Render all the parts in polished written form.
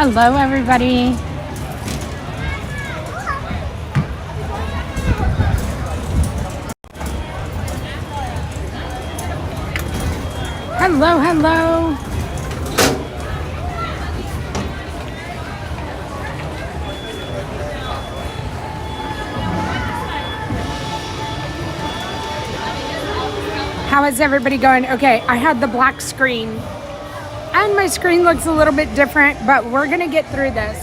Hello, everybody. Hello, hello. How is everybody going? Okay, I had the black screen. And my screen looks a little bit different, but we're gonna get through this.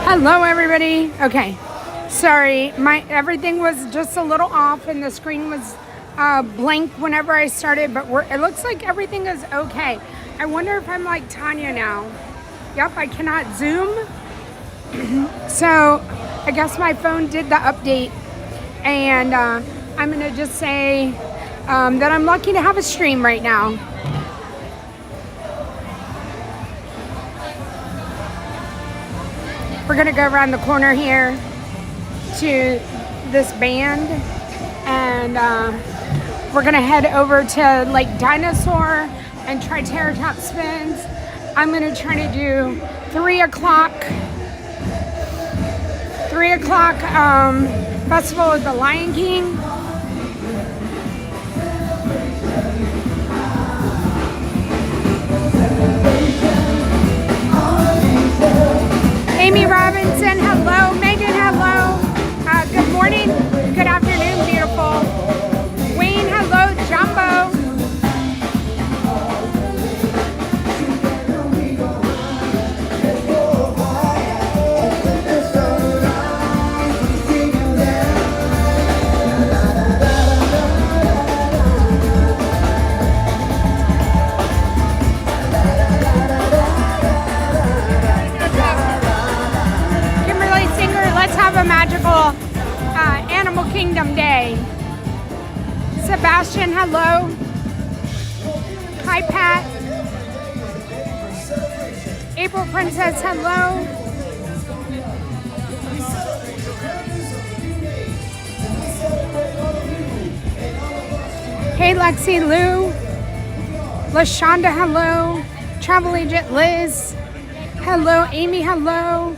Hello, everybody. Okay, sorry, everything was just a little off, and the screen was blank whenever I started. But it looks like everything is okay. I wonder if I'm like Tanya now. Yep, I cannot zoom. So I guess my phone did the update, and I'm gonna just say that I'm lucky to have a stream right now. We're gonna go around the corner here to this band, and we're gonna head over to Lake Dinosaur and Triceratops spins. I'm gonna try to do 3 o'clock Festival of the Lion King. Amy Robinson, hello. Megan, hello. Good morning, good afternoon, beautiful. Wayne, hello. Jumbo. A magical Animal Kingdom day. Sebastian, hello. Hi, Pat. April Princess, hello. Hey, Lexi Lou. LaShonda, hello. Travel Agent Liz, hello. Amy, hello.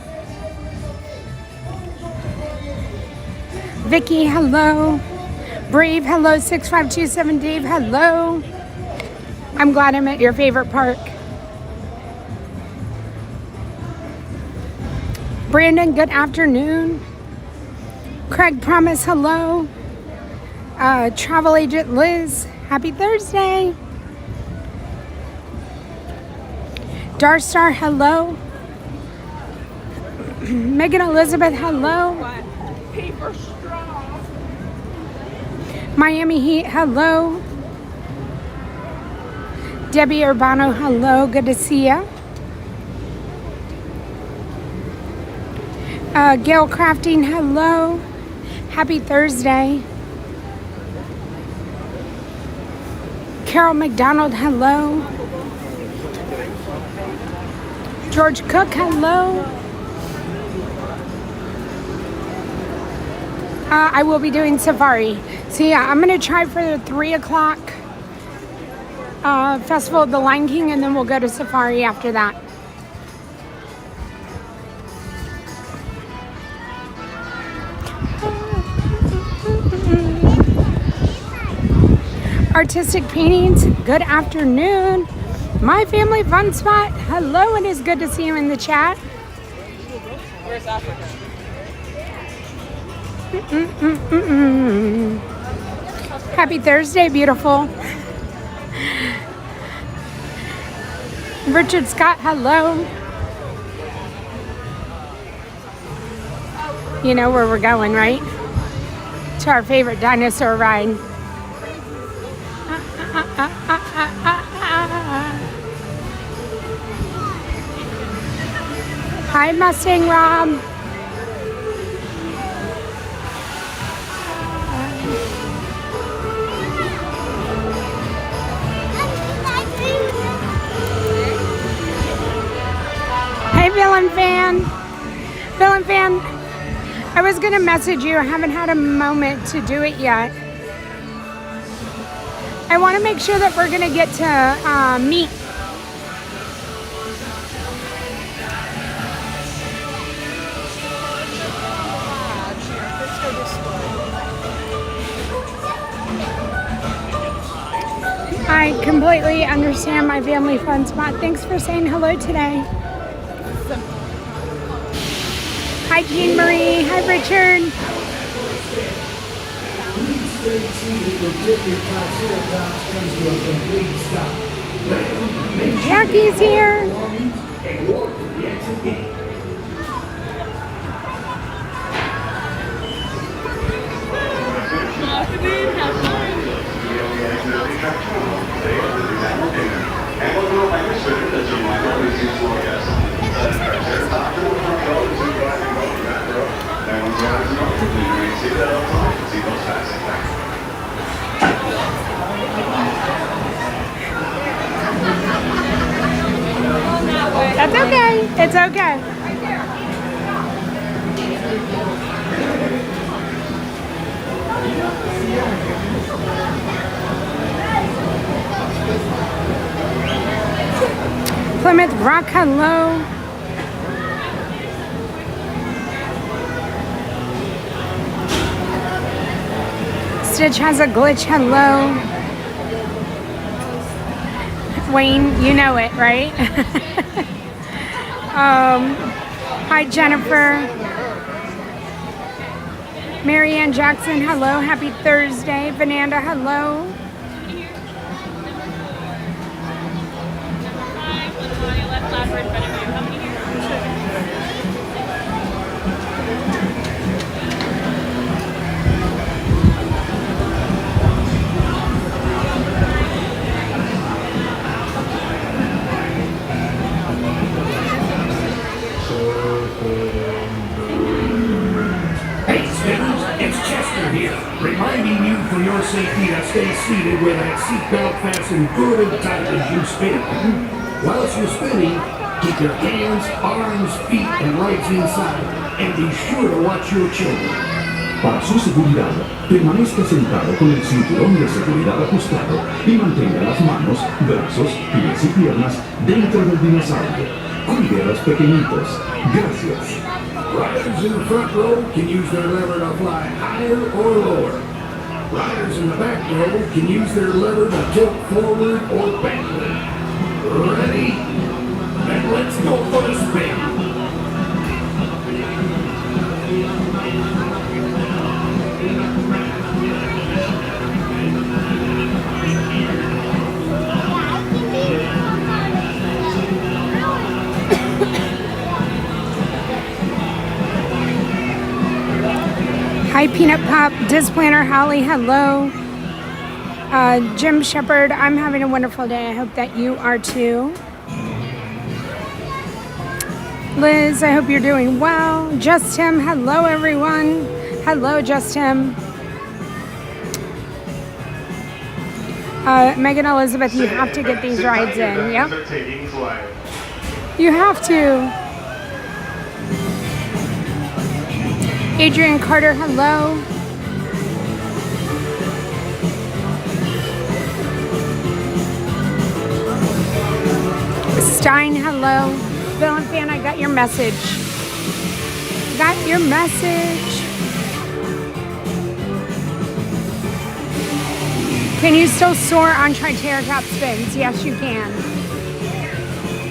Vicky, hello. Brave, hello. 6527 Dave, hello. I'm glad I'm at your favorite park. Brandon, good afternoon. Craig Promise, hello. Travel Agent Liz, happy Thursday. Darstar, hello. Megan Elizabeth, hello. Paper straw. Miami Heat, hello. Debbie Urbano, hello. Good to see ya. Gail Crafting, hello. Happy Thursday. Carol McDonald, hello. George Cook, hello. I will be doing safari. So yeah, I'm gonna try for the 3 o'clock Festival of the Lion King, and then we'll go to safari after that. Artistic Paintings, good afternoon. My Family Fun Spot, hello, it is good to see you in the chat. Where's Africa? Happy Thursday, beautiful. Richard Scott, hello. You know where we're going, right? To our favorite dinosaur ride. Hi, Mustang Rob. Hey, Villain Fan. Villain Fan, I was gonna message you. I haven't had a moment to do it yet. I want to make sure that we're gonna get to meet. I completely understand my family fun spot. Thanks for saying hello today. Hi, Jean Marie. Hi, Richard. Jackie's here. That's okay. It's okay. Plymouth Rock, hello. Stitch has a glitch, hello. Wayne, you know it, right? Hi, Jennifer. Marianne Jackson, hello. Happy Thursday. Vananda, hello. Reminding you for your safety to stay seated with that seatbelt fastened good and tight as you spin. Whilst you're spinning, keep your hands, arms, feet, and legs inside, and be sure to watch your children. Para su seguridad, permanezca sentado con el cinturón de seguridad ajustado y mantenga las manos, brazos, pies y piernas dentro del dinosaurio. Cuide a los pequeñitos. Gracias. Riders in the front row can use their lever to fly higher or lower. Riders in the back row can use their lever to tilt forward or backward. Ready? Then let's go for the spin. Hi, Peanut Pop, Disc Planner, Holly, hello. Jim Shepard, I'm having a wonderful day. I hope that you are too. Liz, I hope you're doing well. Just Tim, hello everyone. Hello, Just Tim. Megan Elizabeth, you have to get these rides in. Yep. You have to. Adrian Carter, hello. Stein, hello. Bill and Fan, I got your message. Got your message. Can you still soar on Triceratops spins? Yes, you can.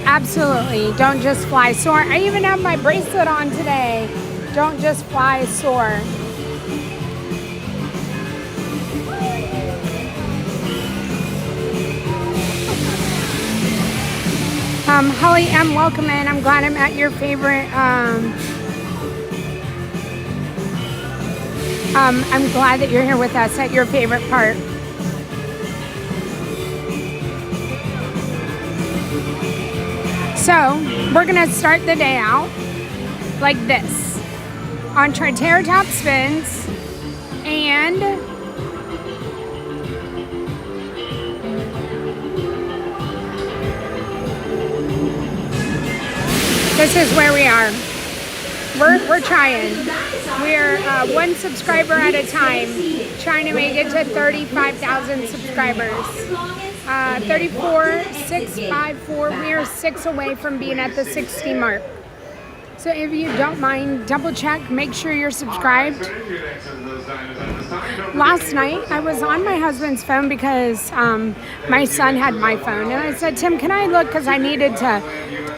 Absolutely. Don't just fly, soar. I even have my bracelet on today. Don't just fly, soar. Holly M, welcome in. I'm glad I'm at your favorite. I'm glad that you're here with us at your favorite part. So we're gonna start the day out like this. On Triceratops spins, and this is where we are. We're trying. We're one subscriber at a time, trying to make it to 35,000 subscribers. 34,654. We are 6 away from being at the 60 mark. So if you don't mind, double check, make sure you're subscribed. Last night, I was on my husband's phone because my son had my phone. And I said, Tim, can I look? Because I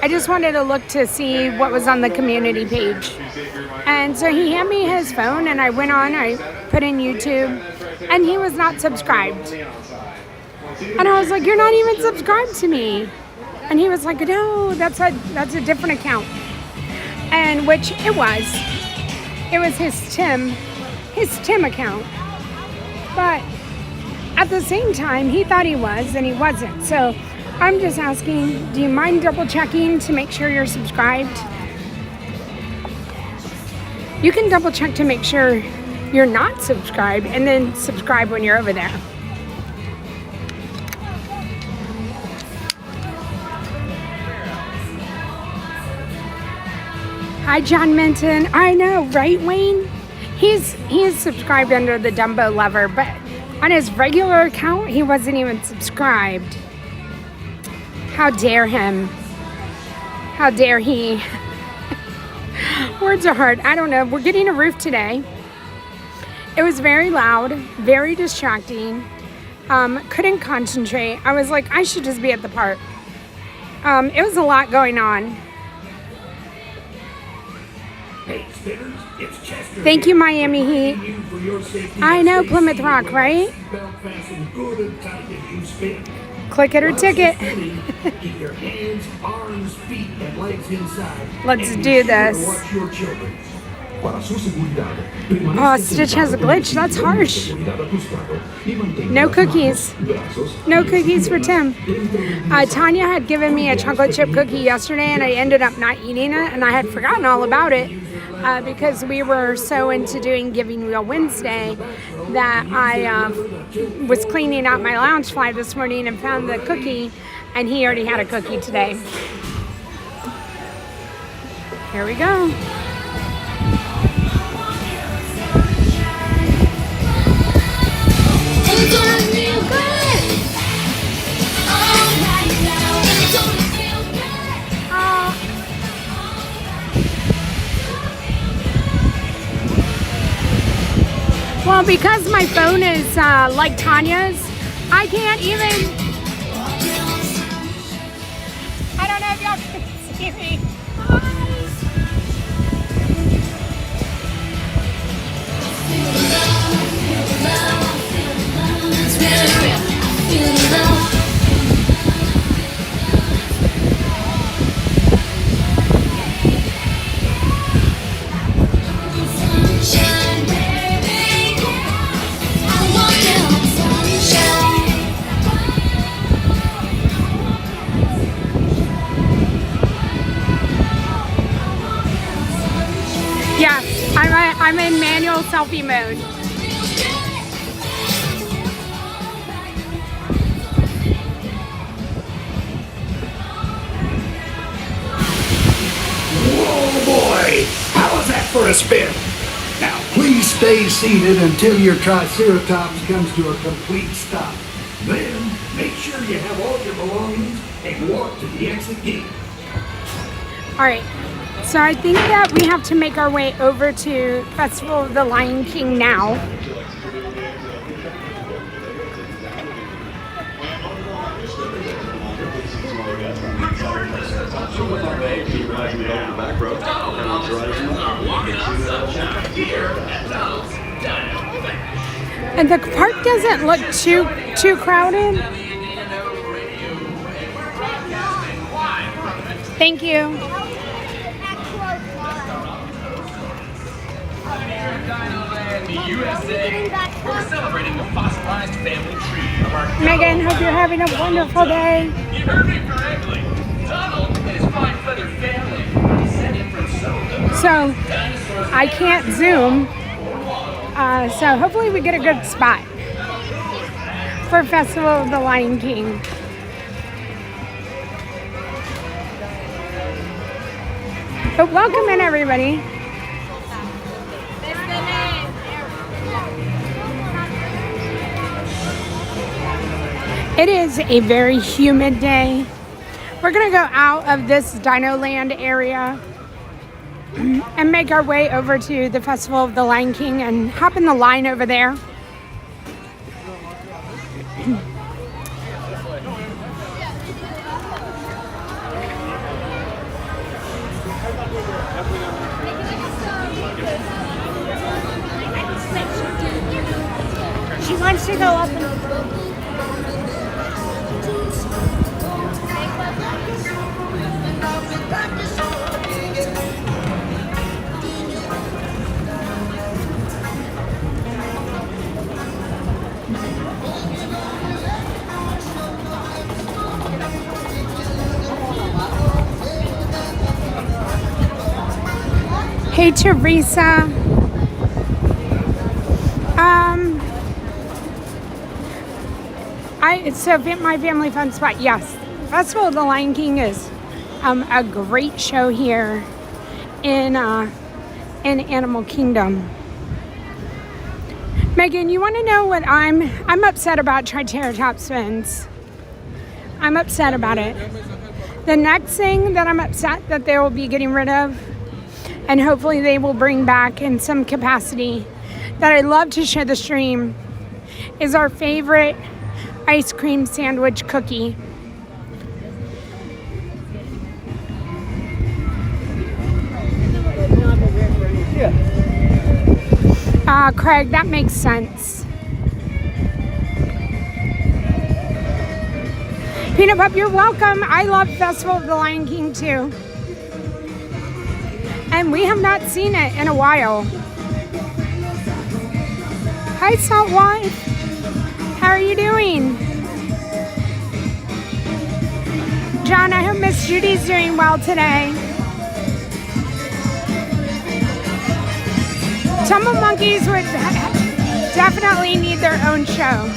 just wanted to look to see what was on the community page. And so he handed me his phone and I went on, I put in YouTube, and he was not subscribed. And I was like, you're not even subscribed to me. And he was like, no, that's a different account. And which it was his Tim account. But at the same time, he thought he was and he wasn't. So I'm just asking, do you mind double checking to make sure you're subscribed? You can double check to make sure you're not subscribed and then subscribe when you're over there. Hi, John Minton. I know, right, Wayne? He's subscribed under the Dumbo Lover, but on his regular account, he wasn't even subscribed. How dare him? How dare he? Words are hard. I don't know. We're getting a roof today. It was very loud, very distracting. Couldn't concentrate. I was like, I should just be at the park. It was a lot going on. Thank you, Miami Heat. I know, Plymouth Rock, right? Click it or ticket. Let's do this. Oh, Stitch has a glitch. That's harsh. No cookies. No cookies for Tim. Tanya had given me a chocolate chip cookie yesterday, and I ended up not eating it, and I had forgotten all about it because we were so into doing Giving Wheel Wednesday that I was cleaning out my Loungefly this morning and found the cookie, and he already had a cookie today. Here we go. Well, because my phone is like Tanya's, I can't even. I don't know if y'all can see me. Yeah, I'm in manual selfie mode. Whoa, boy! How was that for a spin? Now, please stay seated until your Triceratops comes to a complete stop. Then, make sure you have all your belongings and walk to the exit gate. All right, so I think that we have to make our way over to Festival of the Lion King now. And the park doesn't look too crowded. Thank you. We're celebrating the fossilized family tree of our Megan, hope you're having a wonderful day. You heard me correctly. Donald and his fine feathered family descended from So I can't zoom. So hopefully we get a good spot for Festival of the Lion King. But welcome in, everybody. It is a very humid day. We're gonna go out of this Dino Land area and make our way over to the Festival of the Lion King and hop in the line over there. She wants to go up and... Hey, Teresa. My family fun spot. Yes, Festival of the Lion King is a great show here in Animal Kingdom. Megan, you want to know what I'm upset about Triceratops fins. I'm upset about it. The next thing that I'm upset that they will be getting rid of, and hopefully they will bring back in some capacity, that I'd love to share the stream, is our favorite ice cream sandwich cookie. Craig, that makes sense. Peanut Pup, you're welcome. I love Festival of the Lion King too. And we have not seen it in a while. Hi, Salt Wife. How are you doing? John, I hope Miss Judy's doing well today. Tumble Monkeys would definitely need their own show.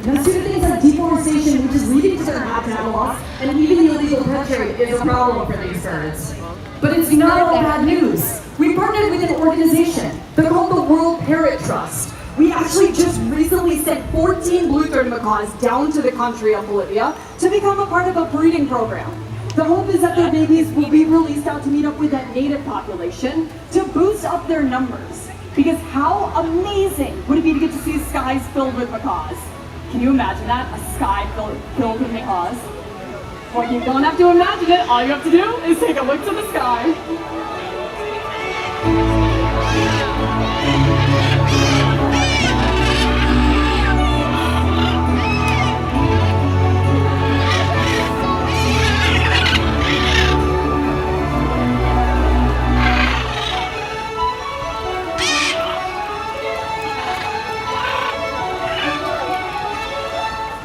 Now, see, things like deforestation, which is leading to their habitat loss, and even illegal pet trade is a problem for these birds. But it's not all bad news. We partnered with an organization. They're called the World Parrot Trust. We actually just recently sent 14 blue-throated macaws down to the country of Bolivia to become a part of a breeding program. The hope is that their babies will be released out to meet up with that native population to boost up their numbers. Because how amazing would it be to get to see skies filled with macaws? Can you imagine that? A sky filled with macaws? Well, you don't have to imagine it. All you have to do is take a look to the sky.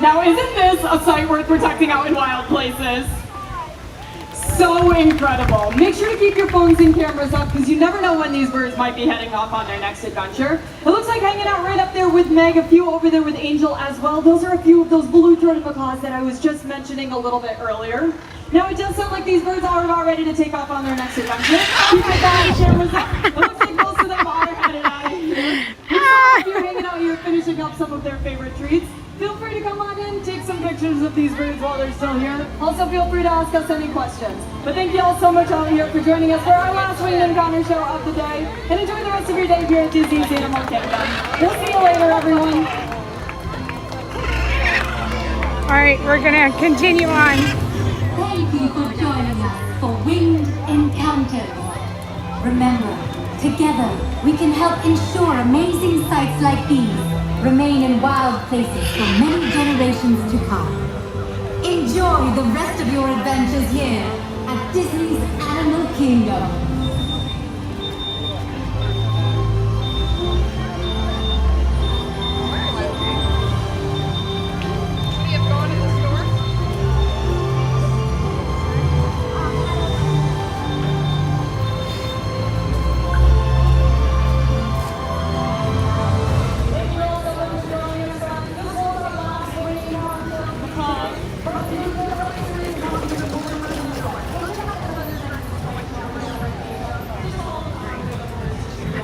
Now, isn't this a site worth protecting out in wild places? So incredible. Make sure to keep your phones and cameras up because you never know when these birds might be heading off on their next adventure. It looks like hanging out right up there with Meg, a few over there with Angel as well. Those are a few of those blue-throated macaws that I was just mentioning a little bit earlier. Now, it does sound like these birds are about ready to take off on their next adventure. Keep your phone and cameras up. It looks like most of them are headed out of here. If you're hanging out here finishing up some of their favorite treats, feel free to come on in, take some pictures of these birds while they're still here. Also, feel free to ask us any questions. But thank you all so much out here for joining us for our last Winged Encounter show of the day. And enjoy the rest of your day here at Disney's Animal Kingdom. We'll see you later, everyone. All right, we're gonna continue on. Thank you for joining us for Winged Encounters. Remember, together we can help ensure amazing sights like these remain in wild places for many generations to come. Enjoy the rest of your adventures here at Disney's Animal Kingdom.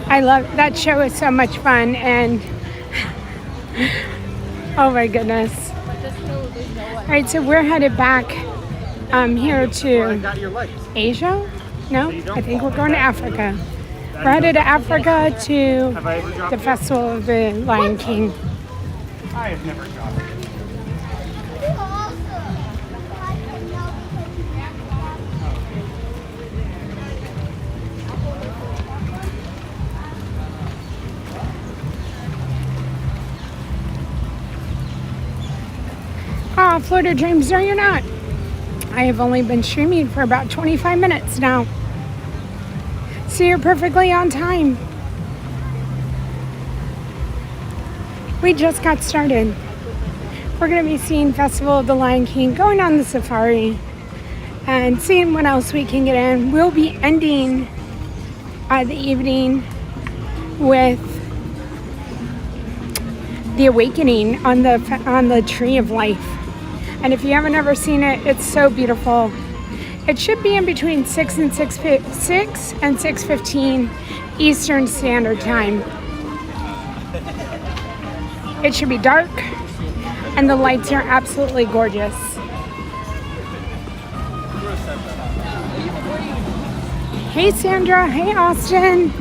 I love that show. Is so much fun, and oh my goodness. All right, so we're headed back here to Asia. No, I think we're going to Africa. We're headed to Africa to the Festival of the Lion King. I have never dropped it. Oh, Florida Dreams, no you're not. I have only been streaming for about 25 minutes now. So you're perfectly on time. We just got started. We're going to be seeing Festival of the Lion King, going on the safari, and seeing what else we can get in. We'll be ending the evening with the awakening on the Tree of Life. And if you haven't ever seen it, it's so beautiful. It should be in between 6 and 6:15 Eastern Standard Time. It should be dark, and the lights are absolutely gorgeous. Hey Sandra, hey Austin.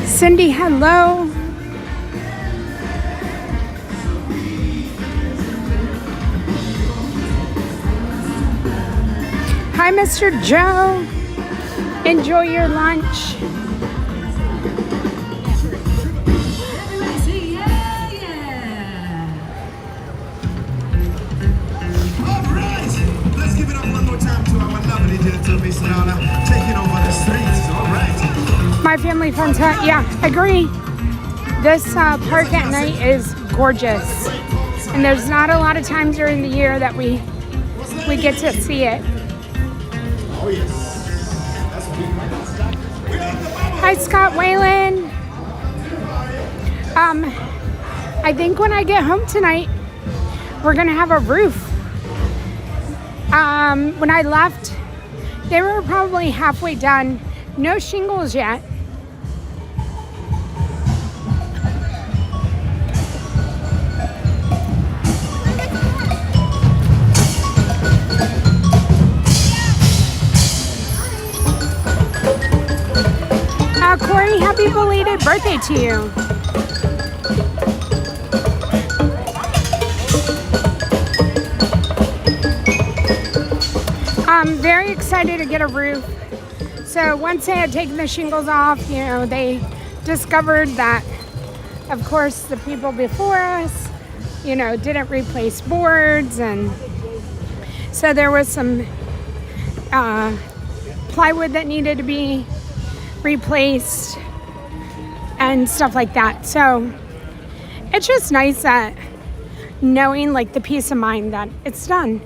Cindy, hello. Hi, Mr. Joe. Enjoy your lunch. Let's give it up one more time to our lovely gentle Miss Nana, taking over the streets. All right. My family fun time. Yeah, agree. This park at night is gorgeous, and there's not a lot of times during the year that we get to see it. Oh yes. Hi, Scott Whalen. I think when I get home tonight, we're gonna have a roof. When I left, they were probably halfway done. No shingles yet. Corey, happy belated birthday to you. I'm very excited to get a roof. So once they had taken the shingles off, you know, they discovered that, of course, the people before us, you know, didn't replace boards, and so there was some plywood that needed to be replaced and stuff like that. So it's just nice that knowing, like, the peace of mind that it's done.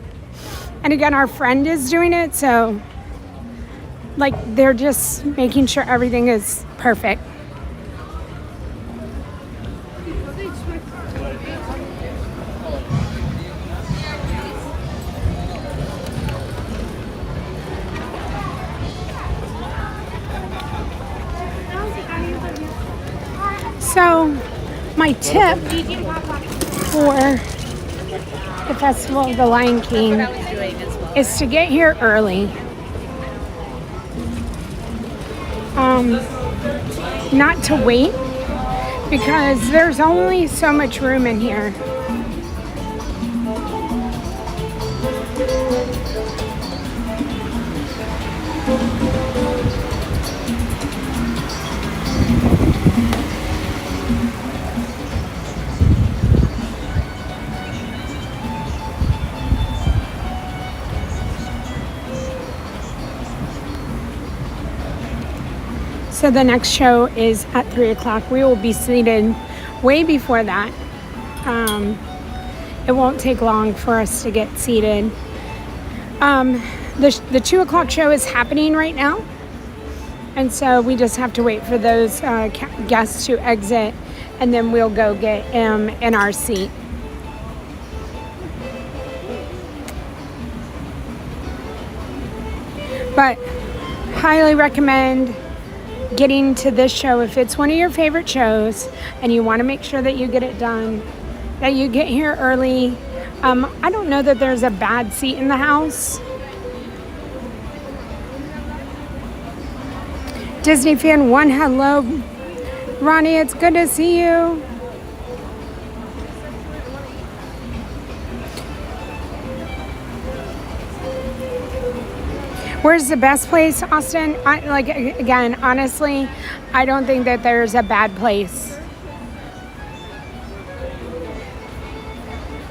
And again, our friend is doing it, so like they're just making sure everything is perfect. So my tip for the Festival of the Lion King is to get here early. Not to wait, because there's only so much room in here. So the next show is at 3 o'clock. We will be seated way before that. It won't take long for us to get seated. The 2 o'clock show is happening right now. And so we just have to wait for those guests to exit, and then we'll go get in our seat. But highly recommend getting to this show if it's one of your favorite shows and you want to make sure that you get it done, that you get here early. I don't know that there's a bad seat in the house. Disney Fan 1, hello. Ronnie, it's good to see you. Where's the best place, Austin? Again, honestly, I don't think that there's a bad place.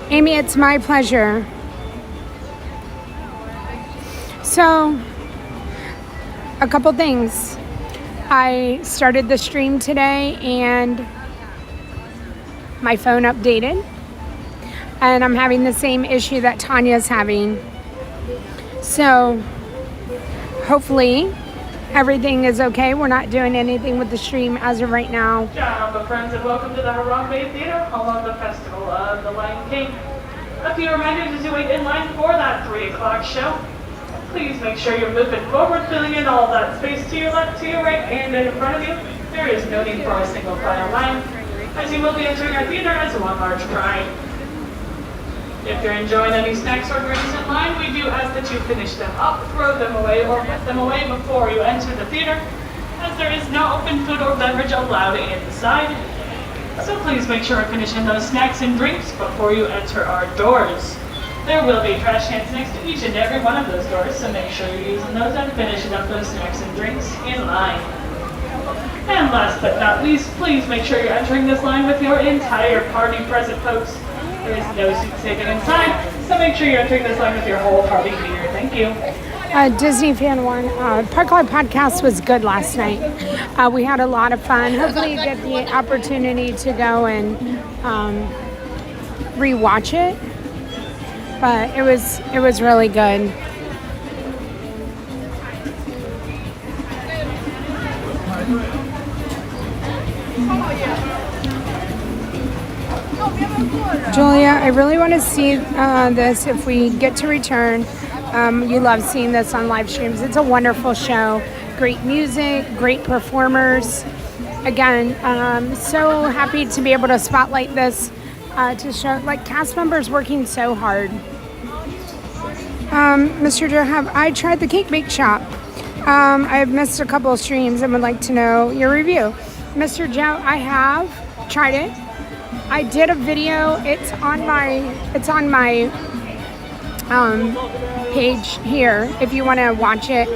Amy, it's my pleasure. So, a couple things. I started the stream today and my phone updated. And I'm having the same issue that Tanya's having. So, hopefully everything is okay. We're not doing anything with the stream as of right now. Ciao, friends, and welcome to the Harambe Theater, home of the Festival of the Lion King. A few reminders as you wait in line for that 3 o'clock show. Please make sure you're moving forward, filling in all that space to your left, to your right, and in front of you. There is no need for a single file line, as you will be entering our theater as one large crowd. If you're enjoying any snacks or drinks in line, we do ask that you finish them up, throw them away, or put them away before you enter the theater, as there is no open food or beverage allowed inside. So please make sure you're finishing those snacks and drinks before you enter our doors. There will be trash cans next to each and every one of those doors, so make sure you're using those and finishing up those snacks and drinks in line. And last but not least, please make sure you're entering this line with your entire party present, folks. There is no seat saving inside, so make sure you're entering this line with your whole party here. Thank you. Disney Fan 1, Park Live Podcast was good last night. We had a lot of fun. Hopefully you get the opportunity to go and rewatch it. But it was really good. Julia, I really want to see this if we get to return. You love seeing this on live streams. It's a wonderful show. Great music, great performers. Again, so happy to be able to spotlight this to show, like, cast members working so hard. Mr. Joe, have I tried the Cake Bake Shop? I've missed a couple of streams and would like to know your review. Mr. Joe, I have tried it. I did a video. It's on my page here if you want to watch it.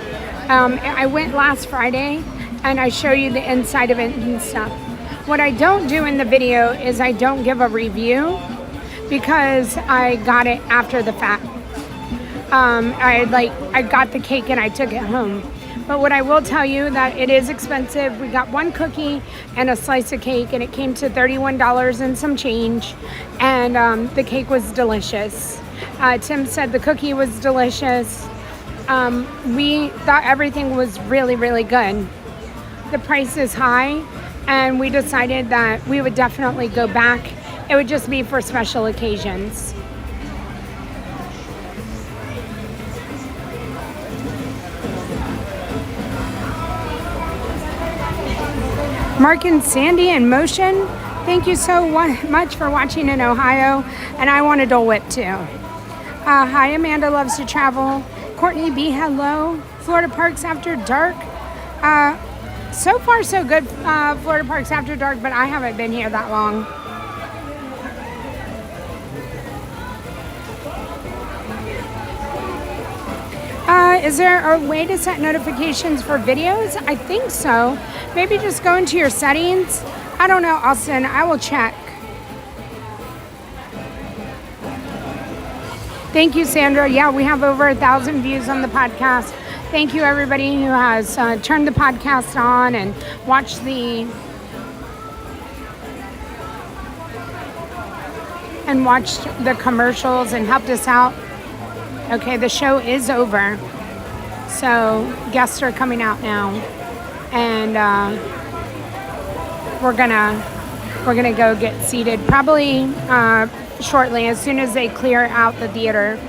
I went last Friday and I show you the inside of it and stuff. What I don't do in the video is I don't give a review because I got it after the fact. I got the cake and I took it home. But what I will tell you that it is expensive. We got one cookie and a slice of cake and it came to $31 and some change. And the cake was delicious. Tim said the cookie was delicious. We thought everything was really, really good. The price is high and we decided that we would definitely go back. It would just be for special occasions. Mark and Sandy in motion, thank you so much for watching in Ohio, and I want a Dole Whip too. Hi, Amanda loves to travel. Courtney B, hello. Florida Parks After Dark. So far so good, Florida Parks After Dark, but I haven't been here that long. Is there a way to set notifications for videos? I think so. Maybe just go into your settings. I don't know, Austin. I will check. Thank you, Sandra. Yeah, we have over 1,000 views on the podcast. Thank you, everybody who has turned the podcast on and watched the commercials and helped us out. Okay, the show is over. So guests are coming out now. and we're gonna go get seated probably shortly as soon as they clear out the theater.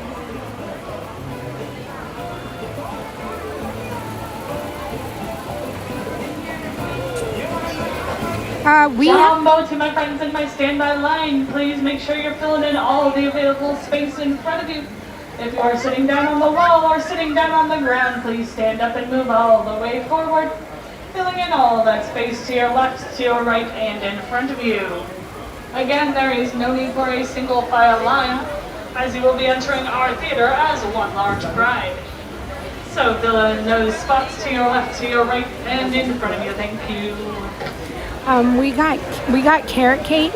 Jumbo to my friends in my standby line. Please make sure you're filling in all the available space in front of you. If you are sitting down on the wall or sitting down on the ground, please stand up and move all the way forward, filling in all that space to your left, to your right, and in front of you. Again, there is no need for a single file line, as you will be entering our theater as one large bride. So fill in those spots to your left, to your right, and in front of you. Thank you. We got carrot cake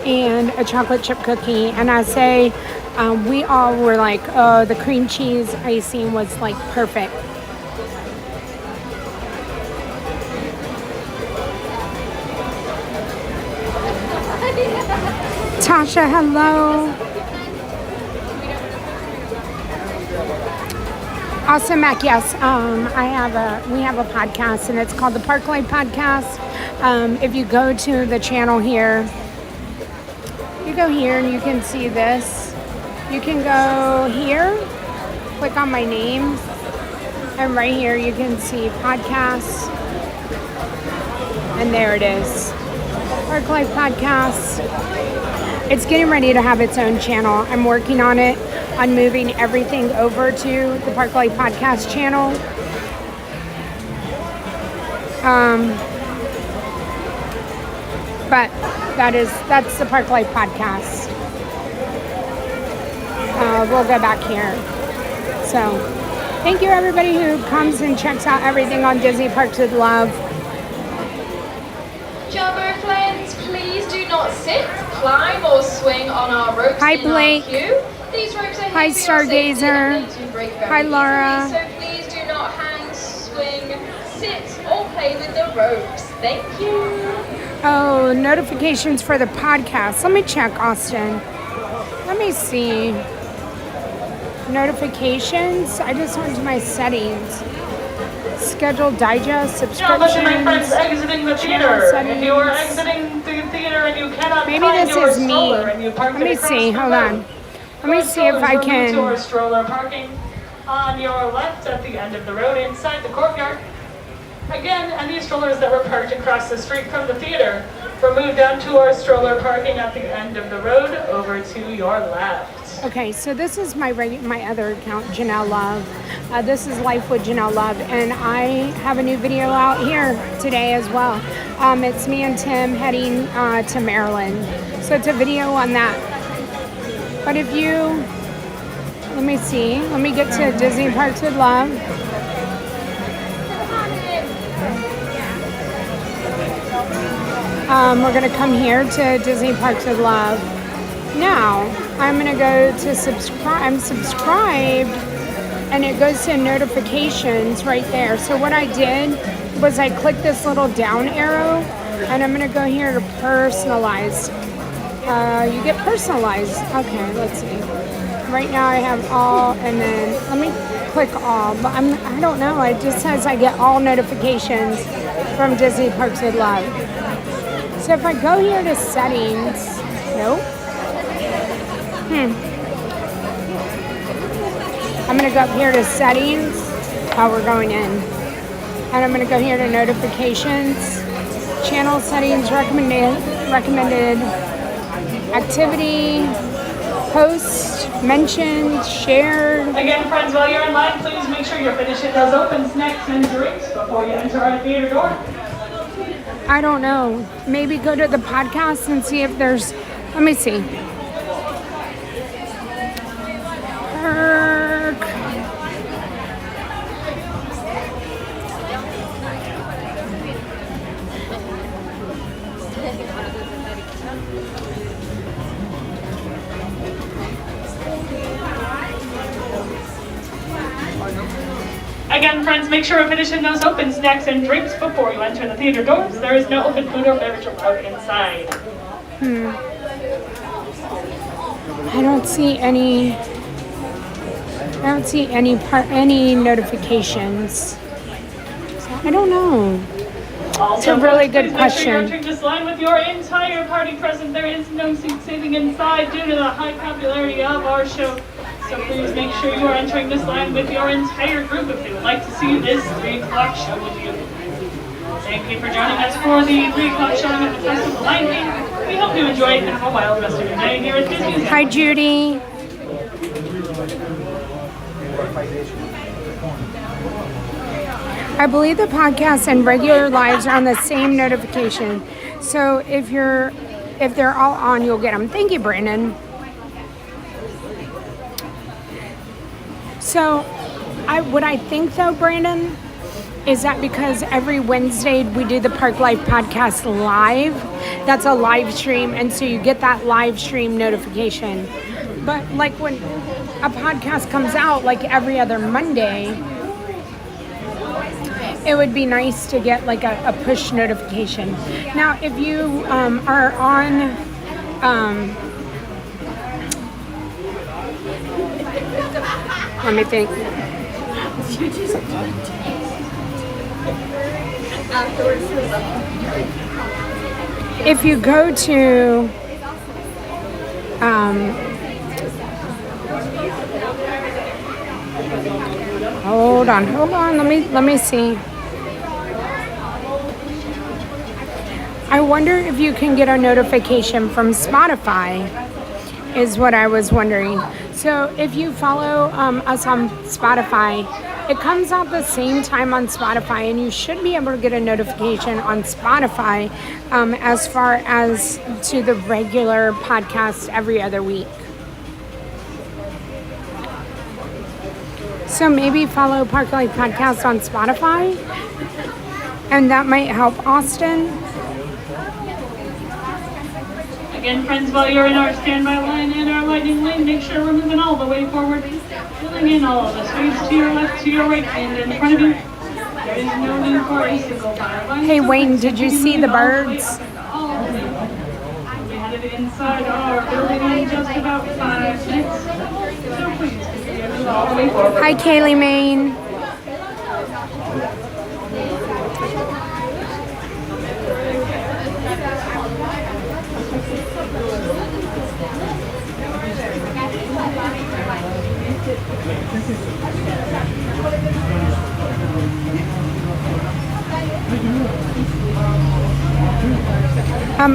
and a chocolate chip cookie, and I say we all were like, oh, the cream cheese icing was like perfect. Tasha, hello. Also, Mac, yes, we have a podcast, and it's called the Park Life Podcast. If you go to the channel here, you go here and you can see this. You can go here, click on my name, and right here you can see podcasts, and there it is, Park Life Podcast. It's getting ready to have its own channel. I'm working on it, on moving everything over to the Park Life Podcast channel. But that's the Park Life Podcast. We'll go back here. So, thank you everybody who comes and checks out everything on Disney Parks with Love. Jumbo friends, please do not sit, climb, or swing on our ropes. Hi, in Blake. Our queue. These ropes are Hi, here for your safety Stargazer. and they do break very Hi, Laura. easily, so please do not hang, swing, sit, or play with the ropes. Thank you. Oh, notifications for the podcast. Let me check, Austin. Let me see. Notifications. I just went to my settings. Scheduled digest, Now, listen, my friends, subscriptions. exiting the channel theater. settings. If you are exiting the theater and you cannot Maybe find this your is me. stroller and you parked Let me it across see. the Hold road, on. Let me your see if I strollers will move to our can. stroller parking on your left at the end of the road inside the courtyard. Again, any strollers that were parked across the street from the theater were moved down to our stroller parking at the end of the road over to your left. Okay, so this is my other account, Janel Love. This is Life with Janel Love, and I have a new video out here today as well. It's me and Tim heading to Maryland. So it's a video on that. But if you, let me see, let me get to Disney Parks with Love. We're gonna come here to Disney Parks with Love. Now, I'm gonna go to subscribe. I'm subscribed, and it goes to notifications right there. So what I did was I clicked this little down arrow, and I'm gonna go here to personalized. You get personalized. Okay, let's see. Right now I have all, and then let me click all. But I don't know. It just says I get all notifications from Disney Parks with Love. So if I go here to settings, nope. I'm gonna go up here to settings. Oh, we're going in. And I'm gonna go here to notifications, channel settings, recommended activity, post, mentioned, shared. Again, friends, while you're in line, please make sure you're finishing those open snacks and drinks before you enter our theater door. I don't know. Maybe go to the podcast and see if there's, let me see. Again, friends, make sure you're finishing those open snacks and drinks before you enter the theater doors. There is no open food or beverage allowed inside. I don't see any. I don't see any notifications. So I don't know. Also, a really folks, good please make sure you're question. entering this line with your entire party present. There is no seat saving inside due to the high popularity of our show. So please make sure you are entering this line with your entire group if they would like to see this 3 o'clock show with you. Thank you for joining us for the 3 o'clock showing of the Festival of Lion King. We hope you enjoy it and have a wild rest of your day here at Disney's. Hi, Judy. I believe the podcast and regular lives are on the same notification. So if they're all on, you'll get them. Thank you, Brandon. So what I think though, Brandon, is that because every Wednesday we do the Park Life podcast live, that's a live stream, and so you get that live stream notification. But like when a podcast comes out like every other Monday, it would be nice to get like a push notification. Now, if you are on, let me think. If you go to hold on, let me see. I wonder if you can get a notification from Spotify, is what I was wondering. So if you follow us on Spotify, it comes out the same time on Spotify, and you should be able to get a notification on Spotify as far as to the regular podcast every other week. So maybe follow Park Life Podcast on Spotify, and that might help Austin. Again, friends, while you're in our standby line and our lightning lane, make sure we're moving all the way forward, filling in all of the space to your left, to your right, and in front of you. There is no need for a single file line. Hey Wayne, did you see the birds? We headed inside our building in just about 5 minutes. So please continue to move all the way forward. Hi Kaylee Main.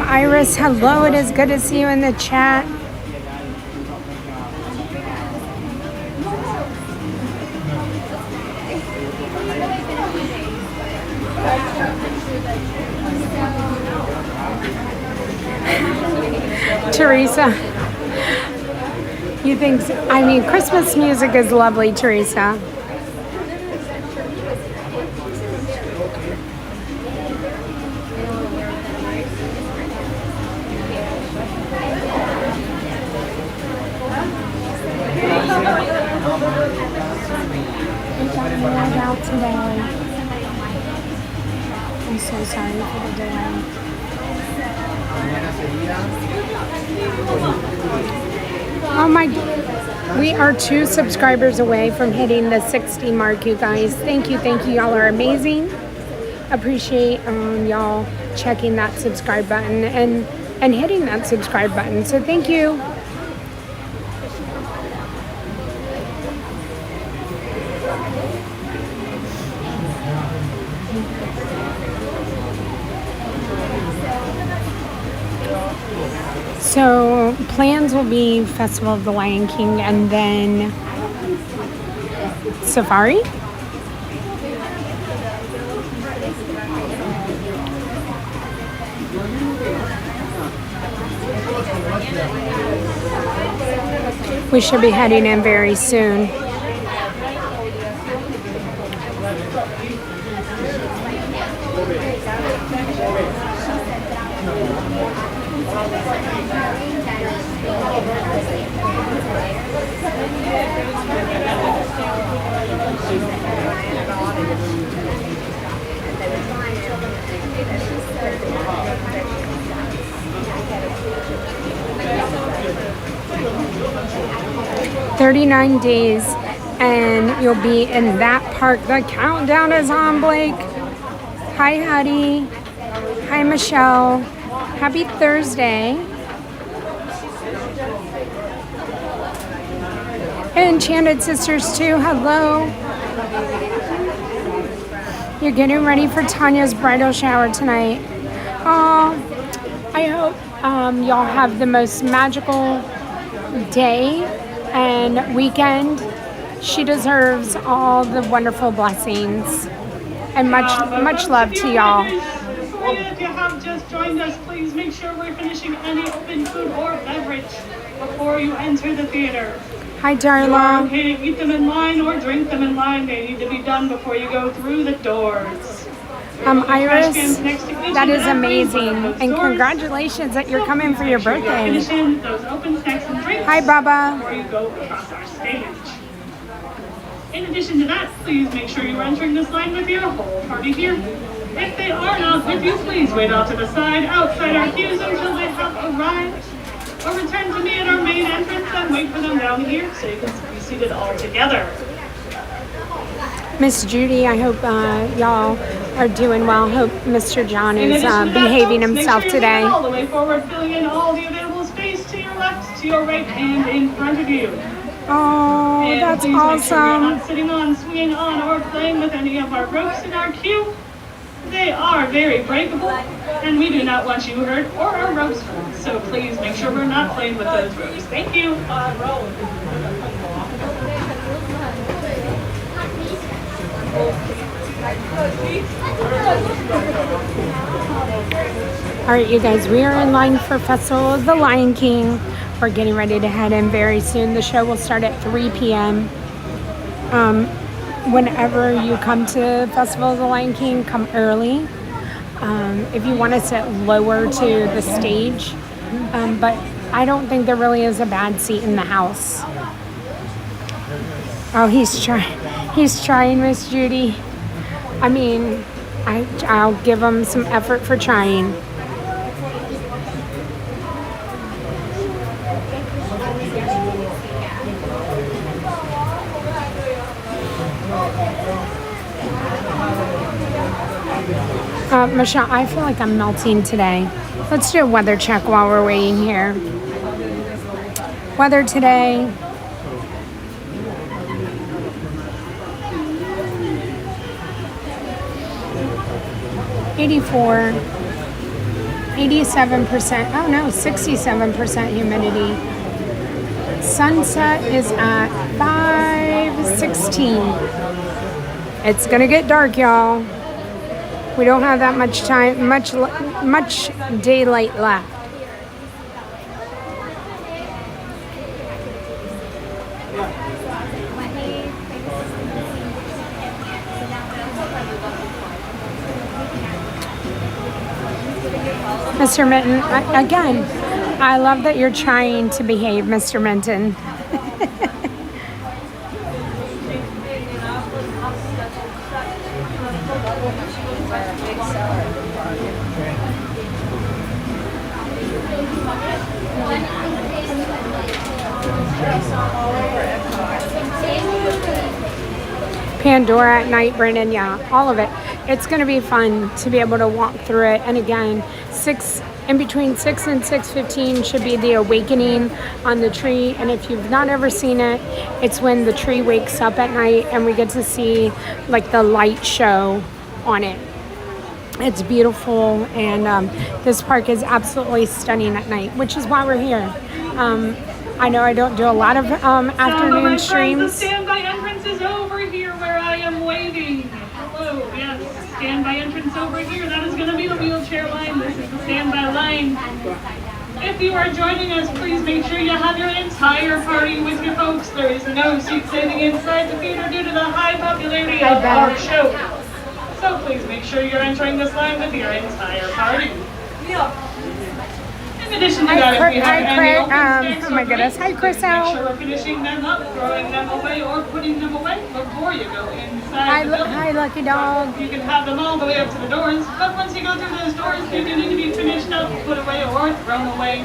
Iris, hello, it is good to see you in the chat. Teresa, you think, I mean, Christmas music is lovely, Teresa. Out today. I'm so sorry for the delay. Oh my, we are 2 subscribers away from hitting the 60 mark, you guys. Thank you, y'all are amazing. Appreciate y'all checking that subscribe button and hitting that subscribe button, so thank you. So plans will be Festival of the Lion King and then Safari. We should be heading in very soon. $39 days and you'll be in that park. The countdown is on, Blake. Hi, Hattie. Hi, Michelle. Happy Thursday. Enchanted Sisters too. Hello. You're getting ready for Tanya's bridal shower tonight. I hope y'all have the most magical day and weekend. She deserves all the wonderful blessings and much love to y'all. If you have just joined us, please make sure we're finishing any open food or beverage before you enter the theater. Hi, You are Darla. okay to eat them in line or drink them in line. They need to be done before you go through the doors. Iris, that is amazing. And congratulations that you're coming for your birthday. Finishing those open snacks and drinks. Hi, Baba. Before you go across our stage. In addition to that, please make sure you're entering this line with your whole party here. If they are not with you, please wait out to the side outside our queues until they have arrived. Or return to me at our main entrance and wait for them down here so you can be seated all together. Miss Judy, I hope y'all are doing well. Hope Mr. John is behaving himself today. All the way forward, filling in all the available space to your left, to your right, and in front of you. Oh, And that's please make sure you're awesome. not sitting on, swinging on, or playing with any of our ropes in our queue. They are very breakable, and we do not want you hurt or our ropes hurt. So please make sure we're not playing with those ropes. Thank you. All right, you guys, we are in line for Festival of the Lion King. We're getting ready to head in very soon. The show will start at 3 p.m. Whenever you come to Festival of the Lion King, come early. If you want to sit lower to the stage, but I don't think there really is a bad seat in the house. Oh, he's trying, Miss Judy. I mean, I'll give him some effort for trying. Michelle, I feel like I'm melting today. Let's do a weather check while we're waiting here. Weather today. '84, 87%, oh no, 67% humidity. Sunset is at 5:16. It's gonna get dark, y'all. We don't have that much time, much daylight left. Mr. Minton, again, I love that you're trying to behave, Mr. Minton. Pandora at night, Brandon, yeah, all of it. It's going to be fun to be able to walk through it. And again, in between 6 and 6:15 should be the awakening on the tree. And if you've not ever seen it, it's when the tree wakes up at night and we get to see like the light show on it. It's beautiful, and this park is absolutely stunning at night, which is why we're here. I know I don't do a lot of afternoon streams. The standby entrance is over here where I am waiting. Hello, yes, standby entrance over here. That is going to be the wheelchair line. This is the standby line. If you are joining us, please make sure you have your entire party with you folks. There is no seat saving inside the theater due to the high popularity of our show. So please make sure you're entering this line with your entire party. In addition to that, if we have any open snacks oh my goodness. Hi, Chris. make sure we're finishing them up, throwing them away, or putting them away before you go inside the building. Hi, Lucky Dog. You can have them all the way up to the doors, but once you go through those doors, they do need to be finished up, put away, or thrown away.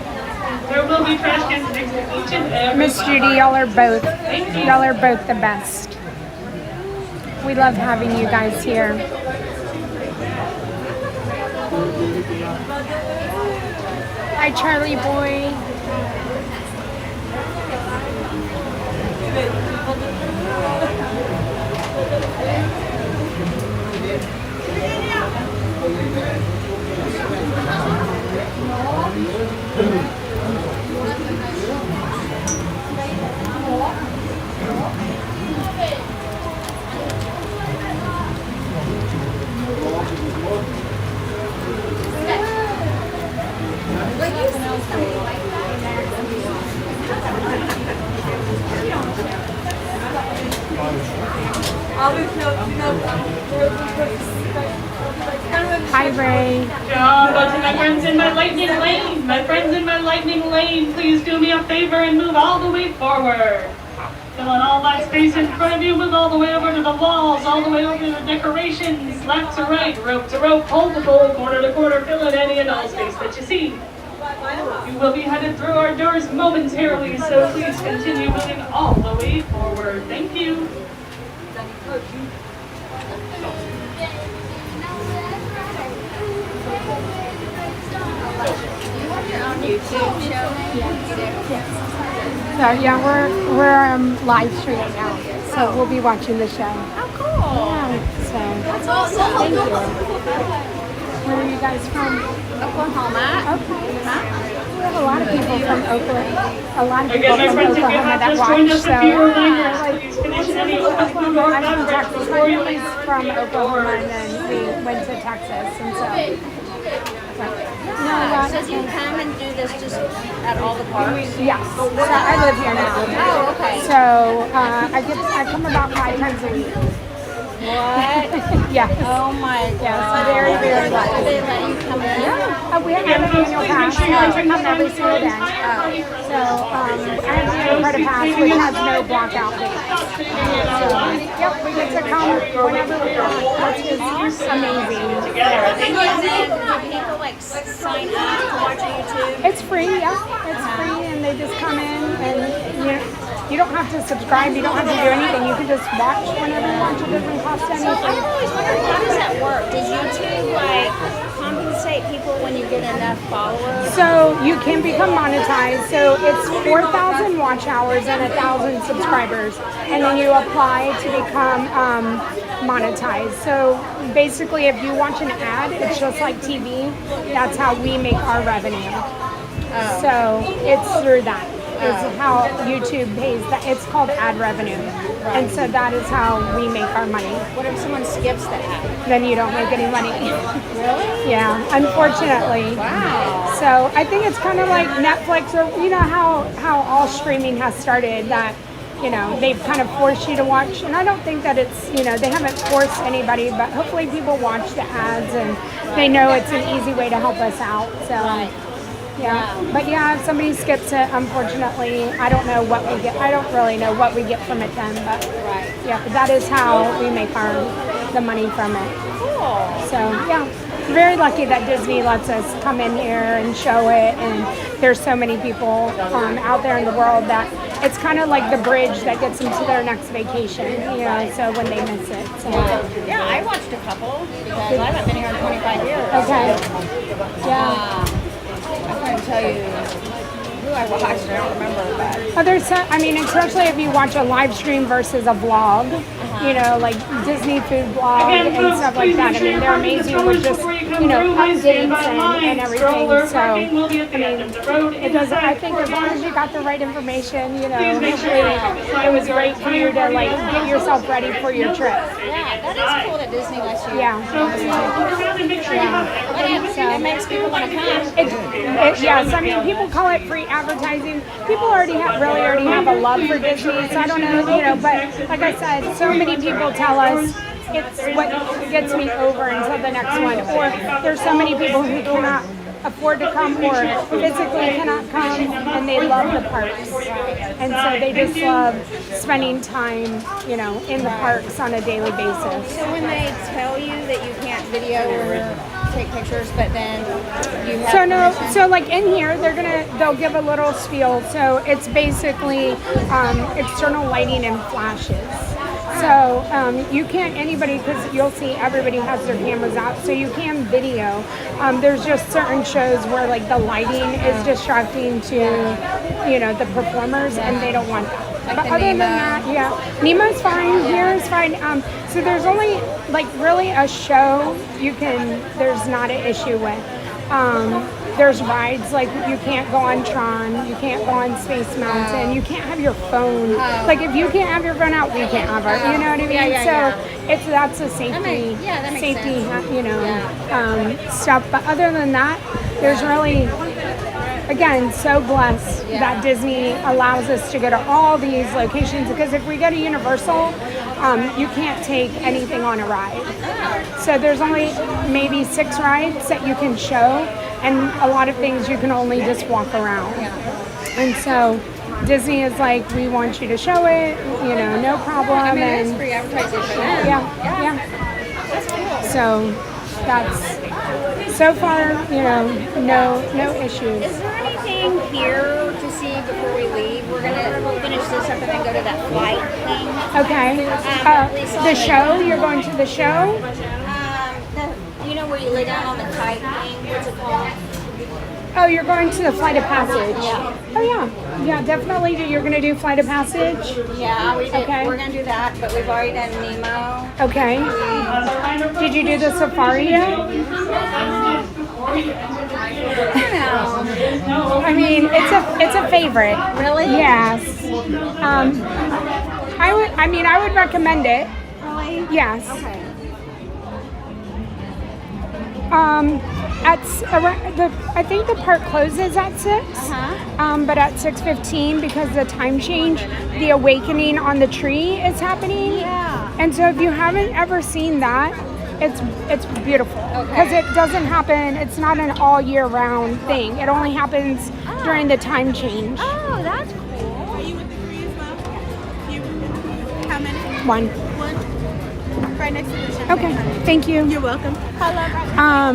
There will be trash cans next to each and every Miss Judy, y'all are both the best. We love having you guys here. Hi, Charlie boy. Hi, Ray. But to my friends in my lightning lane, please do me a favor and move all the way forward. Filling all that space in front of you, move all the way over to the walls, all the way over to the decorations, left to right, rope to rope, pole to pole, corner to corner, fill in any and all space that you see. You will be headed through our doors momentarily, so please continue moving all the way forward. Thank you. So yeah, we're live streaming now, so we'll be watching the show. Oh, cool. Yeah, so That's awesome. thank you. Where are you guys from? Oklahoma. Okay. We have a lot of people from Oklahoma. A lot of people Again, my from friends, if you Oklahoma have that just joined watch. us So a few reminders, please finish any open food or I'm from beverage Texas. before you My leave. family's from Oklahoma, and then we went to Texas, and so. Yeah. So do you come and do this just at all the parks? Yes. So I live here now. Oh, okay. So I come about 5 times a week. What? Yes. Oh my God. Yes, very, very Do lucky. they let you come in? Yeah. We have an annual pass. I have to come every single day. So I have the annual credit pass, which has no blackout dates. So, yep, we get to come whenever we want, which is amazing. And then do people like sign up to watch YouTube? It's free, yeah. It's free, and they just come in, and you don't have to subscribe. You don't have to do anything. You can just watch whenever you want. It doesn't cost So anything. I've always wondered, how does that work? Does YouTube like compensate people when you get enough followers? So you can become monetized. So it's 4,000 watch hours and 1,000 subscribers, and then you apply to become monetized. So basically, if you watch an ad, it's just like TV. That's how we make our revenue. So it's through that. Is how YouTube pays that. It's called ad revenue, and so that is how we make our money. What if someone skips the ad? Then you don't make any money. Really? Yeah, unfortunately. Wow. So I think it's kind of like Netflix, or you know how all streaming has started, that they've kind of forced you to watch, and I don't think that it's they haven't forced anybody, but hopefully people watch the ads and they know it's an easy way to help us out. So yeah, but yeah, if somebody skips it, unfortunately, I don't know what we get. I don't really know what we get from it then, but yeah, but that is how we make the money from it. Cool. So yeah, very lucky that Disney lets us come in here and show it, and there's so many people out there in the world that it's kind of like the bridge that gets them to their next vacation, so when they miss it. So. Yeah, I watched a couple because I haven't been here in 25 years. Okay. Yeah. I couldn't tell you who I watched. I don't remember, but Oh, there's especially if you watch a live stream versus a vlog, like Disney food blog and stuff like that. I mean, they're amazing with just, updates and everything. So, I mean, it doesn't, I think as long as you got the right information, hopefully it was great for you to, get yourself ready for your trip. yeah, that is cool that Disney lets you. Yeah. But it makes people want to come. Yes, I mean, people call it free advertising. People already have a love for Disney, so I don't know, but like I said, so many people tell us it's what gets me over until the next one, or there's so many people who cannot afford to come or physically cannot come, and they love the parks, and so they just love spending time, in the parks on a daily basis. So when they tell you that you can't video or take pictures, but then you have So like in here, they'll give a little spiel. So it's basically external lighting and flashes. So you can't, anybody, because you'll see everybody has their cameras out, so you can video. There's just certain shows where like the lighting is distracting to, you know, the performers, and they don't want that. Like But the other than Nemo. that, yeah, Nemo's fine. Here is fine. So there's only like really a show there's not an issue with. There's rides like you can't go on Tron, you can't go on Space Mountain, you can't have your phone. Like if you can't have your phone out, we can't have our. You know what I mean? That's a safety, that makes safety, sense. you know, stuff. But other than that, there's really. Again, so blessed that Disney allows us to go to all these locations, because if we go to Universal, you can't take anything on a ride. So there's only maybe 6 rides that you can show, and a lot of things you can only just walk around. And so Disney is like, we want you to show it, you know, no problem. I mean, and it's free advertising for them. yeah. That's cool. So that's so far, you know, no issues. Is there anything here to see before we leave? We'll finish this up and then go to that flight thing. Okay. The show? You're going to the show? You know where you lay down on the kite thing? What's it called? Oh, you're going to the Flight of Passage. Yeah. Oh, yeah. Yeah, definitely. You're going to do Flight of Passage? Yeah, we did. Okay. We're going to do that, but we've already done Nemo. Okay. Did you do the safari yet? I mean, it's a favorite. Really? Yes. I would recommend it. Really? Yes. Okay. I think the park closes at 6, but at 6:15, because the time change, the awakening on the tree is happening. Yeah. And so if you haven't ever seen that, it's beautiful, because it doesn't happen. It's not an all year round thing. It only happens during the time change. Oh, that's cool. Are you with the 3 as well? How many? 1. Right next to the champagne. Okay. Thank you. You're welcome. I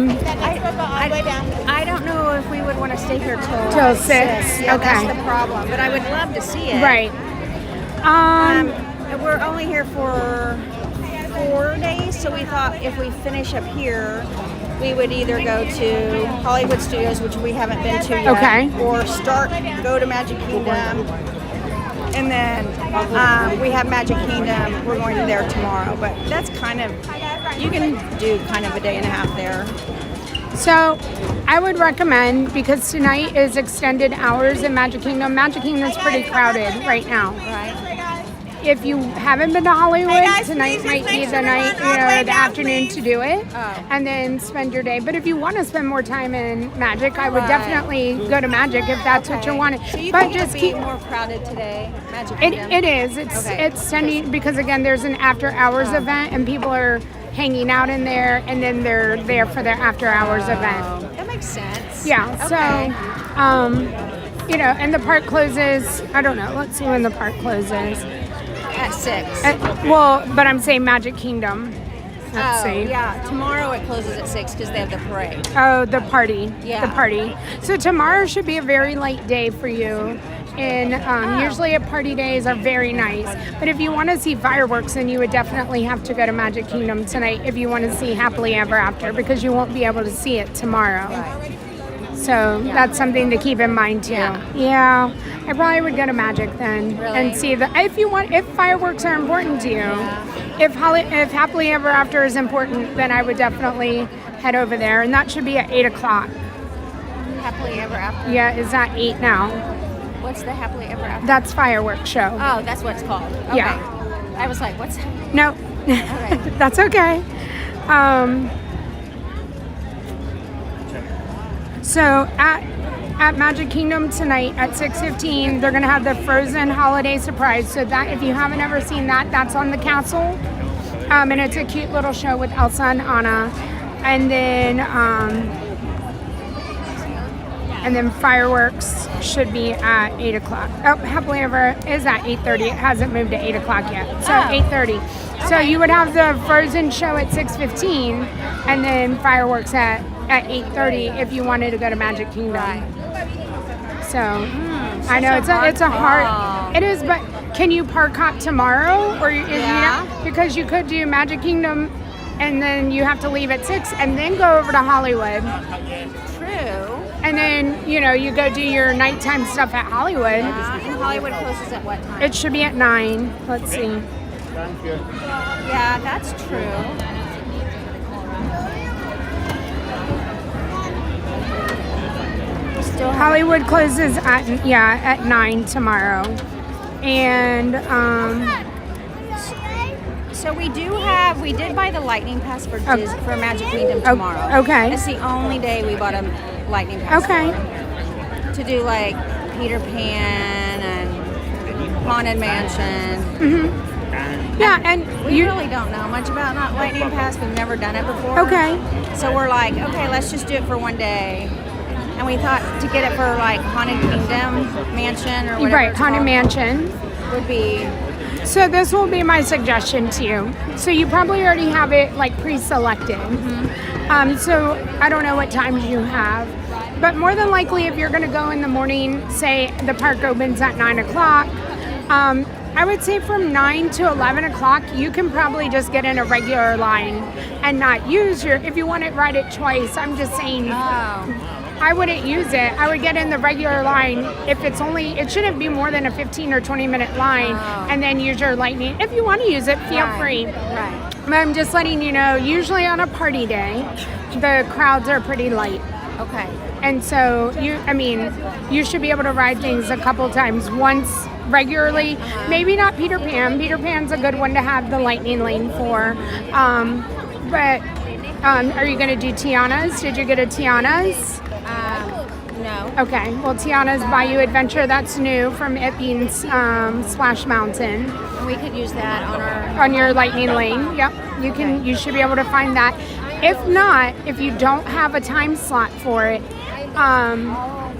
don't know if we would want to stay here Till 6. Yeah, Okay. that's the problem. But I would love to see it. Right. We're only here for 4 days, so we thought if we finish up here, we would either go to Hollywood Studios, which we haven't been to yet, Okay. or go to Magic Kingdom. And then we have Magic Kingdom. We're going there tomorrow, but that's kind of, you can do kind of a day and a half there. So I would recommend, because tonight is extended hours in Magic Kingdom. Magic Kingdom is pretty crowded right now. Right. If you haven't been to Hollywood, tonight might be the night, the afternoon to do it, and then spend your day. But if you want to spend more time in Magic, I would definitely go to Magic if that's what you wanted. So you but think just it'll keep be more crowded today, Magic Kingdom? it is. It's sending, because again, there's an after hours event, and people are hanging out in there, and then they're there for their after hours event. That makes sense. Yeah. Okay. So, and the park closes. I don't know. Let's see when the park closes. At 6. But I'm saying Magic Kingdom. Let's see. Yeah. Tomorrow it closes at 6 because they have the parade. Oh, the party. Yeah. The party. So tomorrow should be a very light day for you. And usually party days are very nice. But if you want to see fireworks, then you would definitely have to go to Magic Kingdom tonight if you want to see Happily Ever After, because you won't be able to see it tomorrow. Right. So that's something to keep in mind too. Yeah. I probably would go to Magic then and see if fireworks are important to you. If Happily Ever After is important, then I would definitely head over there, and that should be at 8 o'clock. Happily Ever After. Yeah, it's at 8 now. What's the Happily Ever After? That's fireworks show. Oh, that's what it's called. Okay. Yeah. I was like, what's happening? No, Okay. that's okay. So at Magic Kingdom tonight at 6:15, they're gonna have the Frozen Holiday Surprise. So that, if you haven't ever seen that, that's on the castle, and it's a cute little show with Elsa and Anna, and then fireworks should be at 8 o'clock. Oh, Happily Ever is at 8:30. It hasn't moved to 8 o'clock yet. So 8:30. So you would have the Frozen show at 6:15, and then fireworks at 8:30 if you wanted to go to Magic Kingdom. Right. So I know it's a hard. It is, but Can you park hop tomorrow? Or Yeah. because you could do Magic Kingdom and then you have to leave at 6 and then go over to Hollywood. True. And then, you go do your nighttime stuff at Hollywood. And Hollywood closes at what time? It should be at 9. Let's see. Yeah, that's true. Still have Hollywood closes at 9 tomorrow. And So we did buy the lightning pass for for Magic Kingdom tomorrow. Okay. It's the only day we bought a lightning pass. Okay. To do like Peter Pan and Haunted Mansion. Yeah, and We really don't know much about not lightning pass. We've never done it before. Okay. So we're like, okay, let's just do it for one day. And we thought to get it for like Haunted Kingdom Mansion or whatever. Right, it's Haunted called, Mansion. would be. So this will be my suggestion to you. So you probably already have it like pre-selected. So I don't know what times you have, but more than likely, if you're going to go in the morning, say the park opens at 9 o'clock, I would say from 9 to 11 o'clock, you can probably just get in a regular line and not use if you want it right at choice. I'm just saying. I wouldn't use it. I would get in the regular line if it shouldn't be more than a 15 or 20 minute line, and then use your lightning. If you want to use it, feel free. Right. But I'm just letting you know, usually on a party day, the crowds are pretty light. Okay. And so you should be able to ride things a couple times, once regularly. Maybe not Peter Pan. Peter Pan's a good one to have the lightning lane for. But are you going to do Tiana's? Did you get a Tiana's? No. Okay. Well, Tiana's Bayou Adventure, that's new from It Beans Splash Mountain. We could use that on your lightning lane. Yep. You can. You should be able to find that. If not, if you don't have a time slot for it,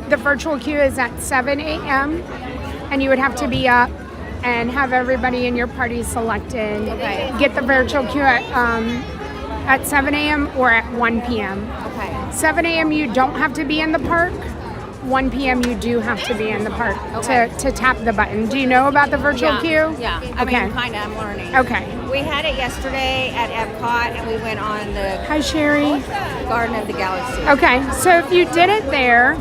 the virtual queue is at 7 a.m. and you would have to be up and have everybody in your party selected. Okay. Get the virtual queue at 7 a.m. or at 1 p.m. Okay. 7 a.m. you don't have to be in the park. 1 p.m. you do have to be in the park to tap the button. Do you know about the virtual queue? Yeah. I mean, kind of. I'm learning. Okay. We had it yesterday at Epcot, and we went on the Hi, Sherry. Garden of the Galaxy. Okay, so if you did it there,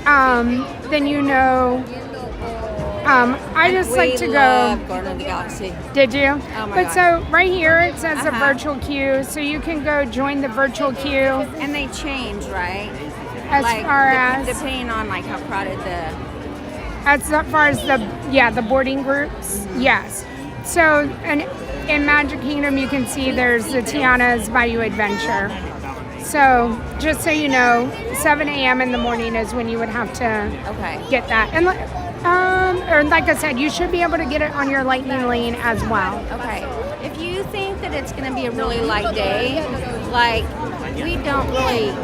then you know. I just like to We go. love Garden of the Galaxy. Did you? Oh my But God. so right here it says a Uh-huh. virtual queue, so you can go join the virtual queue. And they change, right? As far as depending on like how crowded as far as the boarding groups, yes. So in Magic Kingdom you can see there's the Tiana's Bayou Adventure. So just so you know, 7 a.m. in the morning is when you would have to get that. And or like I said, you should be able to get it on your lightning lane as well. Okay. If you think that it's going to be a really light day, like we don't really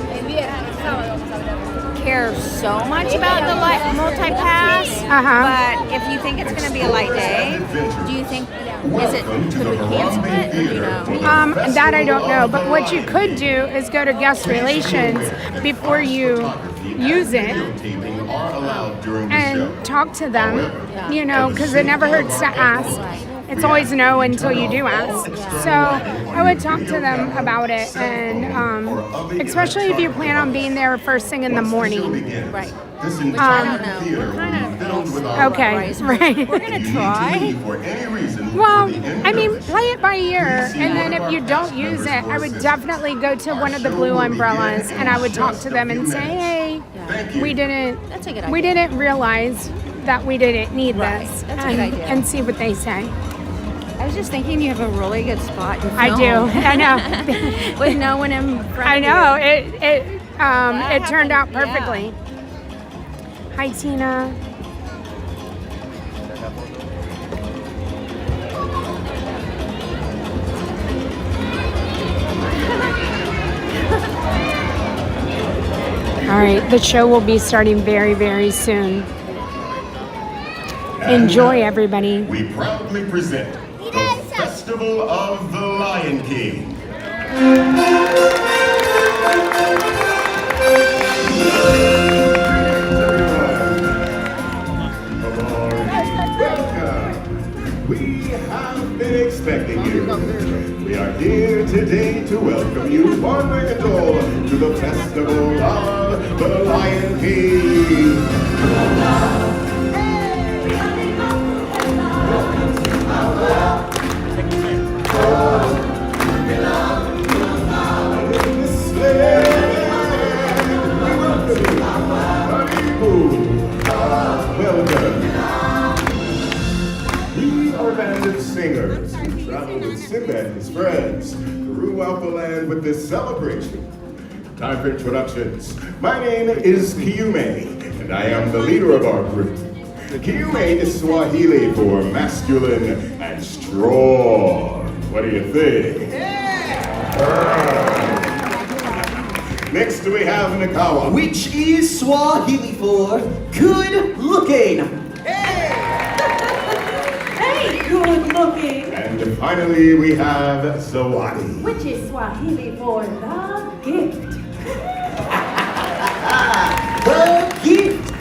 care so much about the multi-pass, but if you think it's going to be a light day, do you think, could we cancel it, or do you know? That I don't know, but what you could do is go to guest relations before you use it and talk to them, because it never hurts to ask. It's always no until you do ask. So I would talk to them about it, and especially if you plan on being there first thing in the morning. Right. Which I don't know. We're kind of okay, right. We're gonna try. Well, I mean, play it by ear, and then if you don't use it, I would definitely go to one of the blue umbrellas, and I would talk to them and say, "Hey, we didn't realize that we didn't need this," That's a good idea. and see what they say. I was just thinking you have a really good spot to film. I do. I know. With no one in front I of know. you. It turned out perfectly. Hi, Tina. All right, the show will be starting very, very soon. Enjoy, everybody. We proudly present the Festival of the Lion King. Welcome been expecting you. We are here today to welcome you, one and all, to the Festival of the Lion King. We are a band of singers who travel with Sinbad and his friends throughout the land with this celebration. Time for introductions. My name is Kiume, and I am the leader of our group. Kiume is Swahili for masculine and strong. What do you think? Next we have Nakawa, which is Swahili for good looking. Hey, good looking. And finally we have Zawadi, Which is Swahili for the gift. The gift.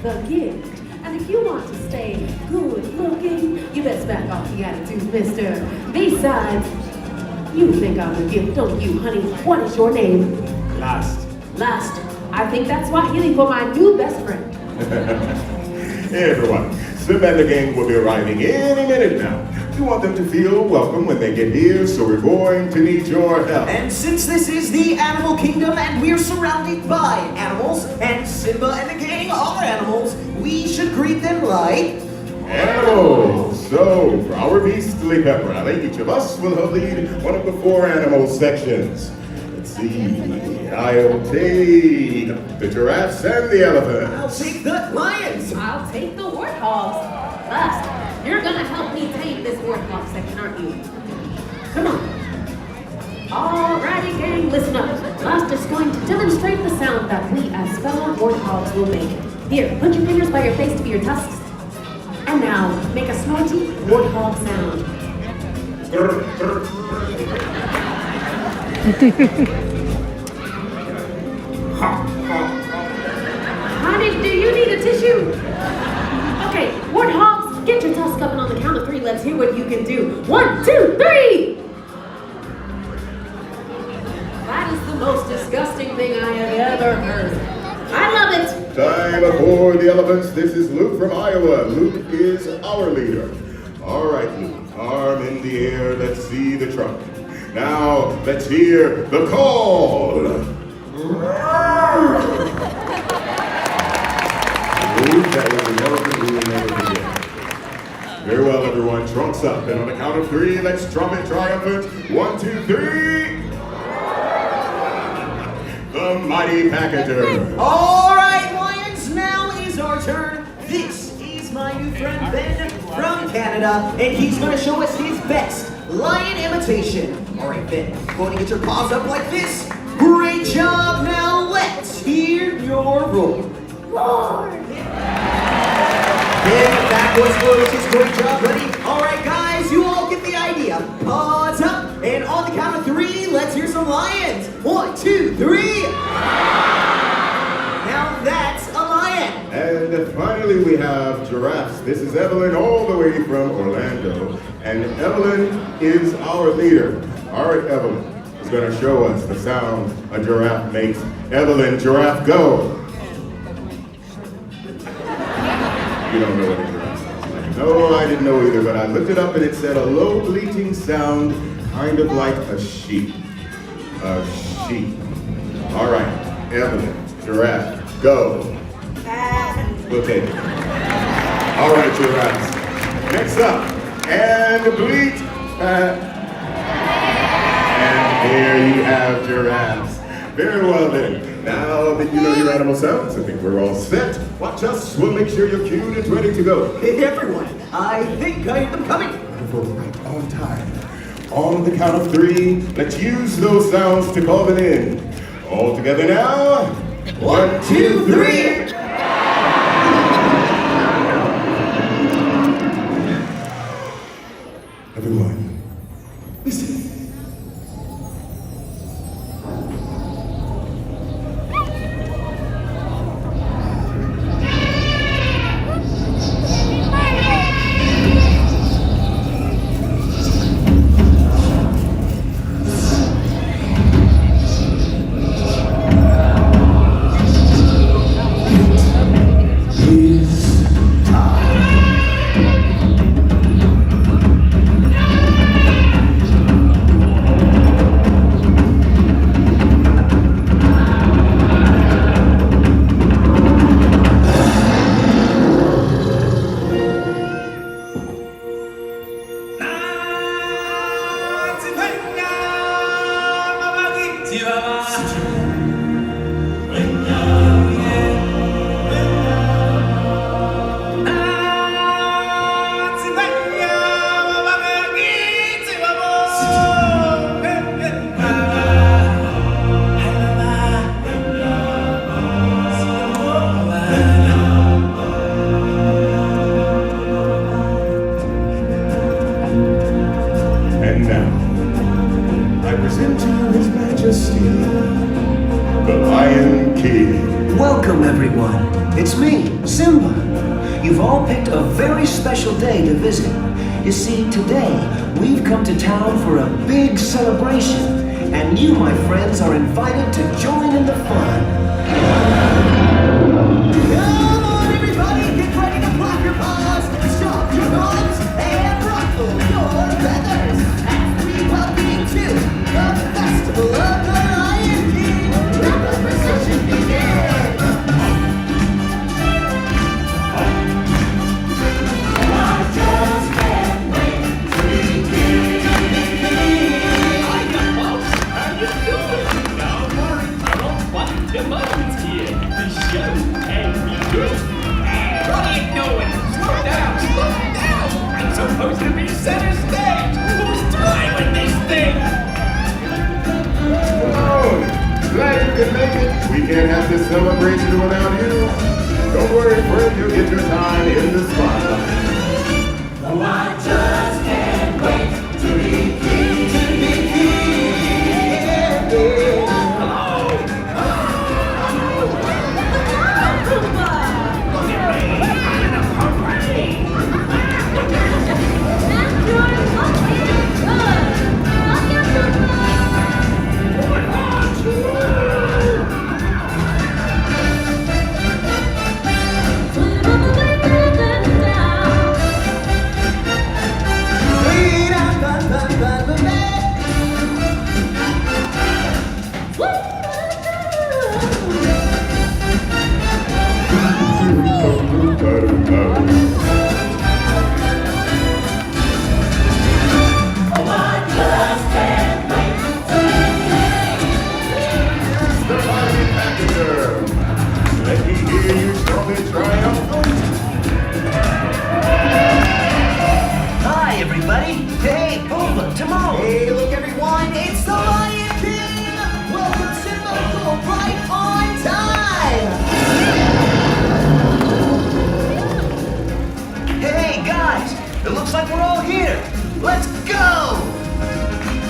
The gift. And if you want to stay good looking, you best back off the attitude, mister. Besides, you think I'm a gift, don't you, honey? What is your name? Last. Last. I think that's Swahili for my new best friend. Hey everyone, Sinbad and the gang will be arriving any minute now. We want them to feel welcome when they get here, so we're going to need your help. And since this is the animal kingdom and we're surrounded by animals, and Simba and the gang are animals, we should greet them like animals. So, for our beastly pep rally, each of us will lead one of the 4 animal sections. Let's see, I'll take the giraffes and the elephants. I'll take the lions. I'll take the warthogs. Last, you're gonna help me tame this warthog section, aren't you? Come on. Alrighty, gang, listen up. Last is going to demonstrate the sound that we as fellow warthogs will make. Here, put your fingers by your face to be your tusks. And now, make a snorty warthog sound. Honey, do you need a tissue? Okay, warthogs, get your tusks up, and on the count of 3, let's hear what you can do. 1, 2, 3! That is the most disgusting thing I have ever heard. I love it! Time aboard the elephants. This is Luke from Iowa. Luke is our leader. All right, Luke, arm in the air. Let's see the truck. Now, let's hear the call. That was a moment we will never forget. Very well, everyone. Trunks up. And on the count of 3, let's trumpet triumphant. 1, 2, 3. The mighty packager. All right, lions, now is our turn. This is my new friend Ben from Canada, and he's going to show us his best lion imitation. All right, Ben, go ahead and get your paws up like this. Great job. Now let's hear your roar. Roar. Ben, that was Otis's great job, buddy. All right, guys, you all get the idea. Paws up, and on the count of 3, let's hear some lions. 1, 2, 3. Now that's a lion. And finally we have giraffes. This is Evelyn all the way from Orlando. And Evelyn is our leader. All right, Evelyn is going to show us the sound a giraffe makes. Evelyn, giraffe, go. You don't know what a giraffe sounds like. No, I didn't know either, but I looked it up and it said a low bleating sound, kind of like a sheep. A sheep. All right, Evelyn, giraffe, go. We'll take it. All right, giraffes. Next up, and bleat. And there you have giraffes. Very well then. Now that you know your animal sounds, I think we're all set. Watch us. We'll make sure you're cued and ready to go. Hey, everyone, I think I am coming. Wonderful, right on time. On the count of 3, let's use those sounds to call them in. All together now. 1, 2, 3. Everyone, listen. And now, I present to you His Majesty, the Lion King. Welcome, everyone. It's me, Simba. You've all picked a very special day to visit. You see, today, we've come to town for a big celebration, and you, my friends, are invited to join in the fun. Come on, everybody, get ready to clap your paws, stomp your arms, and ruffle your feathers as we welcome you to the Festival of the Lion King. Let the procession begin. I just can't wait to be king. Hi, folks. How you doing? Don't worry, I don't fight the buttons here. The show can be good. What are you doing? Slow down, slow down. I'm supposed to be center stage. Who's driving this thing? Oh, glad you can make it. We can't have this celebration without you. Don't worry, Fred, you'll get your time in the spotlight. Oh, I just can't wait to be king, to be king. Yeah, yeah. Let me hear you trumpet triumphant. Hi, everybody. Hey, Pumbaa, Timon. Hey, look, everyone. It's the Lion King. Welcome, Simba. Go right on time. Hey, guys. It looks like we're all here. Let's go.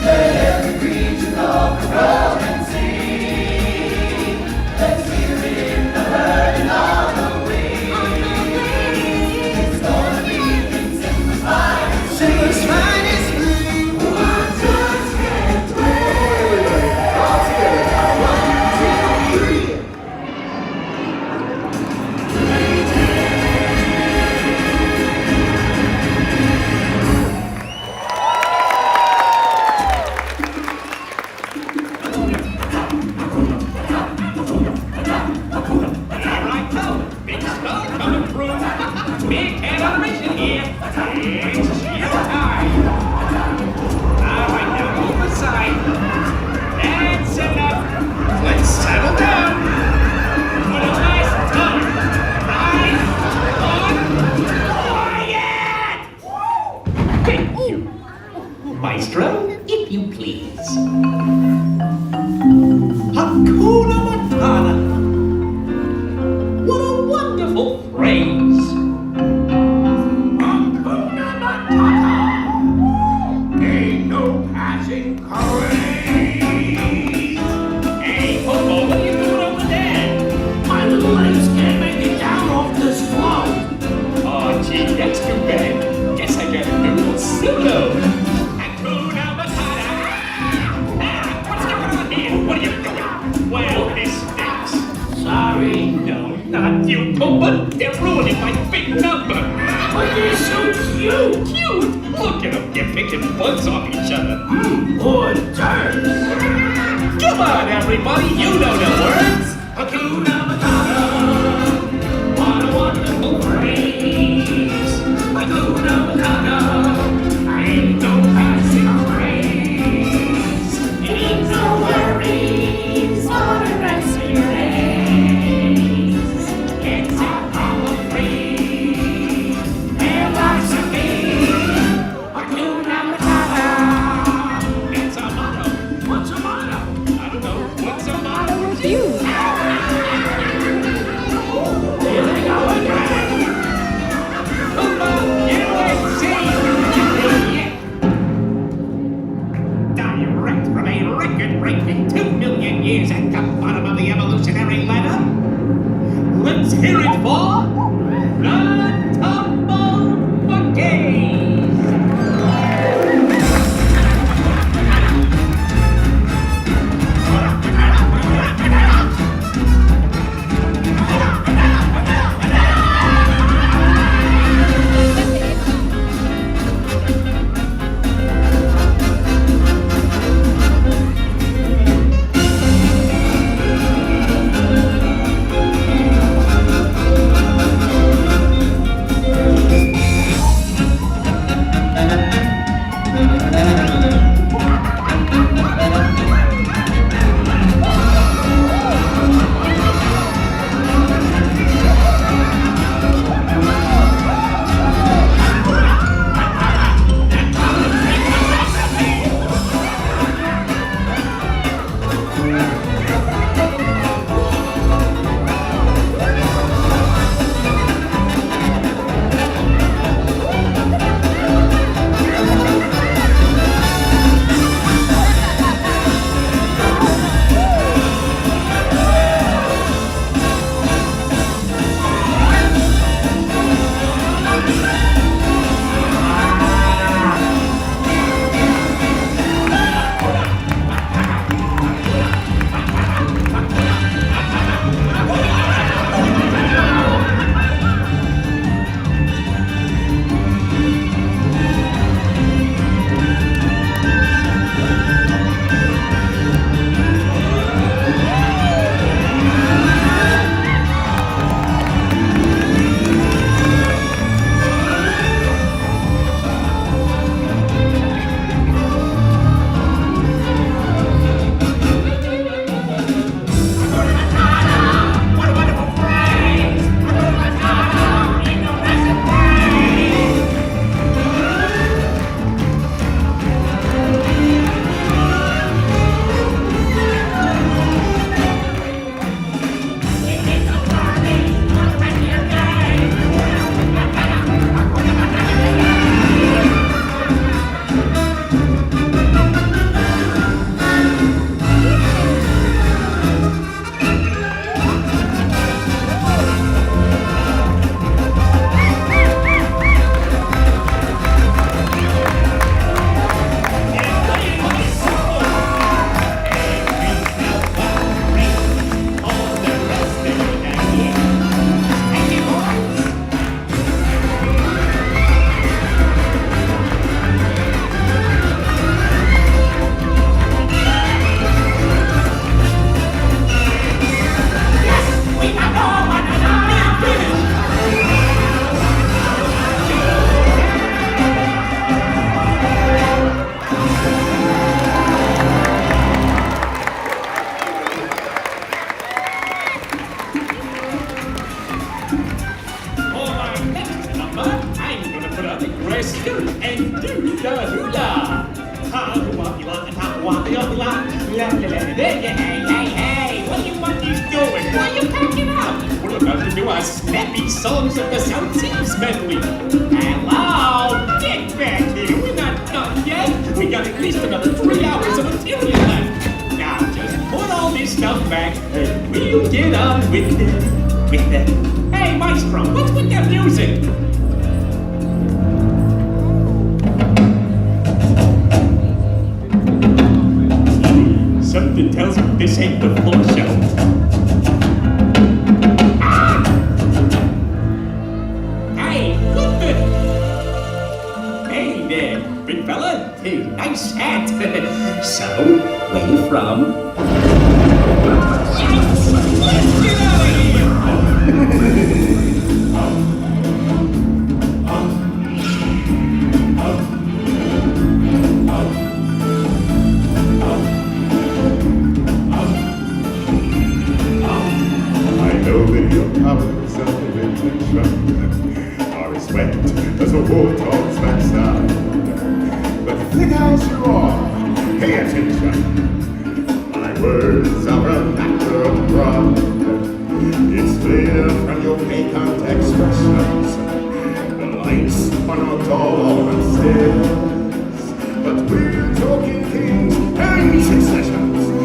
Let every creature of the world and sing. Let's hear it in the herd and on the wing. It's gonna be King Simba's finest. Simba's finest blue. I just can't wait. All together. 1, 2, 3. Maestro, if you please. Hakuna Matata. What a wonderful phrase. Hakuna Matata. Ain't no passing craze. Hey, Popo, what are you doing over there? My little legs can't make it down off this float. Oh, gee, that's too bad. Guess I gotta do a little solo. What are you doing? Well, this stinks. Sorry. No, not you, Pumbaa. They're ruining my big number. But they're so cute. Cute? Look at them. They're picking bugs off each other. Or dirt. Come on, everybody. You know the words. Hakuna Matata. What a wonderful phrase. Hakuna Matata. I ain't no passing craze. Ain't no worry. break me 2 million years at the bottom of the evolutionary ladder? Let's hear it for the Tumble Monkeys! Hey, what do you want you doing? Why are you packing up? We're about to do our snappy songs of the South Seas medley. Hello, get back here. We're not done yet. We got at least another 3 hours of material left. Now just put all this stuff back and we'll get on with it. Hey, Maestro, what's with that music? Something tells me this ain't the full show. Ah! Hey, what the? Hey there, big fella. Hey, nice hat. So, where you from? Yes! Let's get out of here! Are as wet as a warthog's backside. But thick as you are, pay attention. My words are a matter of pride. It's clear from your piquant expressions. The lights are not all on stairs, but we're talking kings and successions.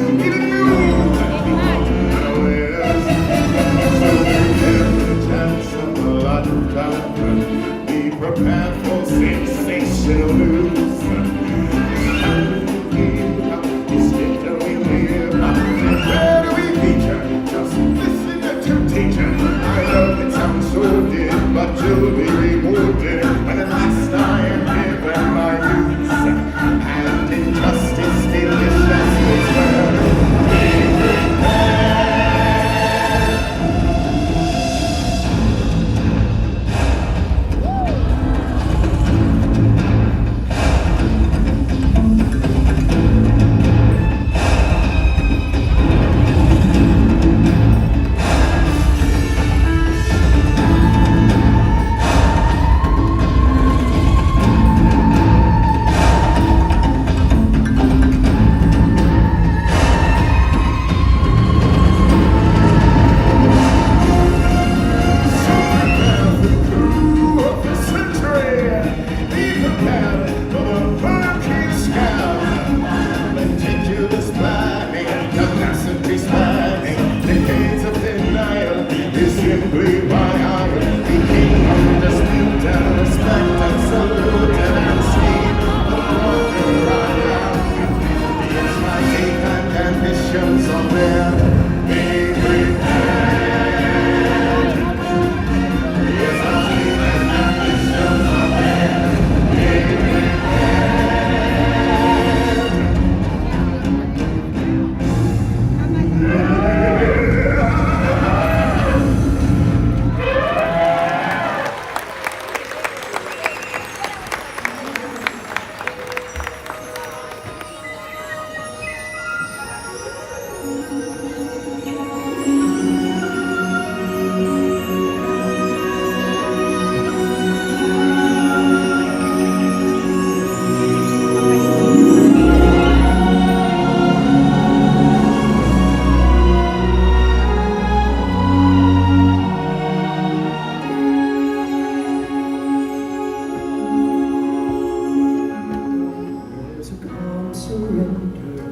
won't surrender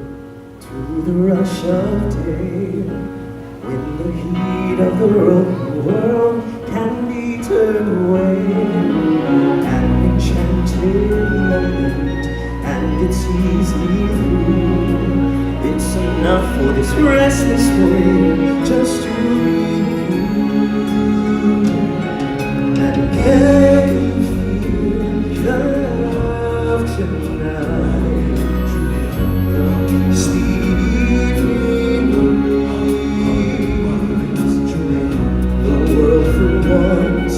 to the rush of day. When the heat of the broken world can be turned away. An enchanted moment, and it sees me through. It's enough for this restless world just to be you. And can you feel love tonight? Sleeping breeze, the world for once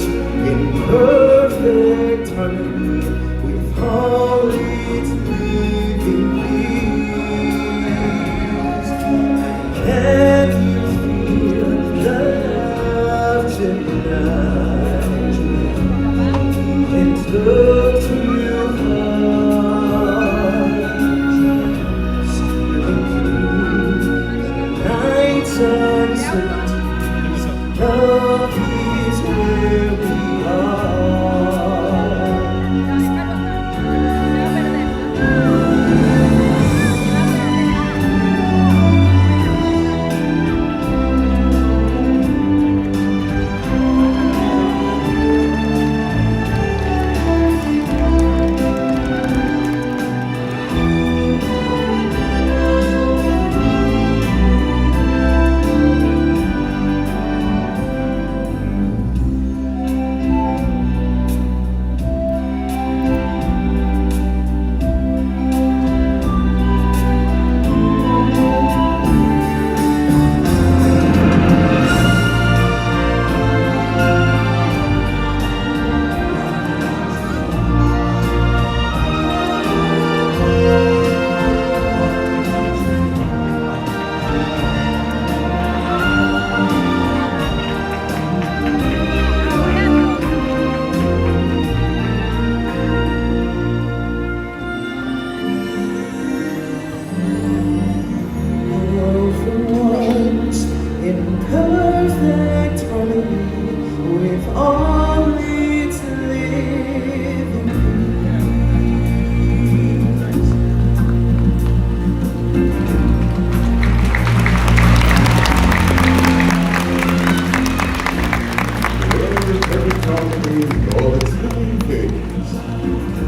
in perfect harmony with all its living beings. Can you feel love tonight? And look to your heart, stealing through the night's uncertainties. Love is where we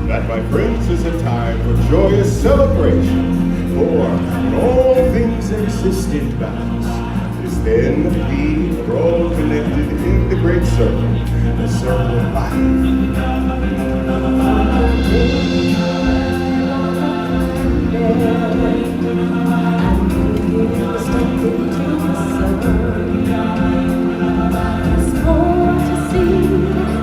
That, my friends, is a time for joyous celebration. For when all things exist in balance, is then we are all connected in the great circle, the circle of life. There's more to see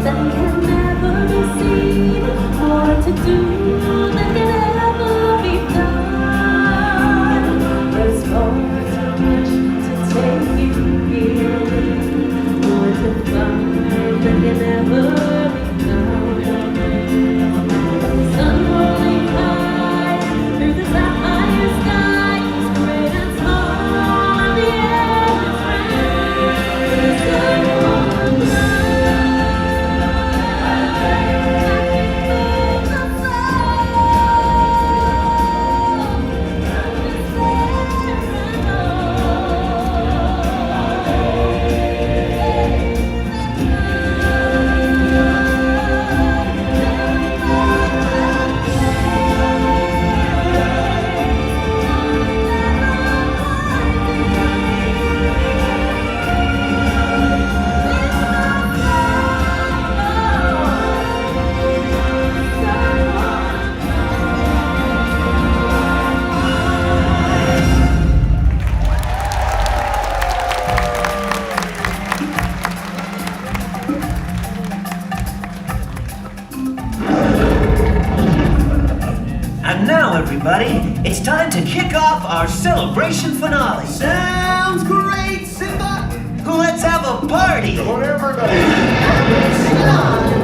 than can never be seen, more to do than can ever be done. There's more to wish to take you here, more to find than can ever be found. The sun rolling high through the sapphire sky is great and small, and the air is red. The sun rolling And now, everybody, it's time to kick off our celebration finale. Sounds great, Simba! Let's have a party! Come on, everybody! Sing it on!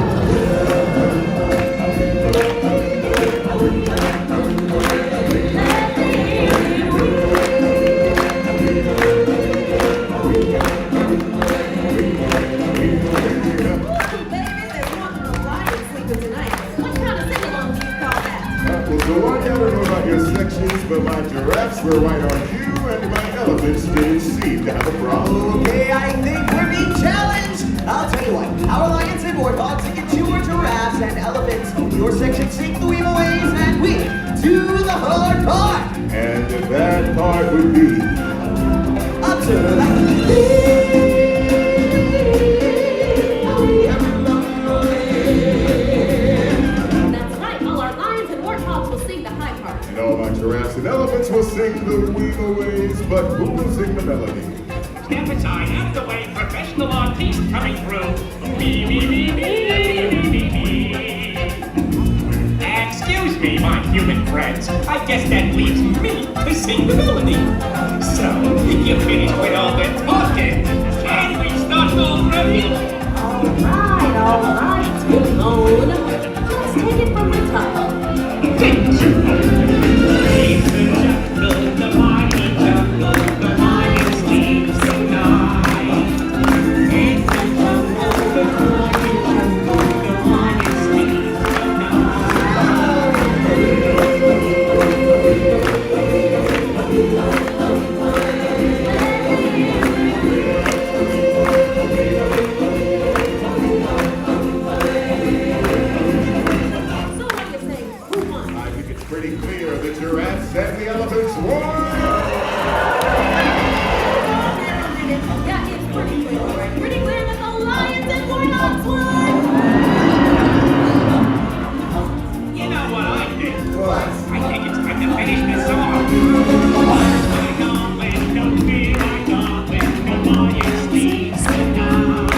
So I gotta know about your section but my giraffes were right on cue, and my elephants didn't seem to have a problem. Okay, I think we're being challenged. I'll tell you what, our lions and warthogs get you more giraffes and elephants. Your section sink the weeaways, and we do the hard part. And that part would be up to the That's right, all our lions and warthogs will sing the high part. and all my giraffes and elephants will sing the weeaways, but who will sing the melody? Step aside, out of the way, professional artiste coming through. Me. Excuse me, my human friends. I guess that leaves me to sing the melody. So, if you finish with all the talking, can we start already? All right, Timon. Let's take it from the top. Ladies and gentlemen, the lion sleeps tonight. In the jungle, the lion sleeps I think it's pretty clear the giraffes and the elephants won! Yeah, it's pretty clear. Pretty clear that the lions and warthogs won. You know what I think? What? I think it's time to finish this song. I don't let no fear, I don't let no lion sleep tonight.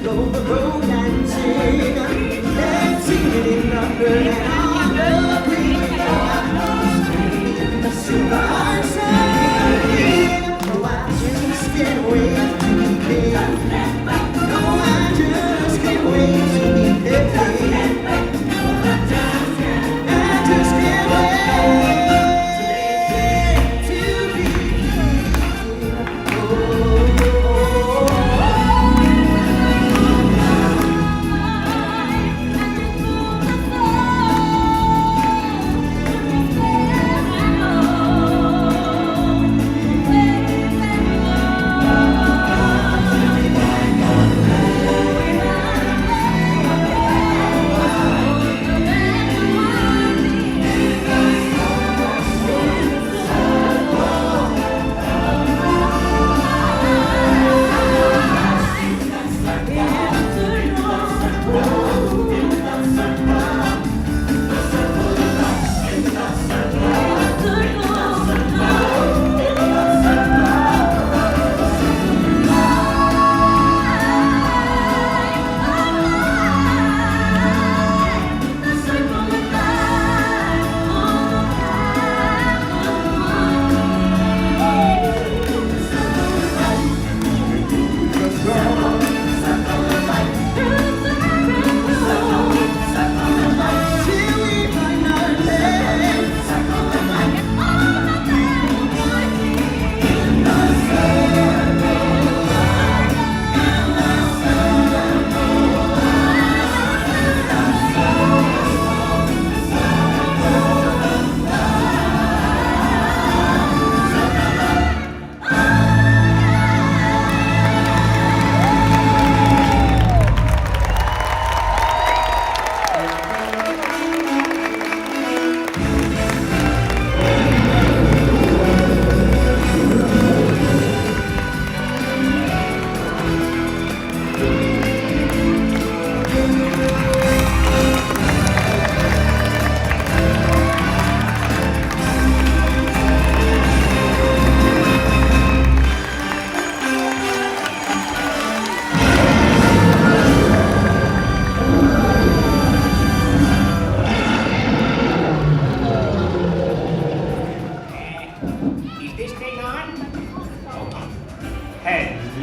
Go the road and sing.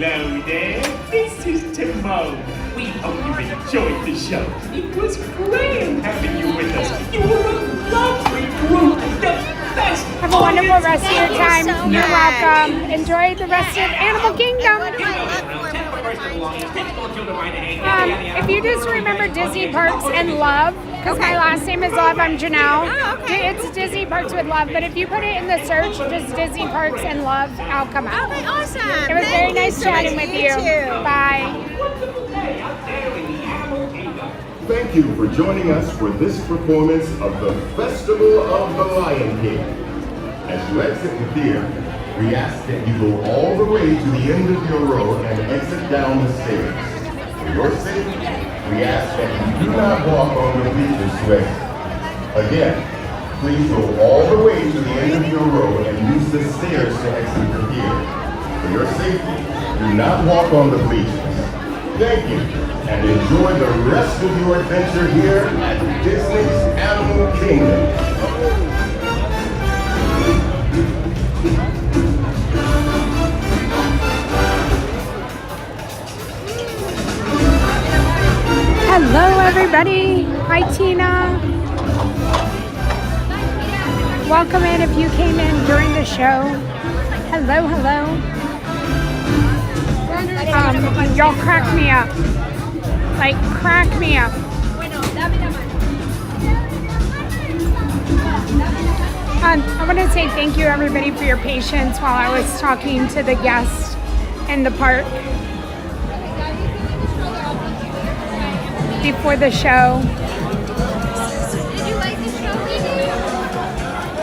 Hello there, this is Timon. We hope you enjoyed the show. It was grand having you with us. You were a lovely group, the best. Have a wonderful rest of your time. You're welcome. Enjoy the rest of Animal Kingdom. If you just remember Disney Parks and Love, because my last name is Love, I'm Janelle. It's Disney Parks with Love, but if you put it in the search, just Disney Parks and Love, I'll come out. Okay, awesome. It was very nice chatting with you. Bye. Thank you for joining us for this performance of the Festival of the Lion King. As you exit the theater, we ask that you go all the way to the end of your row and exit down the stairs. For your safety, we ask that you do not walk on the bleachers to exit. Again, please go all the way to the end of your row and use the stairs to exit the theater. For your safety, do not walk on the bleachers. Thank you, and enjoy the rest of your adventure here at Disney's Animal Kingdom. Hello, everybody. Hi, Tina. Welcome in if you came in during the show. Hello, hello. Y'all crack me up. Like, crack me up. I want to say thank you, everybody, for your patience while I was talking to the guests in the park before the show. Did you like the show we did?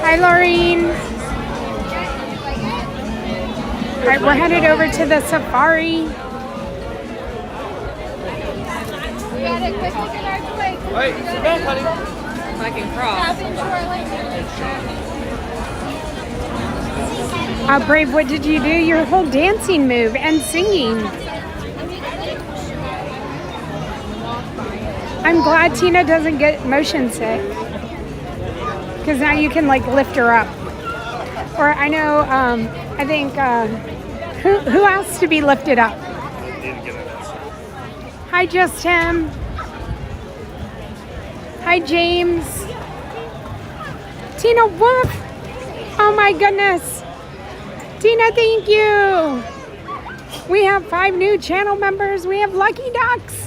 Hi, Laureen. All right, we're headed over to the safari. We got a quick look at our quick. Wait, sit back, honey. I can cross. Brave, what did you do? Your whole dancing move and singing. I'm glad Tina doesn't get motion sick, because now you can like lift her up. Or I know, I think, who asked to be lifted up? Hi, Just Him. Hi, James. Tina, woof. Oh my goodness. Tina, thank you. We have 5 new channel members. We have Lucky Ducks.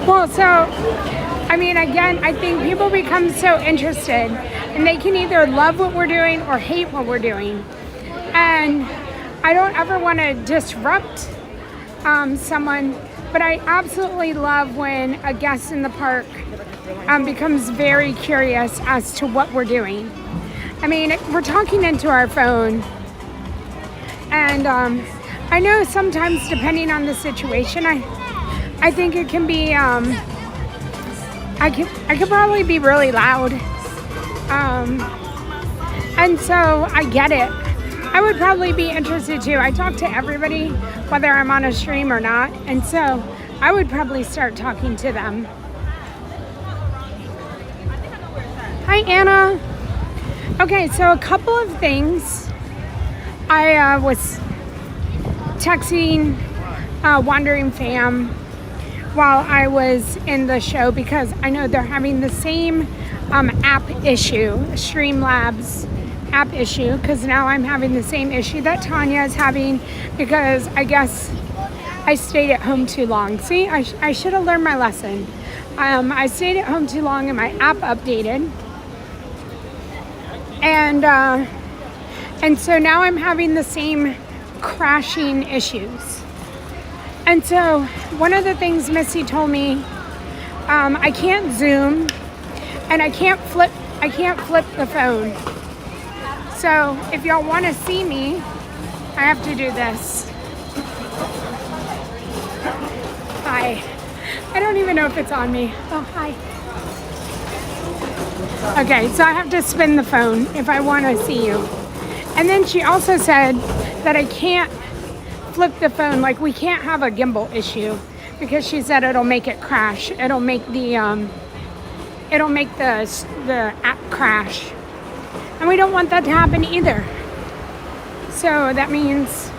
Well, so, I mean, again, I think people become so interested, and they can either love what we're doing or hate what we're doing. And I don't ever want to disrupt someone, but I absolutely love when a guest in the park becomes very curious as to what we're doing. I mean, we're talking into our phone, and I know sometimes, depending on the situation, I think it can be, I could probably be really loud. And so I get it. I would probably be interested too. I talk to everybody, whether I'm on a stream or not. And so I would probably start talking to them. Hi, Anna. Okay, so a couple of things. I was texting Wandering Fam while I was in the show, because I know they're having the same app issue, Streamlabs app issue, because now I'm having the same issue that Tanya is having, because I guess I stayed at home too long. See, I should have learned my lesson. I stayed at home too long and my app updated. And so now I'm having the same crashing issues. And so one of the things Missy told me, I can't zoom and I can't flip the phone. So if y'all want to see me, I have to do this. Hi. I don't even know if it's on me. Oh, hi. Okay, so I have to spin the phone if I want to see you. And then she also said that I can't flip the phone. Like, we can't have a gimbal issue because she said it'll make it crash. It'll make the app crash. And we don't want that to happen either. So that means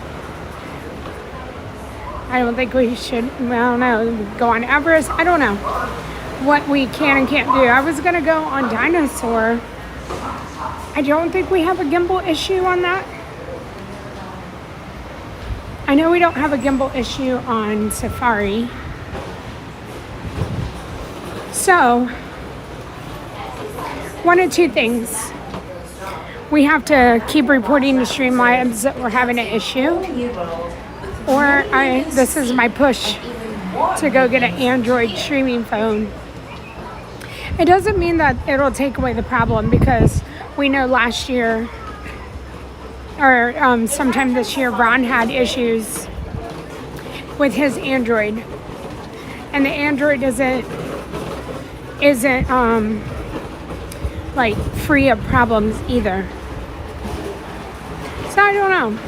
I don't think we should, I don't know, go on Everest. I don't know what we can and can't do. I was going to go on Dinosaur. I don't think we have a gimbal issue on that. I know we don't have a gimbal issue on Safari. So, one of two things. We have to keep reporting to Streamlabs that we're having an issue. Or this is my push to go get an Android streaming phone. It doesn't mean that it'll take away the problem, because we know last year or sometime this year, Ron had issues with his Android, and the Android isn't like free of problems either. So I don't know.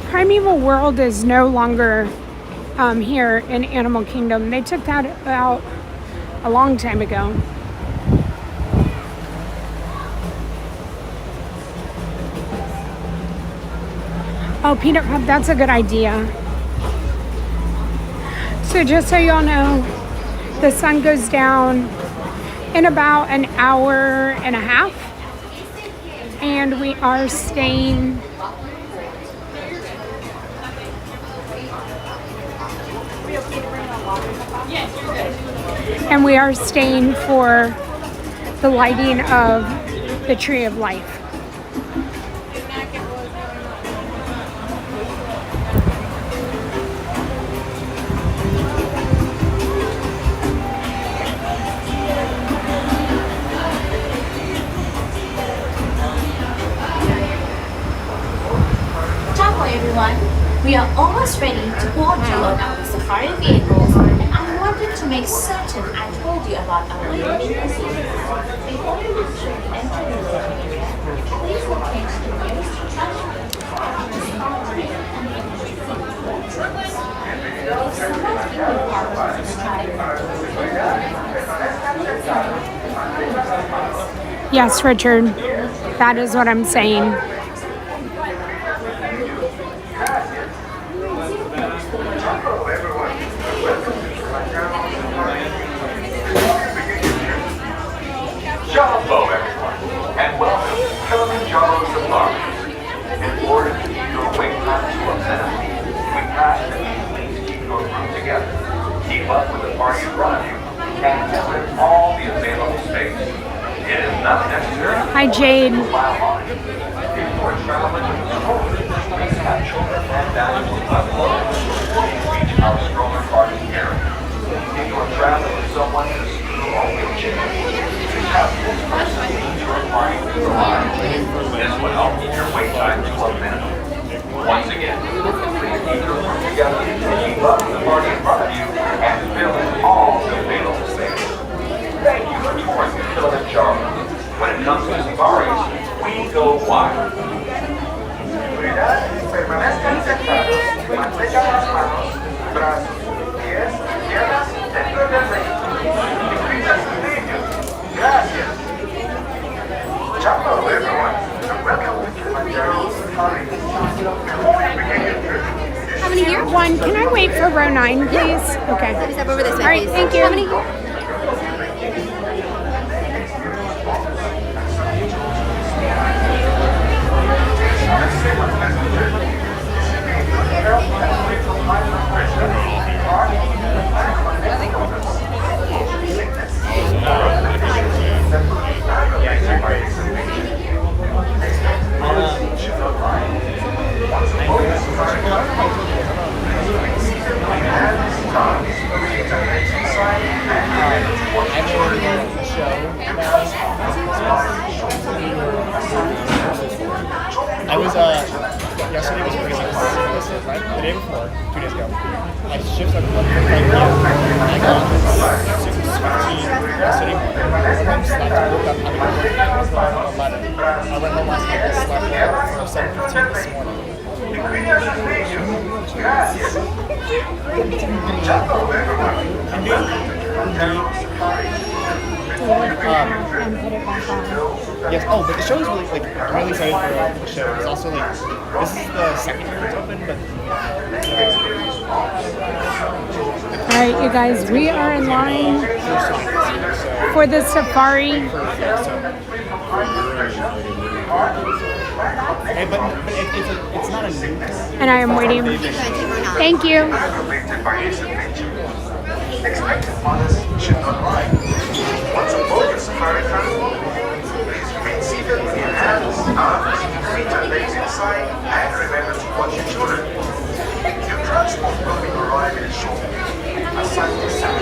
Primeval World is no longer here in Animal Kingdom. They took that out a long time ago. Oh, Peanut Pup, that's a good idea. So just so y'all know, the sun goes down in about an hour and a half, and we are staying for the lighting of the Tree of Life. Everyone, we are almost ready to board you on our safari vehicles, and I wanted to make certain I told you about our landing procedure. Before you enter the living area, please locate the nearest trash Yes, Richard, that is what I'm saying. Hello everyone, and welcome to Kilimanjaro Safari. In order to keep your wait time to a minimum, we ask that you please keep your group together, keep up with the party in front of you, and fill in all the available space. It is not necessary Hi, Jade. to file on it. If you are traveling with children, please have children and valuables unloaded before you reach our stroller parking area. If you are traveling with someone in a scooter or wheelchair, have this person lead your party through the line. This will help keep your wait time to a minimum. Once again, please keep your group together, keep up with the party in front of you, and fill in all the available space. Thank you for touring Kilimanjaro. When it comes to safaris, we go wild. Permanezcan sentados, mantengan las manos, brazos, pies, piernas dentro del vehículo. Incluya sus niños. Gracias. Hello everyone, and welcome to Kilimanjaro Safari. Before we begin your trip, How many here? One. Can I wait for row 9, please? Okay. Step over this way, All right, please. thank you. How many here? yesterday was crazy. Right? The day before, 2 days ago, my shift started at 11:45 p.m. I got off at 6:15 yesterday morning. I slept, I woke up, had to go to work at 11. I went home last night, I slept for 7:15 this morning. Yes. Oh, but the show is really I'm really excited for the show. It's also this is the second year it's open, but. All right, you guys, we are in line for the safari. But it's not a new. And I am waiting. Thank you. Expectant mothers should not lie. Once aboard your safari transport, please remain seated with your hands, arms, feet and legs inside, and remember to watch your children. Your transport will be arriving shortly. Asante Sam.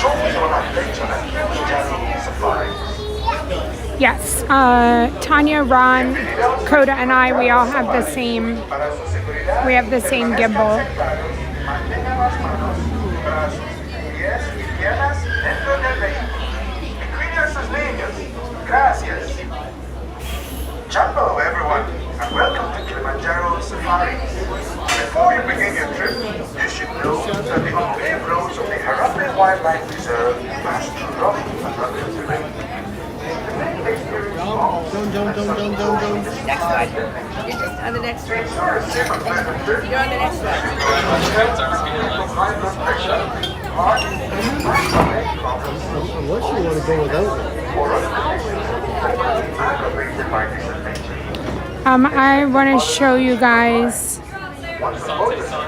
Join me on an adventure at Janel Safari. Yes, Tanya, Ron, Coda, and I, we all have the same. We have the same gimbal. Gracias. Hello everyone, and welcome to Kilimanjaro Safari. Before you begin your trip, you should know that the unpaved roads of the Howey Wildlife Reserve pass through rough and rugged terrain. Don't. Next one. You're just on the next one. You're on the next one. Unless you want to go without me. I want to show you guys.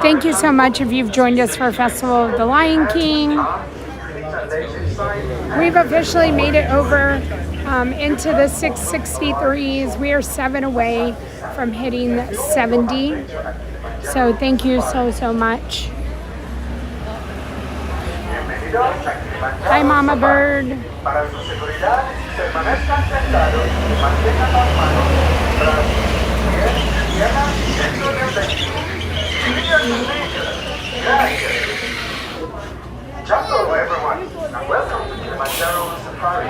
Thank you so much if you've joined us for Festival of the Lion King. We've officially made it over into the 663s. We are 7 away from hitting 70. So thank you so much. Hi, Mama Bird. Para su seguridad, permanezcan sentados y mantengan las manos, brazos, pies, piernas dentro del vehículo. Cuida sus niños. Gracias. Hello everyone, and welcome to Kilimanjaro Safari.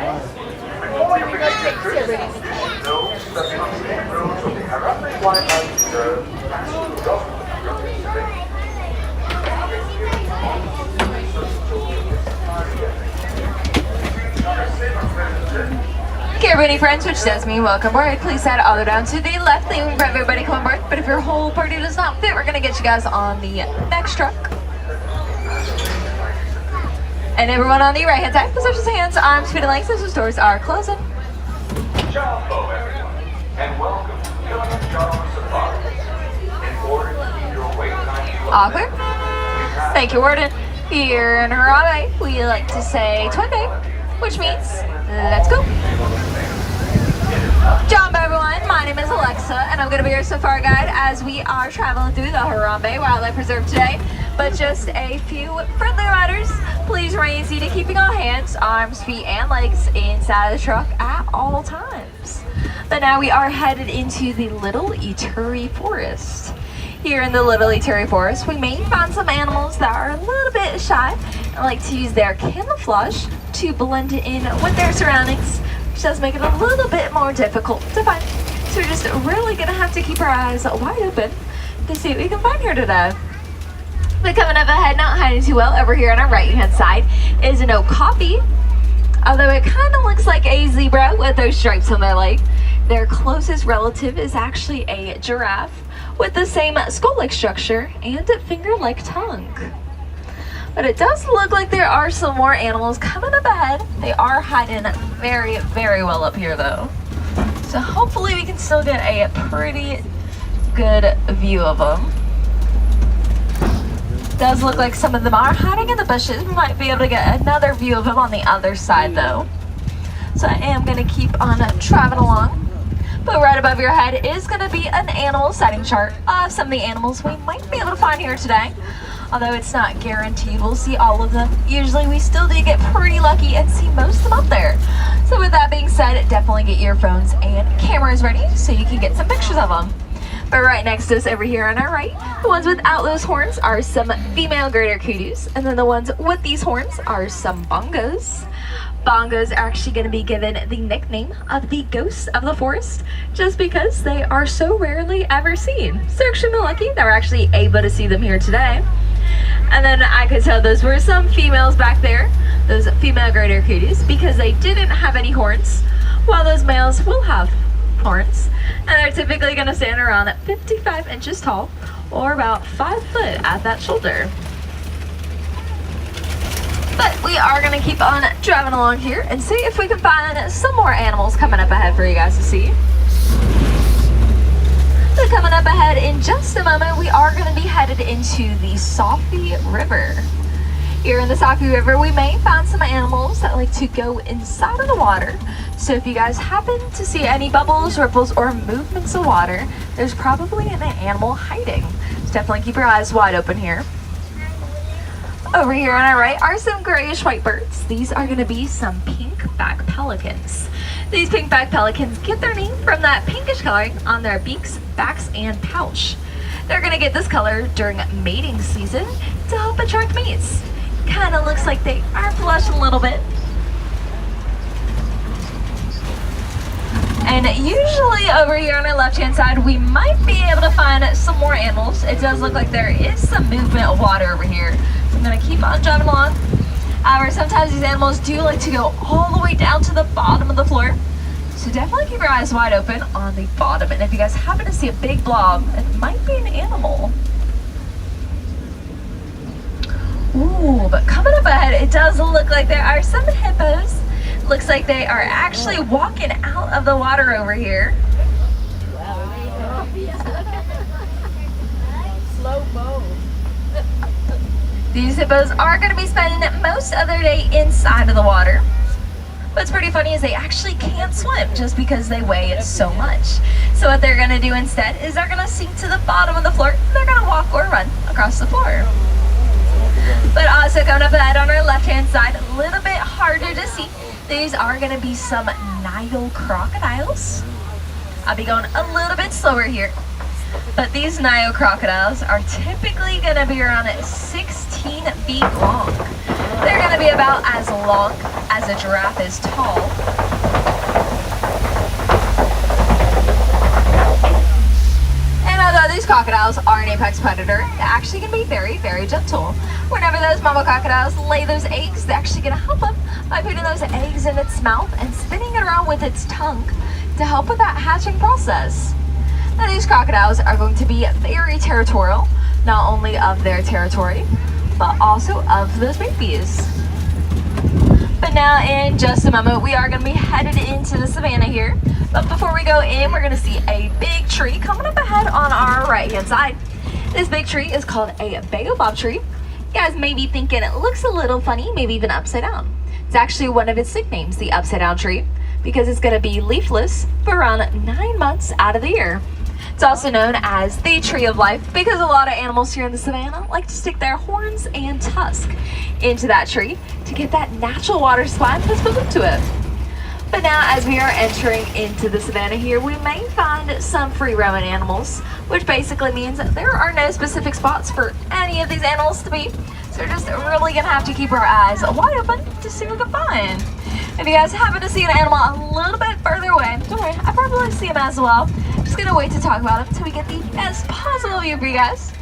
Before you begin your trip, you should know that the unpaved roads of the Howey Wildlife Reserve pass through rough and rugged terrain. Okay, everybody, friends, which does mean welcome aboard. Please set all the way down to the left, leaving for everybody come on board. But if your whole party does not fit, we're gonna get you guys on the next truck. And everyone on the right-hand side, positions hands, arms, feet, and legs as the doors are closing. Hello everyone, and welcome to Kilimanjaro Safari. In order to keep your wait time All clear? Thank you, Warden. Here in Howey, we like to say Twende, which means let's go. Jump, everyone. My name is Alexa, and I'm going to be your safari guide as we are traveling through the Howey Wildlife Reserve today. But just a few friendly reminders. Please remain seated, keeping all hands, arms, feet, and legs inside the truck at all times. But now we are headed into the Little Ituri Forest. Here in the Little Ituri Forest, we may find some animals that are a little bit shy and like to use their camouflage to blend in with their surroundings, which does make it a little bit more difficult to find. So we're just really gonna have to keep our eyes wide open to see what we can find here today. But coming up ahead, not hiding too well, over here on our right-hand side is an okapi. Although it kind of looks like a zebra with those stripes on their leg, their closest relative is actually a giraffe with the same skull-like structure and finger-like tongue. But it does look like there are some more animals coming up ahead. They are hiding very well up here though. So hopefully we can still get a pretty good view of them. Does look like some of them are hiding in the bushes. We might be able to get another view of them on the other side though. So I am gonna keep on traveling along. But right above your head is gonna be an animal sighting chart of some of the animals we might be able to find here today. Although it's not guaranteed we'll see all of them. Usually we still do get pretty lucky and see most of them up there. So with that being said, definitely get your phones and cameras ready so you can get some pictures of them. But right next to us over here on our right, the ones without those horns are some female greater kudos, and then the ones with these horns are some bongos. Bongos are actually going to be given the nickname of the ghosts of the forest just because they are so rarely ever seen. So extremely lucky that we're actually able to see them here today. And then I could tell those were some females back there, those female greater kudos, because they didn't have any horns, while those males will have horns. And they're typically going to stand around at 55 inches tall or about 5 foot at that shoulder. But we are going to keep on driving along here and see if we can find some more animals coming up ahead for you guys to see. So coming up ahead in just a moment, we are going to be headed into the Safi River. Here in the Safi River, we may find some animals that like to go inside of the water. So if you guys happen to see any bubbles, ripples, or movements of water, there's probably an animal hiding. So definitely keep your eyes wide open here. Over here on our right are some grayish white birds. These are going to be some pink-back pelicans. These pink-back pelicans get their name from that pinkish coloring on their beaks, backs, and pouch. They're going to get this color during mating season to help attract mates. Kind of looks like they are flushed a little bit. And usually over here on our left-hand side, we might be able to find some more animals. It does look like there is some movement of water over here. So I'm gonna keep on driving along. However, sometimes these animals do like to go all the way down to the bottom of the floor. So definitely keep your eyes wide open on the bottom. And if you guys happen to see a big blob, it might be an animal. Ooh, but coming up ahead, it does look like there are some hippos. Looks like they are actually walking out of the water over here. Slow-mo. These hippos are going to be spending most of their day inside of the water. What's pretty funny is they actually can't swim just because they weigh so much. So what they're going to do instead is they're going to sink to the bottom of the floor. And they're going to walk or run across the floor. But also coming up ahead on our left-hand side, a little bit harder to see. These are going to be some Nile crocodiles. I'll be going a little bit slower here. But these Nile crocodiles are typically going to be around 16 feet long. They're going to be about as long as a giraffe is tall. And although these crocodiles are an apex predator, they're actually going to be very, very gentle. Whenever those mama crocodiles lay those eggs, they're actually going to help them by putting those eggs in its mouth and spinning it around with its tongue to help with that hatching process. Now these crocodiles are going to be very territorial, not only of their territory, but also of those babies. But now in just a moment, we are going to be headed into the savannah here. But before we go in, we're going to see a big tree coming up ahead on our right-hand side. This big tree is called a baobab tree. You guys may be thinking it looks a little funny, maybe even upside down. It's actually one of its nicknames, the upside down tree, because it's going to be leafless for around 9 months out of the year. It's also known as the tree of life because a lot of animals here in the savannah like to stick their horns and tusk into that tree to get that natural water supply that's built into it. But now as we are entering into the savannah here, we may find some free roaming animals, which basically means that there are no specific spots for any of these animals to be. So we're just really gonna have to keep our eyes wide open to see what we can find. If you guys happen to see an animal a little bit further away, don't worry, I probably see them as well. Just gonna wait to talk about them until we get the best possible view for you guys.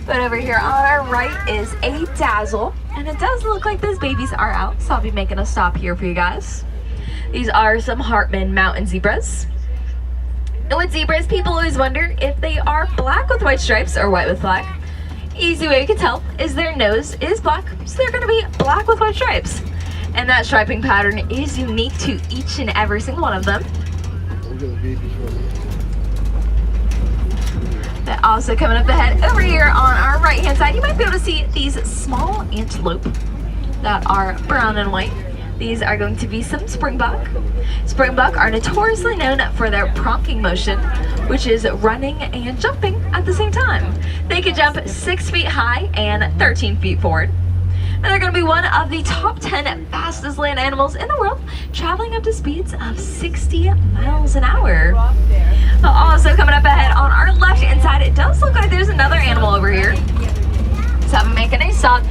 But over here on our right is a dazzle, and it does look like those babies are out, so I'll be making a stop here for you guys. These are some Hartman mountain zebras. And with zebras, people always wonder if they are black with white stripes or white with black. Easy way you can tell is their nose is black, so they're gonna be black with white stripes. And that striping pattern is unique to each and every single one of them. But also coming up ahead over here on our right hand side, you might be able to see these small antelope that are brown and white. These are going to be some springbuck. Springbuck are notoriously known for their pronking motion, which is running and jumping at the same time. They can jump 6 feet high and 13 feet forward. And they're going to be one of the top 10 fastest land animals in the world, traveling up to speeds of 60 miles an hour. Also coming up ahead on on our left-hand side, it does look like there's another animal over here. So I'm making a stop.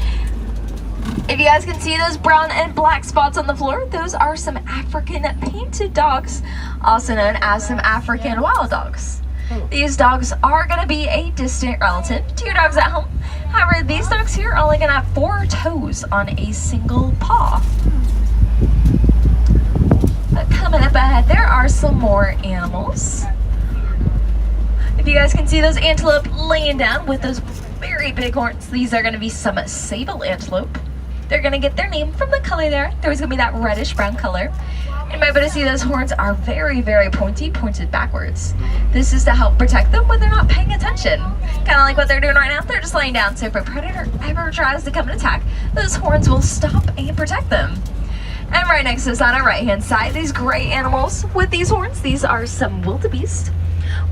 If you guys can see those brown and black spots on the floor, those are some African painted dogs, also known as some African wild dogs. These dogs are going to be a distant relative to your dogs at home. However, these dogs here are only going to have 4 toes on a single paw. But coming up ahead, there are some more animals. If you guys can see those antelope laying down with those very big horns, these are going to be some sable antelope. They're going to get their name from the color there. There's going to be that reddish brown color. And you might be able to see those horns are very, very pointy, pointed backwards. This is to help protect them when they're not paying attention. Kind of like what they're doing right now. They're just laying down. So if a predator ever tries to come and attack, those horns will stop and protect them. And right next to us on our right-hand side, these gray animals with these horns, these are some wildebeest.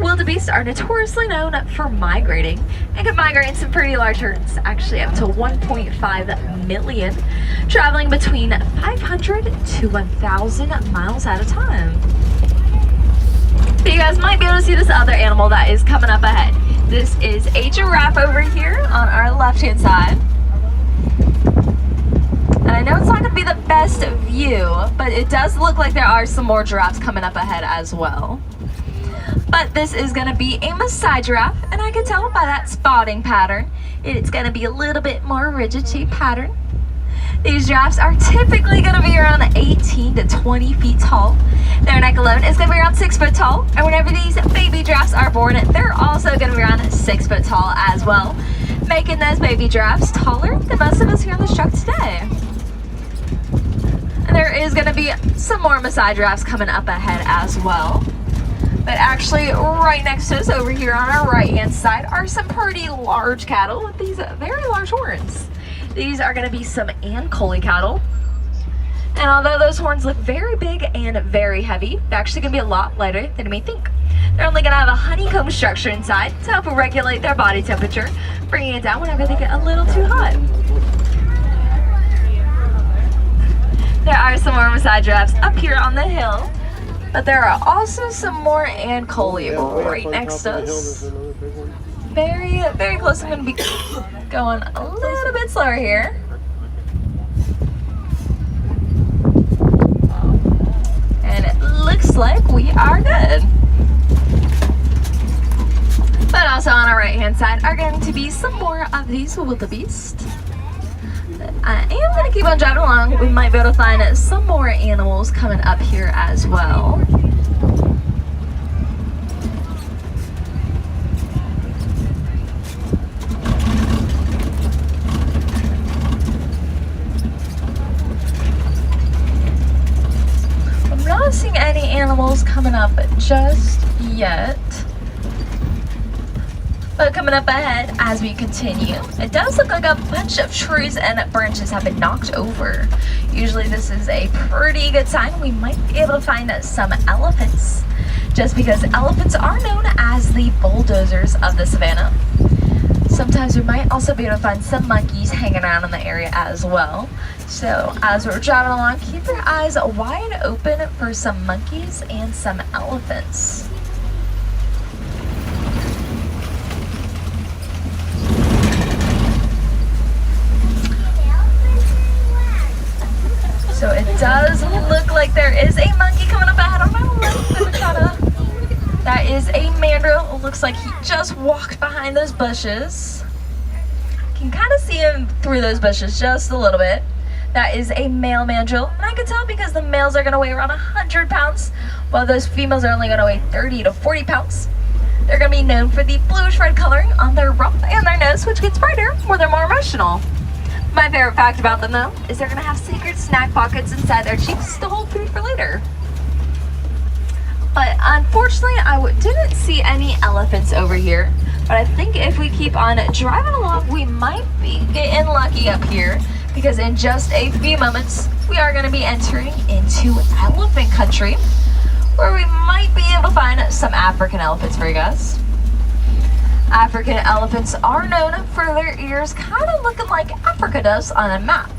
Wildebeest are notoriously known for migrating and can migrate in some pretty large herds, actually up to 1.5 million, traveling between 500 to 1,000 miles at a time. So you guys might be able to see this other animal that is coming up ahead. This is a giraffe over here on our left-hand side. And I know it's not going to be the best view, but it does look like there are some more giraffes coming up ahead as well. But this is going to be a Maasai giraffe, and I can tell by that spotting pattern, it's going to be a little bit more rigid shape pattern. These giraffes are typically going to be around 18 to 20 feet tall. Their neck alone is going to be around 6 foot tall, and whenever these baby giraffes are born, they're also going to be around 6 foot tall as well, making those baby giraffes taller than most of us here on this truck today. And there is going to be some more Maasai giraffes coming up ahead as well. But actually, right next to us over here on our right-hand side are some pretty large cattle with these very large horns. These are going to be some Ankole cattle. And although those horns look very big and very heavy, they're actually going to be a lot lighter than you may think. They're only going to have a honeycomb structure inside to help regulate their body temperature, bringing it down whenever they get a little too hot. There are some more Maasai giraffes up here on the hill. But there are also some more Ankole right next to us. Very, very close. I'm going to be going a little bit slower here. And it looks like we are good. But also on our right-hand side are going to be some more of these wildebeest. I am going to keep on driving along. We might be able to find some more animals coming up here as well. I'm not seeing any animals coming up just yet. But coming up ahead as we continue, it does look like a bunch of trees and branches have been knocked over. Usually this is a pretty good sign. We might be able to find some elephants, just because elephants are known as the bulldozers of the savannah. Sometimes we might also be able to find some monkeys hanging around in the area as well. So as we're driving along, keep your eyes wide open for some monkeys and some elephants. So it does look like there is a monkey coming up ahead on my left. That is a mandrill. It looks like he just walked behind those bushes. You can kind of see him through those bushes just a little bit. That is a male mandrill. And I can tell because the males are going to weigh around 100 pounds, while those females are only going to weigh 30 to 40 pounds. They're going to be known for the bluish-red coloring on their rump and their nose, which gets brighter when they're more emotional. My favorite fact about them, though, is they're going to have secret snack pockets inside their cheeks to hold food for later. But unfortunately, I didn't see any elephants over here. But I think if we keep on driving along, we might be getting lucky up here. Because in just a few moments, we are going to be entering into elephant country, where we might be able to find some African elephants for you guys. African elephants are known for their ears kind of looking like Africa does on a map.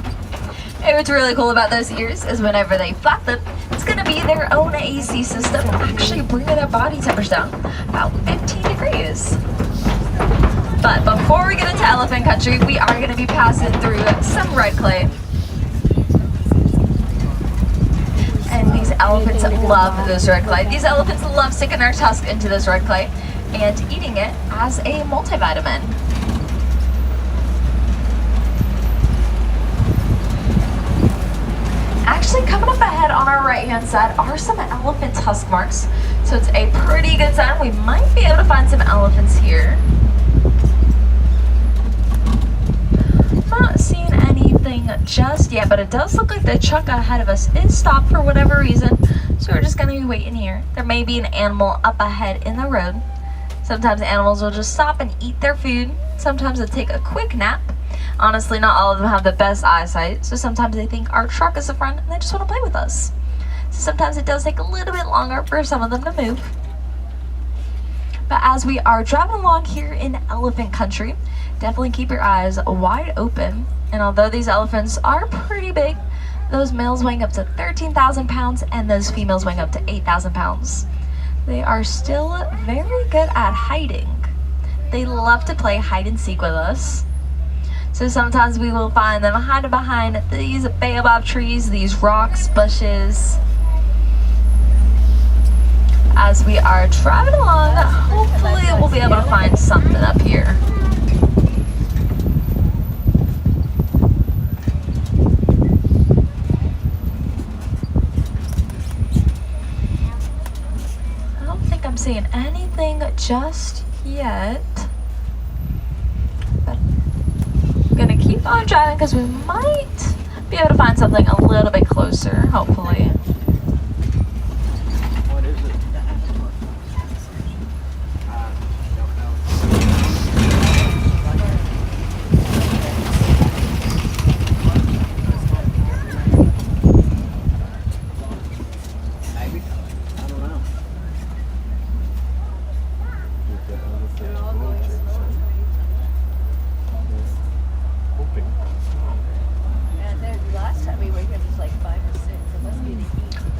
And what's really cool about those ears is whenever they flap them, it's going to be their own AC system, actually bringing their body temperature down about 15 degrees graze. But before we get into elephant country, we are going to be passing through some red clay. And these elephants love this red clay. These elephants love sticking their tusk into this red clay and eating it as a multivitamin. Actually, coming up ahead on our right-hand side are some elephant tusk marks. So it's a pretty good sign. We might be able to find some elephants here. Not seeing anything just yet, but it does look like the truck ahead of us is stopped for whatever reason. So we're just going to be waiting here. There may be an animal up ahead in the road. Sometimes animals will just stop and eat their food. Sometimes they'll take a quick nap. Honestly, not all of them have the best eyesight, so sometimes they think our truck is a friend and they just want to play with us. So sometimes it does take a little bit longer for some of them to move. But as we are driving along here in elephant country, definitely keep your eyes wide open. And although these elephants are pretty big, those males weighing up to 13,000 pounds and those females weighing up to 8,000 pounds, they are still very good at hiding. They love to play hide and seek with us. So sometimes we will find them hiding behind these baobab trees, these rocks, bushes. As we are driving along, hopefully we'll be able to find something up here. I don't think I'm seeing anything just yet. But I'm gonna keep on driving because we might be able to find something a little bit closer, hopefully.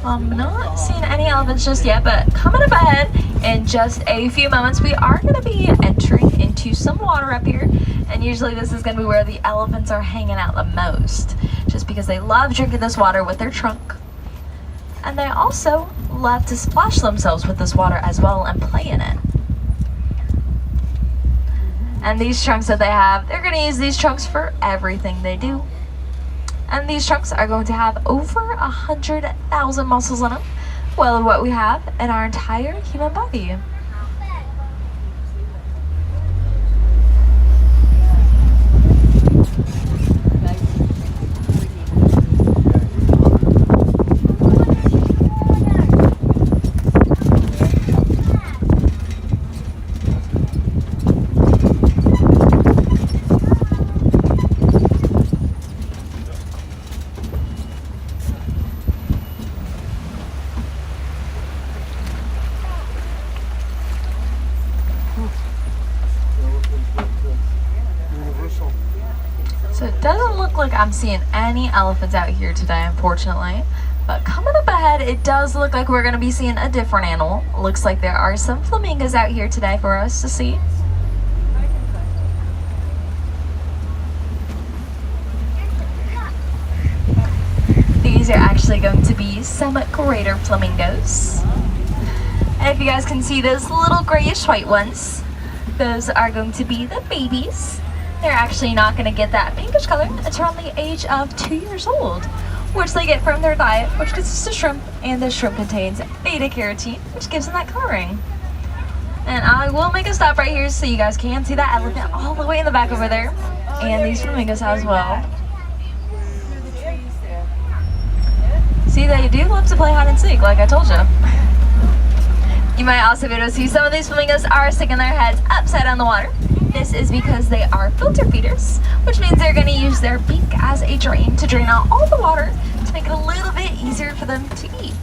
I'm not seeing any elephants just yet, but coming up ahead in just a few moments, we are going to be entering into some water up here. And usually this is going to be where the elephants are hanging out the most, just because they love drinking this water with their trunk. And they also love to splash themselves with this water as well and play in it. And these trunks that they have, they're going to use these trunks for everything they do. And these trunks are going to have over 100,000 muscles in them, well, what we have in our entire human body. So it doesn't look like I'm seeing any elephants out here today, unfortunately. But coming up ahead, it does look like we're going to be seeing a different animal. Looks like there are some flamingos out here today for us to see. These are actually going to be some greater flamingos. And if you guys can see those little grayish white ones, those are going to be the babies. They're actually not going to get that pinkish color until around the age of 2 years old, which they get from their diet, which consists of shrimp, and the shrimp contains beta-carotene, which gives them that coloring. And I will make a stop right here so you guys can see that elephant all the way in the back over there, and these flamingos as well. See, they do love to play hide and seek, like I told you. You might also be able to see some of these flamingos are sticking their heads upside down the water. This is because they are filter feeders, which means they're going to use their beak as a drain to drain out all the water to make it a little bit easier for them to eat.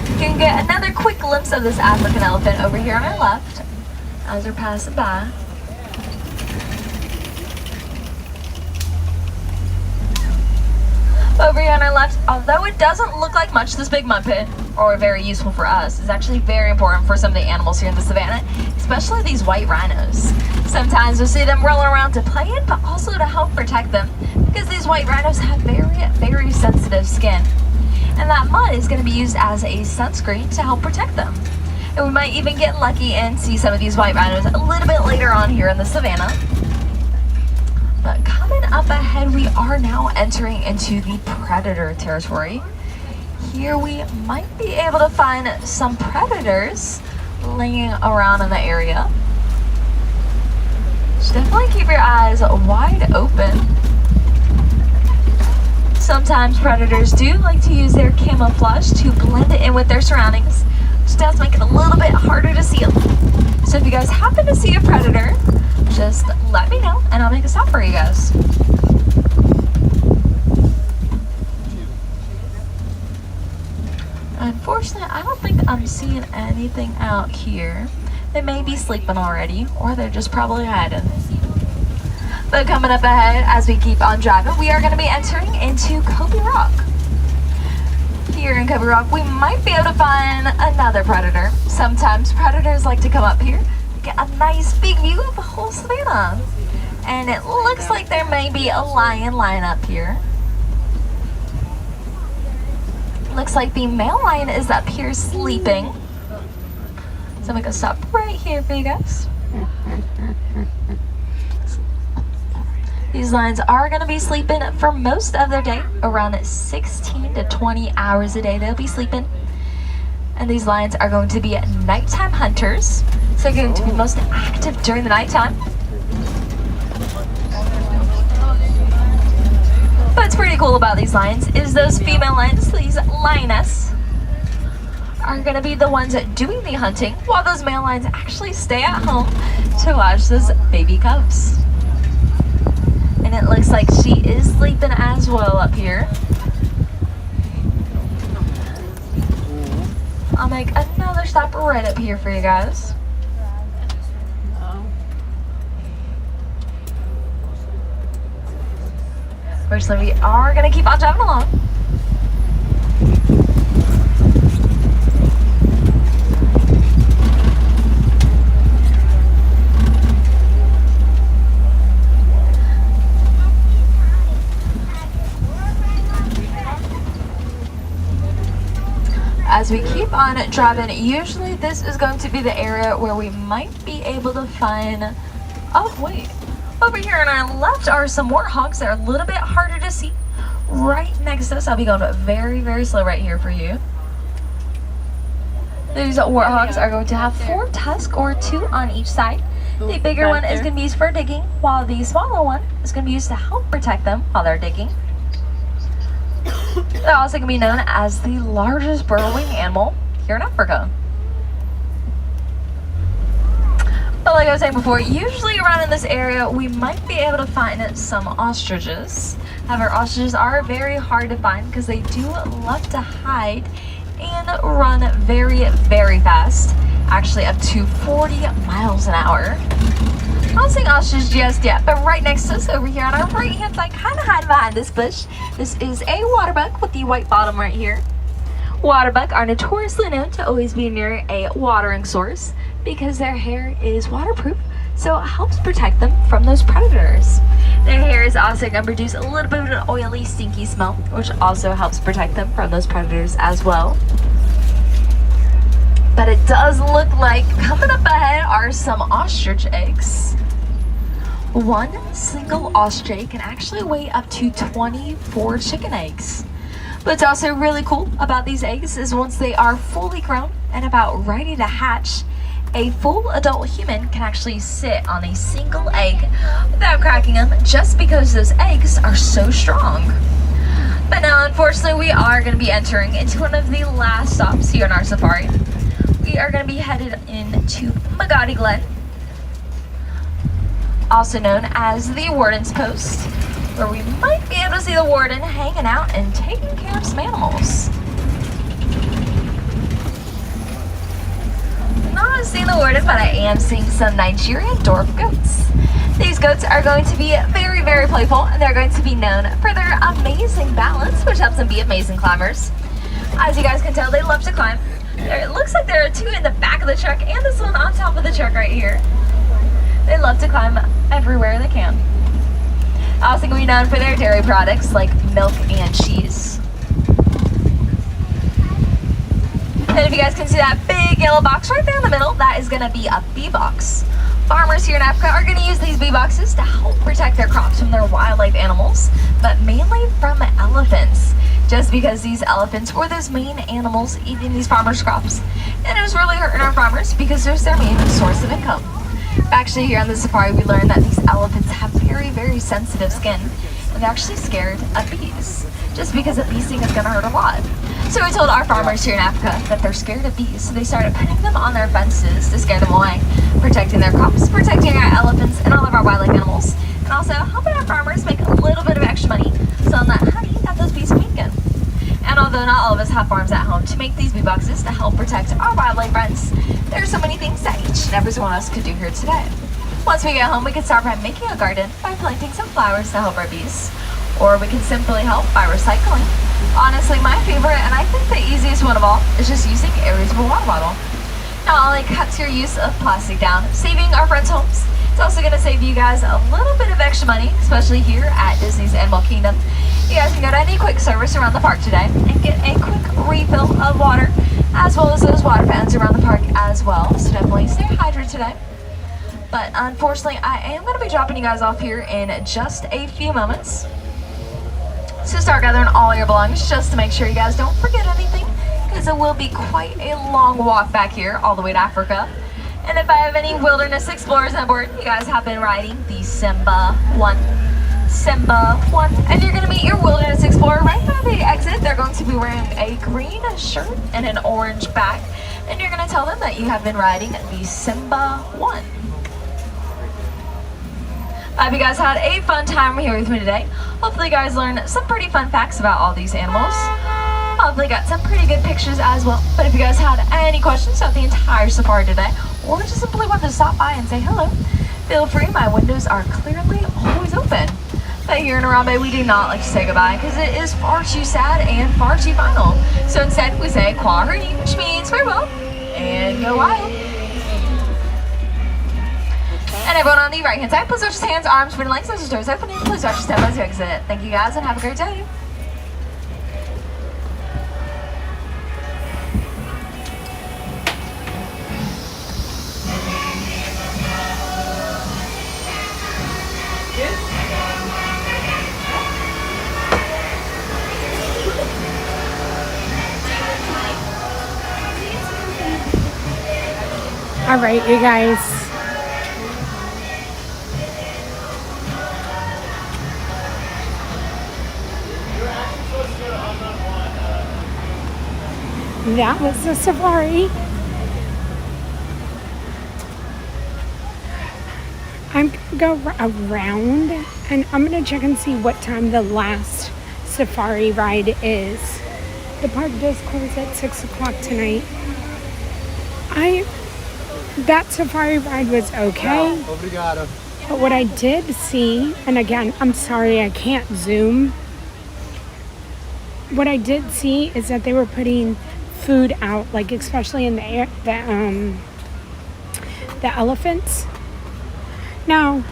You can get another quick glimpse of this African elephant over here on our left as we're passing by. Over here on our left, although it doesn't look like much, this big mud pit, or very useful for us, is actually very important for some of the animals here in the savannah, especially these white rhinos. Sometimes we'll see them rolling around to play in, but also to help protect them, because these white rhinos have very sensitive skin. And that mud is going to be used as a sunscreen to help protect them. And we might even get lucky and see some of these white rhinos a little bit later on here in the savannah. But coming up ahead, we are now entering into the predator territory. Here we might be able to find some predators laying around in the area. So definitely keep your eyes wide open. Sometimes predators do like to use their camouflage to blend in with their surroundings, which does make it a little bit harder to see them. So if you guys happen to see a predator, just let me know and I'll make a stop for you guys. Unfortunately, I don't think I'm seeing anything out here. They may be sleeping already, or they're just probably hiding. But coming up ahead, as we keep on driving, we are going to be entering into Kobe Rock. Here in Kobe Rock, we might be able to find another predator. Sometimes predators like to come up here, get a nice big view of the whole savannah. And it looks like there may be a lion up here. Looks like the male lion is up here sleeping. So I'm gonna stop right here for you guys. These lions are gonna be sleeping for most of their day, around 16 to 20 hours a day they'll be sleeping. And these lions are going to be nighttime hunters. So they're going to be most active during the nighttime. But what's pretty cool about these lions is those female lions, these lioness, are going to be the ones doing the hunting, while those male lions actually stay at home to watch those baby cubs. And it looks like she is sleeping as well up here. I'll make another stop right up here for you guys. Fortunately, we are going to keep on driving along. As we keep on driving, usually this is going to be the area where we might be able to find... Oh, wait. Over here on our left are some warthogs that are a little bit harder to see. Right next to us, I'll be going very slow right here for you. These warthogs are going to have 4 tusks, or 2 on each side. The bigger one is going to be used for digging, while the smaller one is going to be used to help protect them while they're digging. They're also going to be known as the largest burrowing animal here in Africa. But like I was saying before, usually around in this area, we might be able to find some ostriches. However, ostriches are very hard to find because they do love to hide and run very fast. Actually up to 40 miles an hour. I'm not seeing ostriches just yet, but right next to us over here on our right hand side, kind of hiding behind this bush, this is a water buck with the white bottom right here. Water buck are notoriously known to always be near a watering source because their hair is waterproof, so it helps protect them from those predators. Their hair is also going to produce a little bit of an oily, stinky smell, which also helps protect them from those predators as well. But it does look like coming up ahead are some ostrich eggs. One single ostrich can actually weigh up to 24 chicken eggs. What's also really cool about these eggs is once they are fully grown and about ready to hatch, a full adult human can actually sit on a single egg without cracking them, just because those eggs are so strong. But now, unfortunately, we are going to be entering into one of the last stops here in our safari. We are going to be headed into Magadi Glen, also known as the Warden's Post, where we might be able to see the warden hanging out and taking care of some animals. not seeing the warden, but I am seeing some Nigerian dwarf goats. These goats are going to be very, very playful, and they're going to be known for their amazing balance, which helps them be amazing climbers. As you guys can tell, they love to climb. It looks like there are two in the back of the truck and this one on top of the truck right here. They love to climb everywhere they can. Also going to be known for their dairy products like milk and cheese. And if you guys can see that big yellow box right there in the middle, that is going to be a P.O Box. Farmers here in Africa are going to use these P.O Boxes to help protect their crops from their wildlife animals, but mainly from elephants. Just because these elephants were those main animals eating these farmers' crops. And it was really hurting our farmers because there's their main source of income. Actually, here on the safari, we learned that these elephants have very, very sensitive skin, and they're actually scared of bees, just because a bee sting is going to hurt a lot. So we told our farmers here in Africa that they're scared of bees, so they started putting them on their fences to scare them away, protecting their crops, protecting our elephants and all of our wildlife animals, and also helping our farmers make a little bit of extra money selling that honey that those bees make in. And although not all of us have farms at home to make these P.O Boxes to help protect our wildlife friends, there are so many things that each and every one of us could do here today. Once we get home, we can start by making a garden by planting some flowers to help our bees. Or we can simply help by recycling. Honestly, my favorite, and I think the easiest one of all, is just using a reusable water bottle. Not only cuts your use of plastic down, saving our friends' homes, it's also going to save you guys a little bit of extra money, especially here at Disney's Animal Kingdom. You guys can go to any quick service around the park today and get a quick refill of water, as well as those water fountains around the park as well. So definitely stay hydrated today. But unfortunately, I am going to be dropping you guys off here in just a few moments. So start gathering all your belongings just to make sure you guys don't forget anything, because it will be quite a long walk back here all the way to Africa. And if I have any wilderness explorers on board, you guys have been riding the Simba 1. And you're going to meet your wilderness explorer right by the exit. They're going to be wearing a green shirt and an orange bag. And you're going to tell them that you have been riding the Simba 1. I hope you guys had a fun time here with me today. Hopefully you guys learned some pretty fun facts about all these animals. Hopefully got some pretty good pictures as well. But if you guys had any questions about the entire safari today, or just simply wanted to stop by and say hello, feel free. My windows are clearly always open. But here in Harambe, we do not like to say goodbye because it is far too sad and far too final. So instead, we say Kwaheri, which means farewell and go wild. And everyone on the right-hand side, please watch your hands, arms, feet, and legs as your doors open. And please watch your step as you exit. Thank you guys and have a great day. All right, you guys. That was the safari. I'm gonna go around and I'm gonna check and see what time the last safari ride is. The park does close at 6 o'clock tonight. That safari ride was okay. But what I did see, and again, I'm sorry I can't zoom. What I did see is that they were putting food out, like especially in the air, the elephants. Now,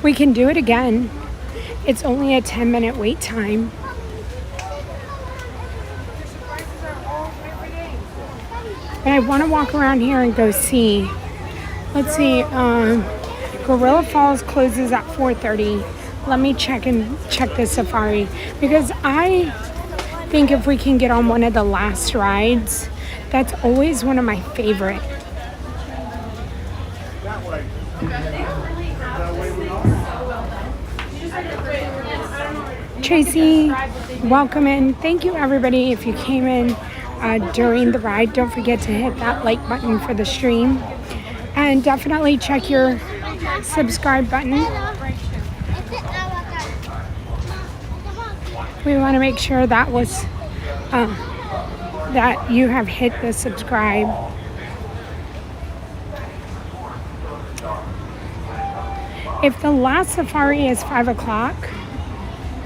we can do it again. It's only a 10-minute wait time. But I want to walk around here and go see. Let's see. Gorilla Falls closes at 4:30. Let me check the safari, because I think if we can get on one of the last rides, that's always one of my favorite. Tracy, welcome in. Thank you everybody if you came in during the ride. Don't forget to hit that like button for the stream, and definitely check your subscribe button. We want to make sure that was that you have hit the subscribe. If the last safari is 5 o'clock,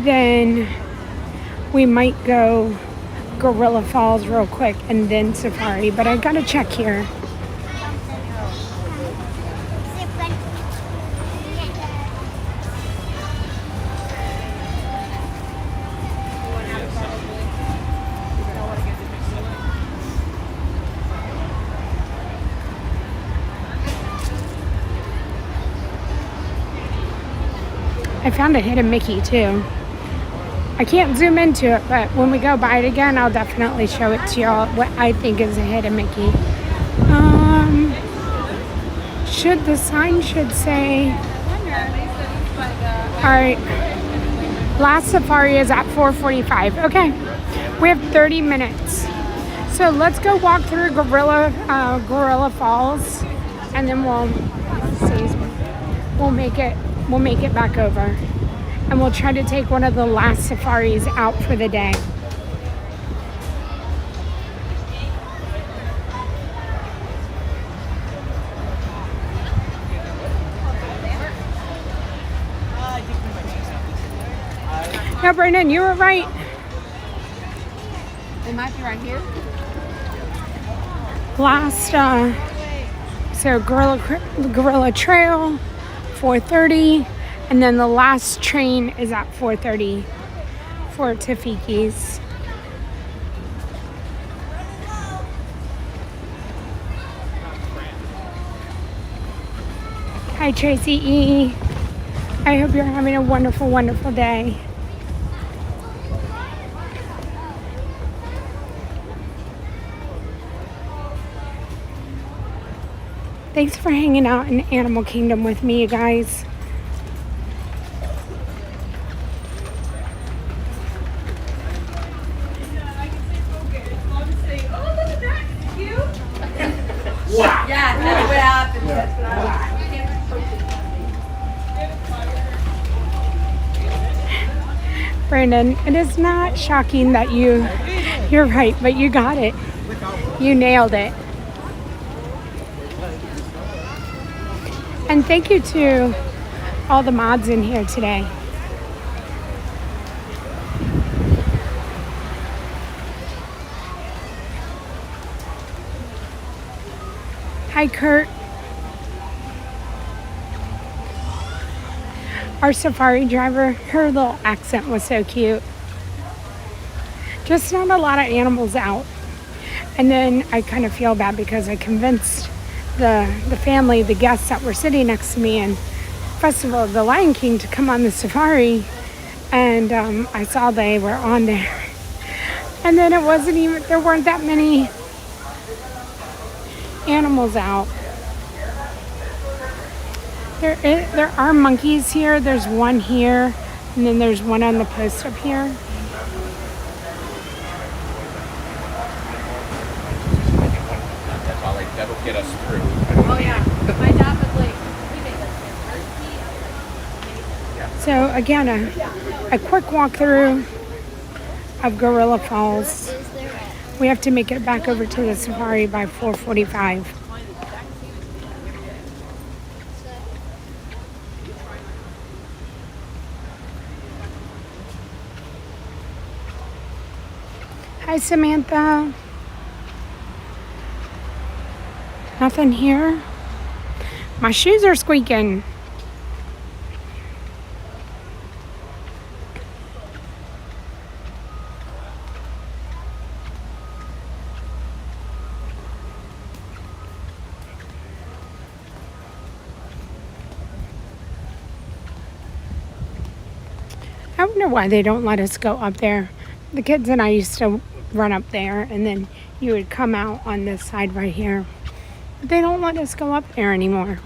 then we might go Gorilla Falls real quick and then safari, but I gotta check here. I found a hidden Mickey too. I can't zoom into it, but when we go by it again, I'll definitely show it to y'all what I think is a hidden Mickey. The sign should say, all right, last safari is at 4:45. Okay, we have 30 minutes. So let's go walk through Gorilla Falls, and then we'll make it back over. And we'll try to take one of the last safaris out for the day. No, Brandon, you were right. It might be right here. Last, so Gorilla Trail, 4:30. And then the last train is at 4:30 for Tafiki's. Hi, Tracy E. I hope you're having a wonderful, wonderful day. Thanks for hanging out in Animal Kingdom with me, you guys. Wow. Yeah, that's what happened. That's what happened. Brandon, it is not shocking that you're right, but you got it. You nailed it. And thank you to all the mods in here today. Hi, Kurt. Our safari driver, her little accent was so cute. Just not a lot of animals out. And then I kind of feel bad because I convinced the family, the guests that were sitting next to me in Festival of the Lion King to come on the safari. And I saw they were on there. And then there weren't that many animals out. There are monkeys here. There's one here, and then there's one on the post up here. That'll get us through. Oh yeah, my dad was like, So again, a quick walkthrough of Gorilla Falls. We have to make it back over to the safari by 4:45. Hi, Samantha. Nothing here. My shoes are squeaking. I wonder why they don't let us go up there. The kids and I used to run up there, and then you would come out on this side right here. But they don't let us go up there anymore.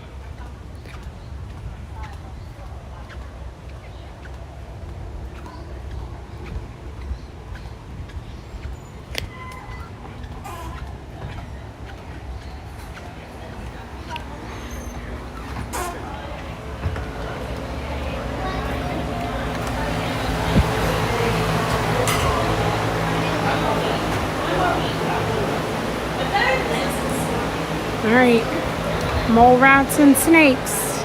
All right, mole rats and snakes.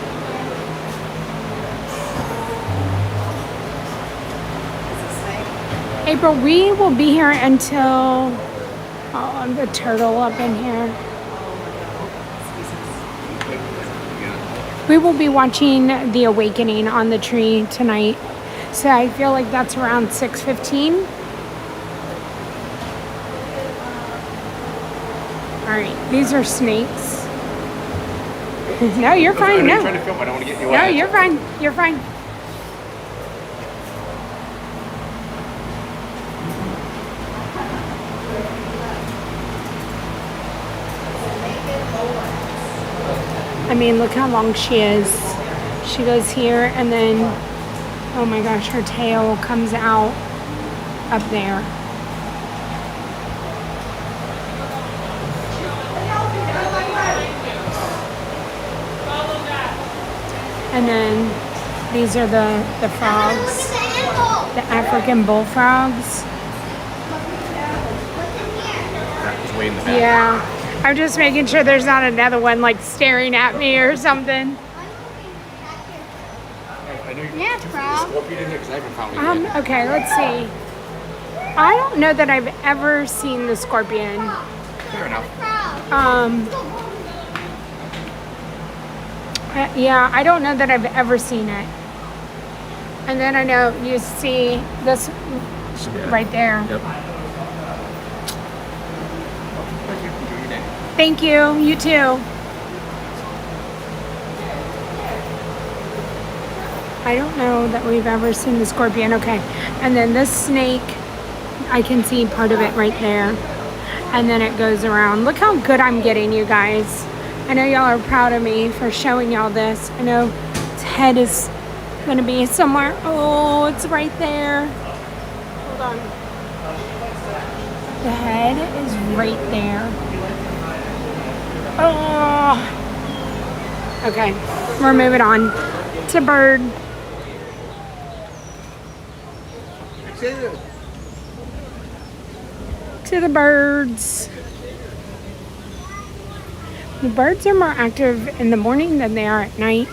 April, we will be here until, oh, the turtle up in here. We will be watching The Awakening on the tree tonight. So I feel like that's around 6:15. All right, these are snakes. No, you're fine. No. I'm trying to film. I don't want to get you No, wet. you're fine. You're fine. I mean, look how long she is. She goes here and then, oh my gosh, her tail comes out up there. And then these are the frogs, the African bullfrogs. That was way in the back. Yeah, I'm just making sure there's not another one like staring at me or something. I know you Yeah, frog. scorpion in there because I haven't found it yet. Okay, let's see. I don't know that I've ever seen the scorpion. Fair enough. Yeah, I don't know that I've ever seen it. And then I know you see this right there. Yep. Thank you. You too. I don't know that we've ever seen the scorpion. Okay. And then this snake, I can see part of it right there. And then it goes around. Look how good I'm getting, you guys. I know y'all are proud of me for showing y'all this. I know its head is going to be somewhere. Oh, it's right there. Hold on. The head is right there. Oh. Okay, we're moving on to bird. To the birds. The birds are more active in the morning than they are at night.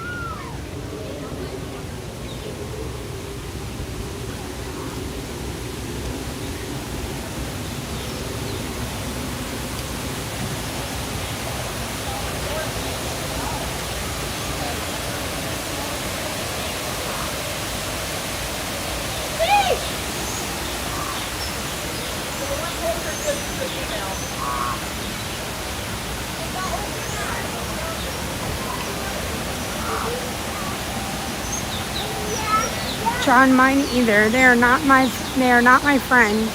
Drawn mine either. They are not my friend.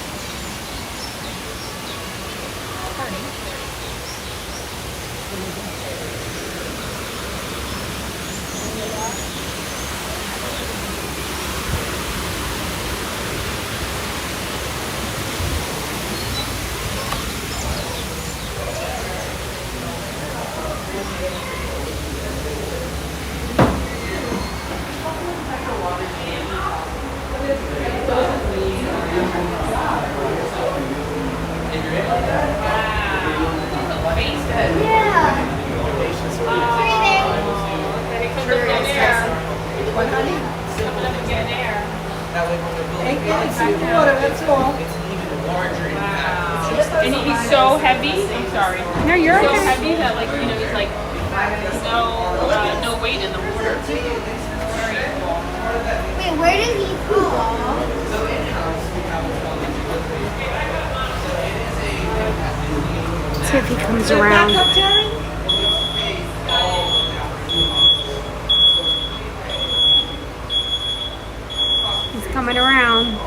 And he's so heavy. I'm sorry. No, you're so okay. heavy that he's like no weight in the water. Wait, where did he fall? See if he comes around. He's coming around.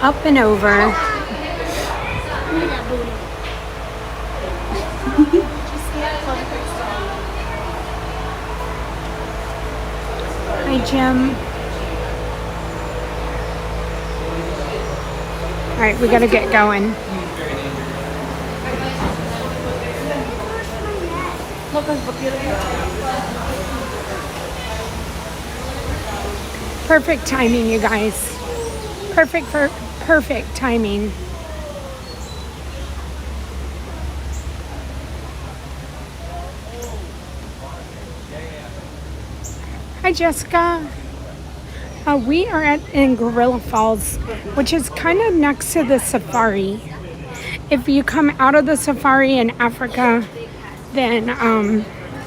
up and over. Hi, Jim. All right, we gotta get going. Perfect timing, you guys. Perfect timing. Hi, Jessica. We are in Gorilla Falls, which is kind of next to the safari. If you come out of the safari in Africa, then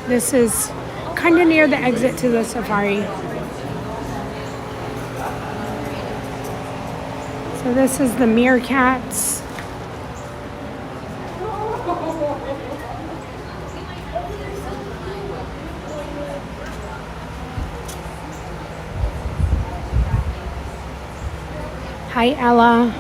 this is kind of near the exit to the safari. So this is the meerkats. Hi, Ella.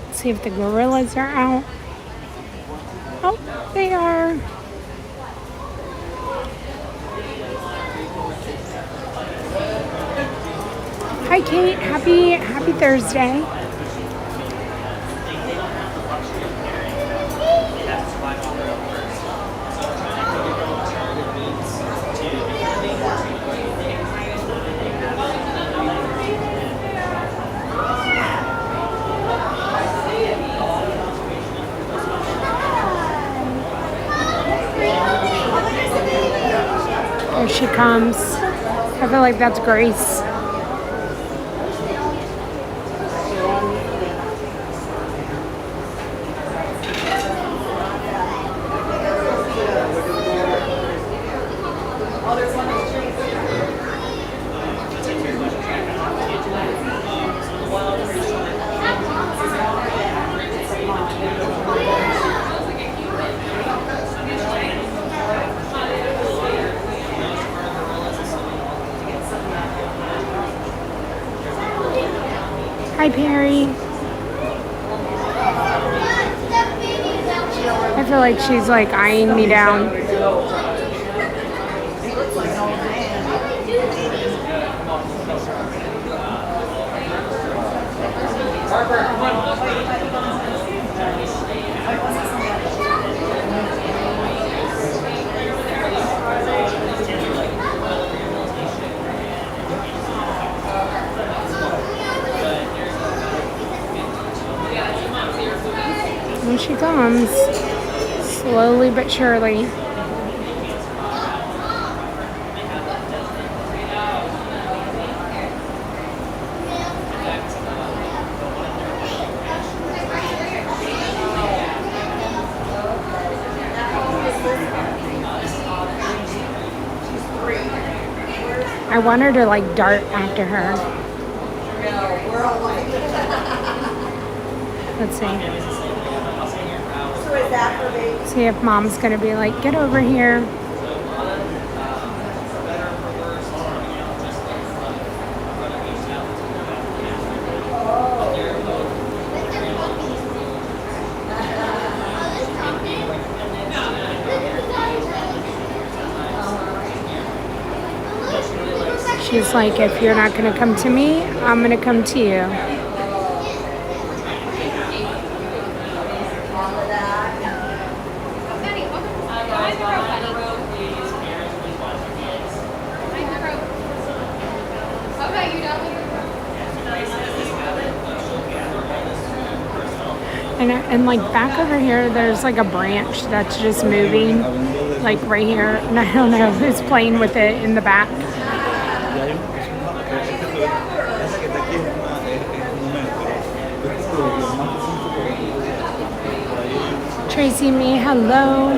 Let's see if the gorillas are out. Oh, they are. Hi, Kate. Happy Thursday. There she comes. I feel like that's Grace. Hi, Perry. I feel like she's like eyeing me down. Here she comes, slowly but surely. I want her to like dart after her. Let's see. See if mom's gonna be like, get over here. She's like, if you're not gonna come to me, I'm gonna come to you. And like back over here, there's like a branch that's just moving, like right here. And I don't know who's playing with it in the back. Tracy, me, hello.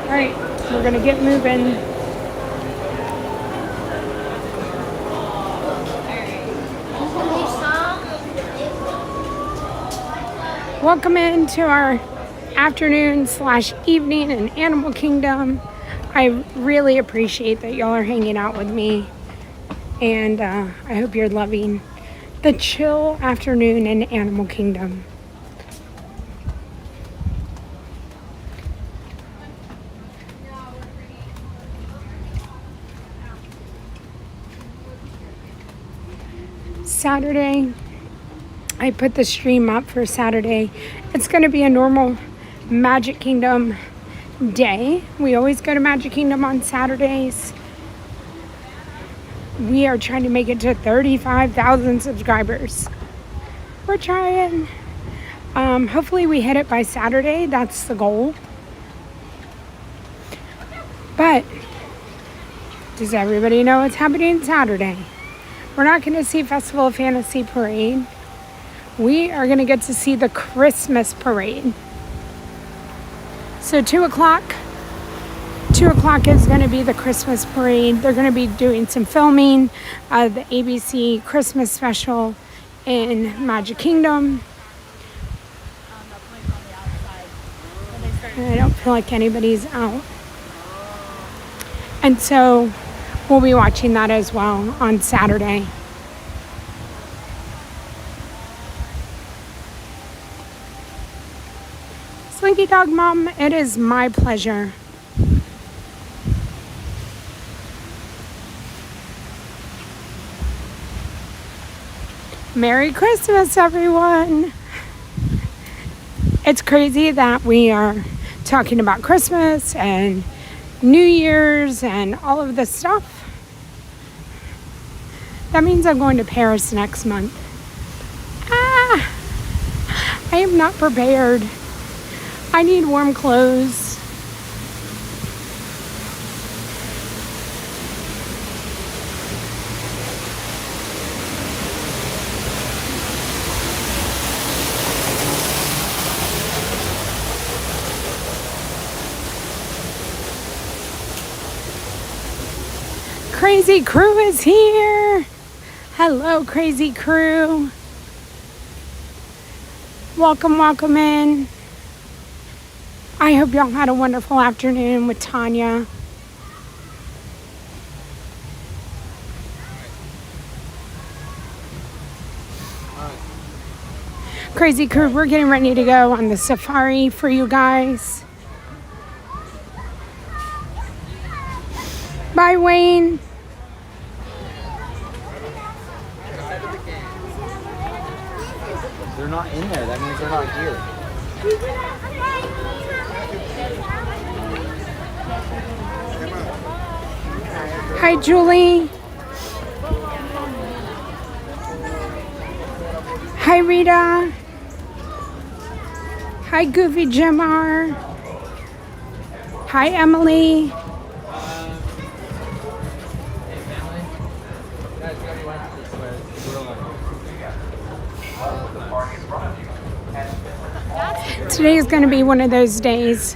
All right, we're gonna get moving. Welcome into our afternoon / evening in Animal Kingdom. I really appreciate that y'all are hanging out with me, and I hope you're loving the chill afternoon in Animal Kingdom. Saturday, I put the stream up for Saturday. It's going to be a normal Magic Kingdom day. We always go to Magic Kingdom on Saturdays. We are trying to make it to 35,000 subscribers. We're trying. Hopefully we hit it by Saturday. That's the goal. But does everybody know what's happening Saturday? We're not going to see Festival of Fantasy Parade. We are going to get to see the Christmas Parade. So 2 o'clock is going to be the Christmas Parade. They're going to be doing some filming of the ABC Christmas special in Magic Kingdom. I don't feel like anybody's out. And so we'll be watching that as well on Saturday. Slinky Dog Mom, it is my pleasure. Merry Christmas, everyone. It's crazy that we are talking about Christmas and New Year's and all of this stuff. That means I'm going to Paris next month. I am not prepared. I need warm clothes. Crazy Crew is here. Hello, Crazy Crew. Welcome in. I hope y'all had a wonderful afternoon with Tanya. Crazy Crew, we're getting ready to go on the safari for you guys. Bye, Wayne. They're not in there. That means they're not here. Hi, Julie. Hi, Rita. Hi, Goofy Jimar. Hi, Emily. Today is going to be one of those days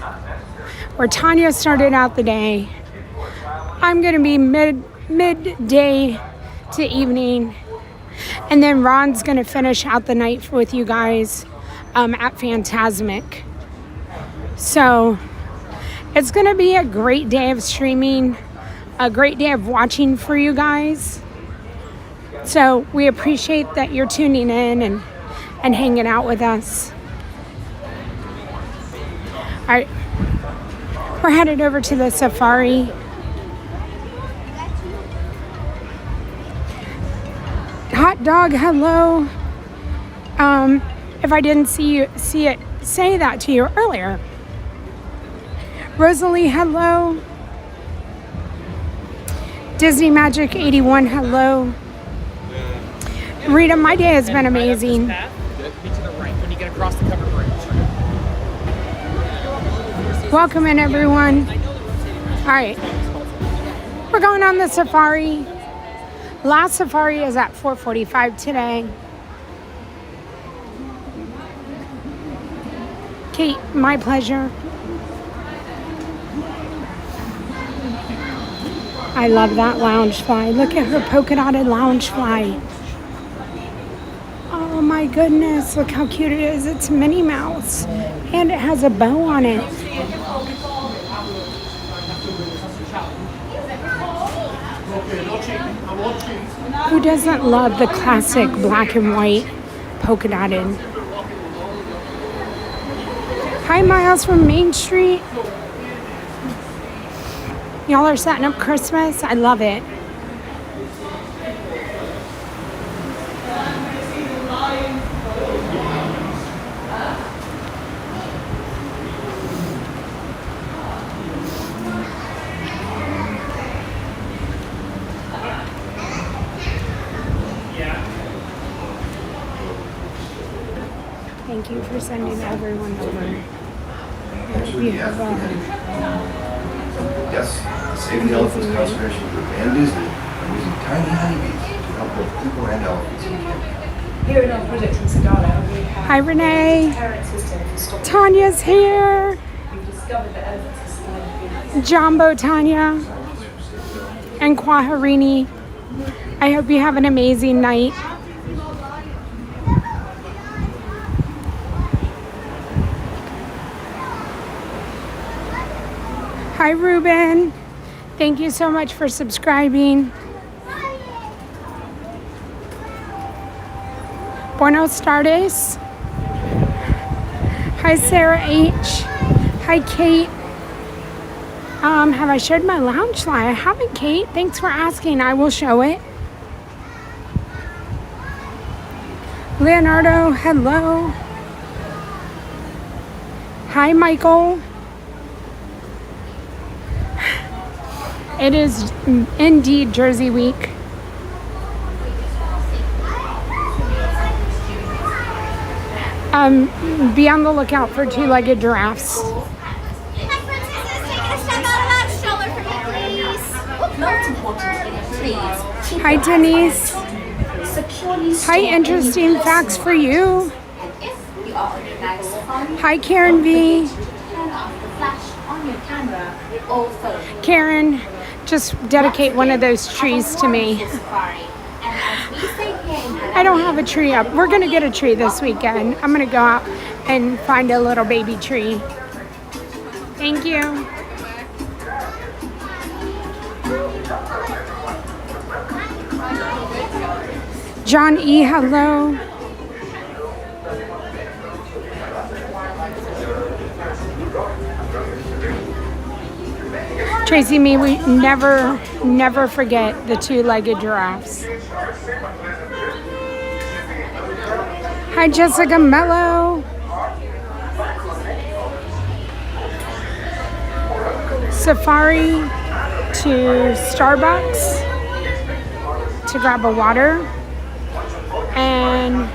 where Tanya started out the day. I'm going to be midday to evening, and then Ron's going to finish out the night with you guys at Fantasmic. So it's going to be a great day of streaming, a great day of watching for you guys. So we appreciate that you're tuning in and hanging out with us. All right, we're headed over to the safari. Hot dog, hello. If I didn't say that to you earlier. Rosalie, hello. Disney Magic 81, hello. Rita, my day has been amazing. Be to the right when you get across the covered bridge. Welcome in, everyone. All right, we're going on the safari. Last safari is at 4:45 today. Kate, my pleasure. I love that lounge fly. Look at her polka dotted lounge fly. Oh my my goodness, look how cute it is. It's Minnie Mouse. And it has a bow on it. Who doesn't love the classic black and white polka dotted? Hi, Miles from Main Street. Y'all are setting up Christmas. I love it. Thank you for sending everyone over. We have Yes, the Saving the Elephants Conservation Group and Disney are using tiny honeybees to help both people and elephants. Here in our project in Sedano, we have Hi, Renee. a parent system for stopping. Tanya's here. We've discovered that elephants are slowly Jumbo Tanya and Kwaharini. I hope you have an amazing night. Hi, Ruben. Thank you so much for subscribing. Buenos tardes. Hi, Sarah H. Hi, Kate. Have I showed my lounge lie? I haven't, Kate. Thanks for asking. I will show it. Leonardo, hello. Hi, Michael. It is indeed Jersey Week. Be on the lookout for two-legged giraffes. Hi, Denise. Hi, interesting facts for you. Hi, Karen V. Karen, just dedicate one of those trees to me. I don't have a tree up. We're going to get a tree this weekend. I'm going to go out and find a little baby tree. Thank you. John E., hello. Tracy, me, we never forget the two-legged giraffes. Hi, Jessica Mello. Safari to Starbucks to grab a water. And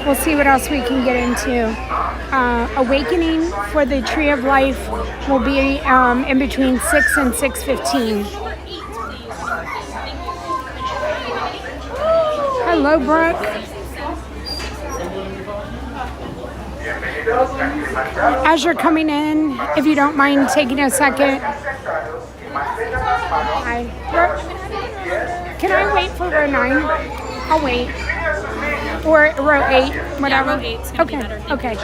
we'll see what else we can get into. Awakening for the Tree of Life will be in between 6 and 6:15. Hello, Brooke. As you're coming in, if you don't mind taking a second. Hi. Can I wait for row 9? I'll wait. Or row 8, whatever. Yeah, row 8's gonna be better. Okay.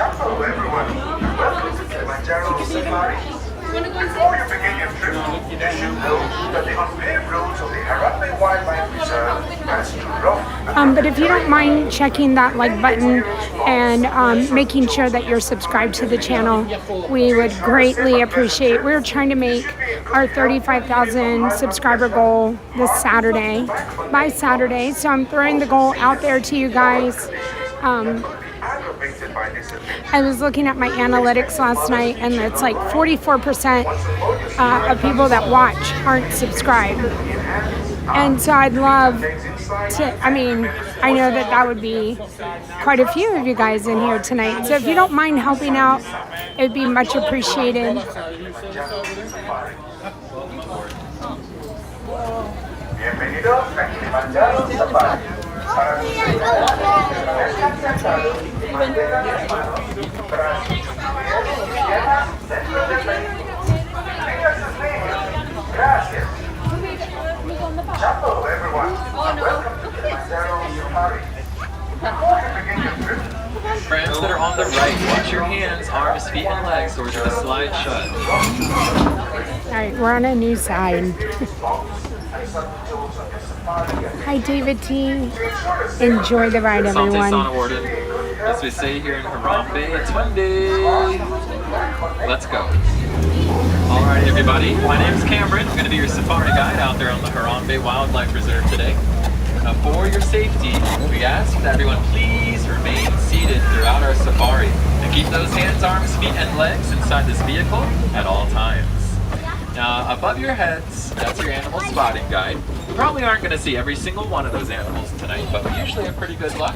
Before you begin your trip, you should know that the unpaved roads of the Harambe Wildlife Reserve pass through rough. But if you don't mind checking that like button and making sure that you're subscribed to the channel, we would greatly appreciate. We're trying to make our 35,000 subscriber goal this Saturday, by Saturday. So I'm throwing the goal out there to you guys. I was looking at my analytics last night, and it's like 44% of people that watch aren't subscribed. And so I'd love to, I mean, I know that that would be quite a few of you guys in here tonight. So if you don't mind helping out, it'd be much appreciated. Hello everyone. Welcome to Kilimanjaro Safari. Before you begin your hands, arms, feet, and legs, or we're going to slide shut. Alright, we're on a new side. Hi, David T. Enjoy the ride, Sante everyone. Sana Warden. As we say here in Harambe, it's Monday. Let's go. Alright, everybody. My name is Cameron. I'm going to be your safari guide out there on the Harambe Wildlife Reserve today. Now, for your safety, we ask that everyone please remain seated throughout our safari and keep those hands, arms, feet, and legs inside this vehicle at all times. Now, above your heads, that's your animal spotting guide. We probably aren't going to see every single one of those animals tonight, but we usually have pretty good luck.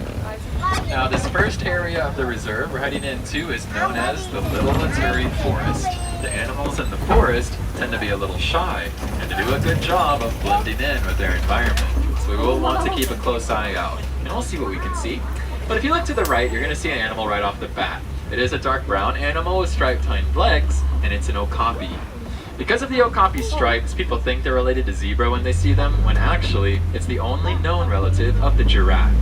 Now, this first area of the reserve we're heading into is known as the Little Aturi Forest. The animals in the forest tend to be a little shy and to do a good job of blending in with their environment. So we will want to keep a close eye out, and we'll see what we can see. But if you look to the right, you're going to see an animal right off the bat. It is a dark brown animal with striped hind legs, and it's an okapi. Because of the okapi stripes, people think they're related to zebra when they see them, when actually, it's the only known relative of the giraffe.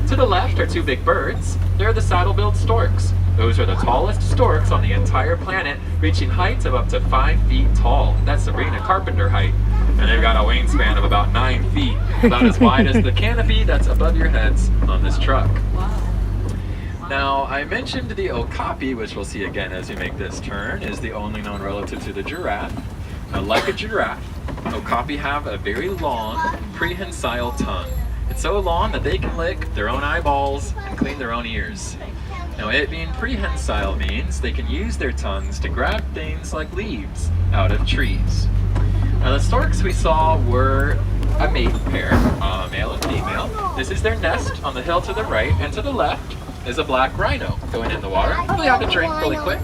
To the left are two big birds. They're the saddle-billed storks. Those are the tallest storks on the entire planet, reaching heights of up to 5 feet tall. That's Sabrina Carpenter height. And they've got a wingspan of about 9 feet, about as wide as the canopy that's above your heads on this truck. Now, I mentioned the okapi, which we'll see again as we make this turn, is the only known relative to the giraffe. Now, like a giraffe, okapi have a very long, prehensile tongue. It's so long that they can lick their own eyeballs and clean their own ears. Now, it being prehensile means they can use their tongues to grab things like leaves out of trees. Now, the storks we saw were a mate pair, male and female. This is their nest on the hill to the right, and to the left is a black rhino going in the water. Probably have a drink really quick.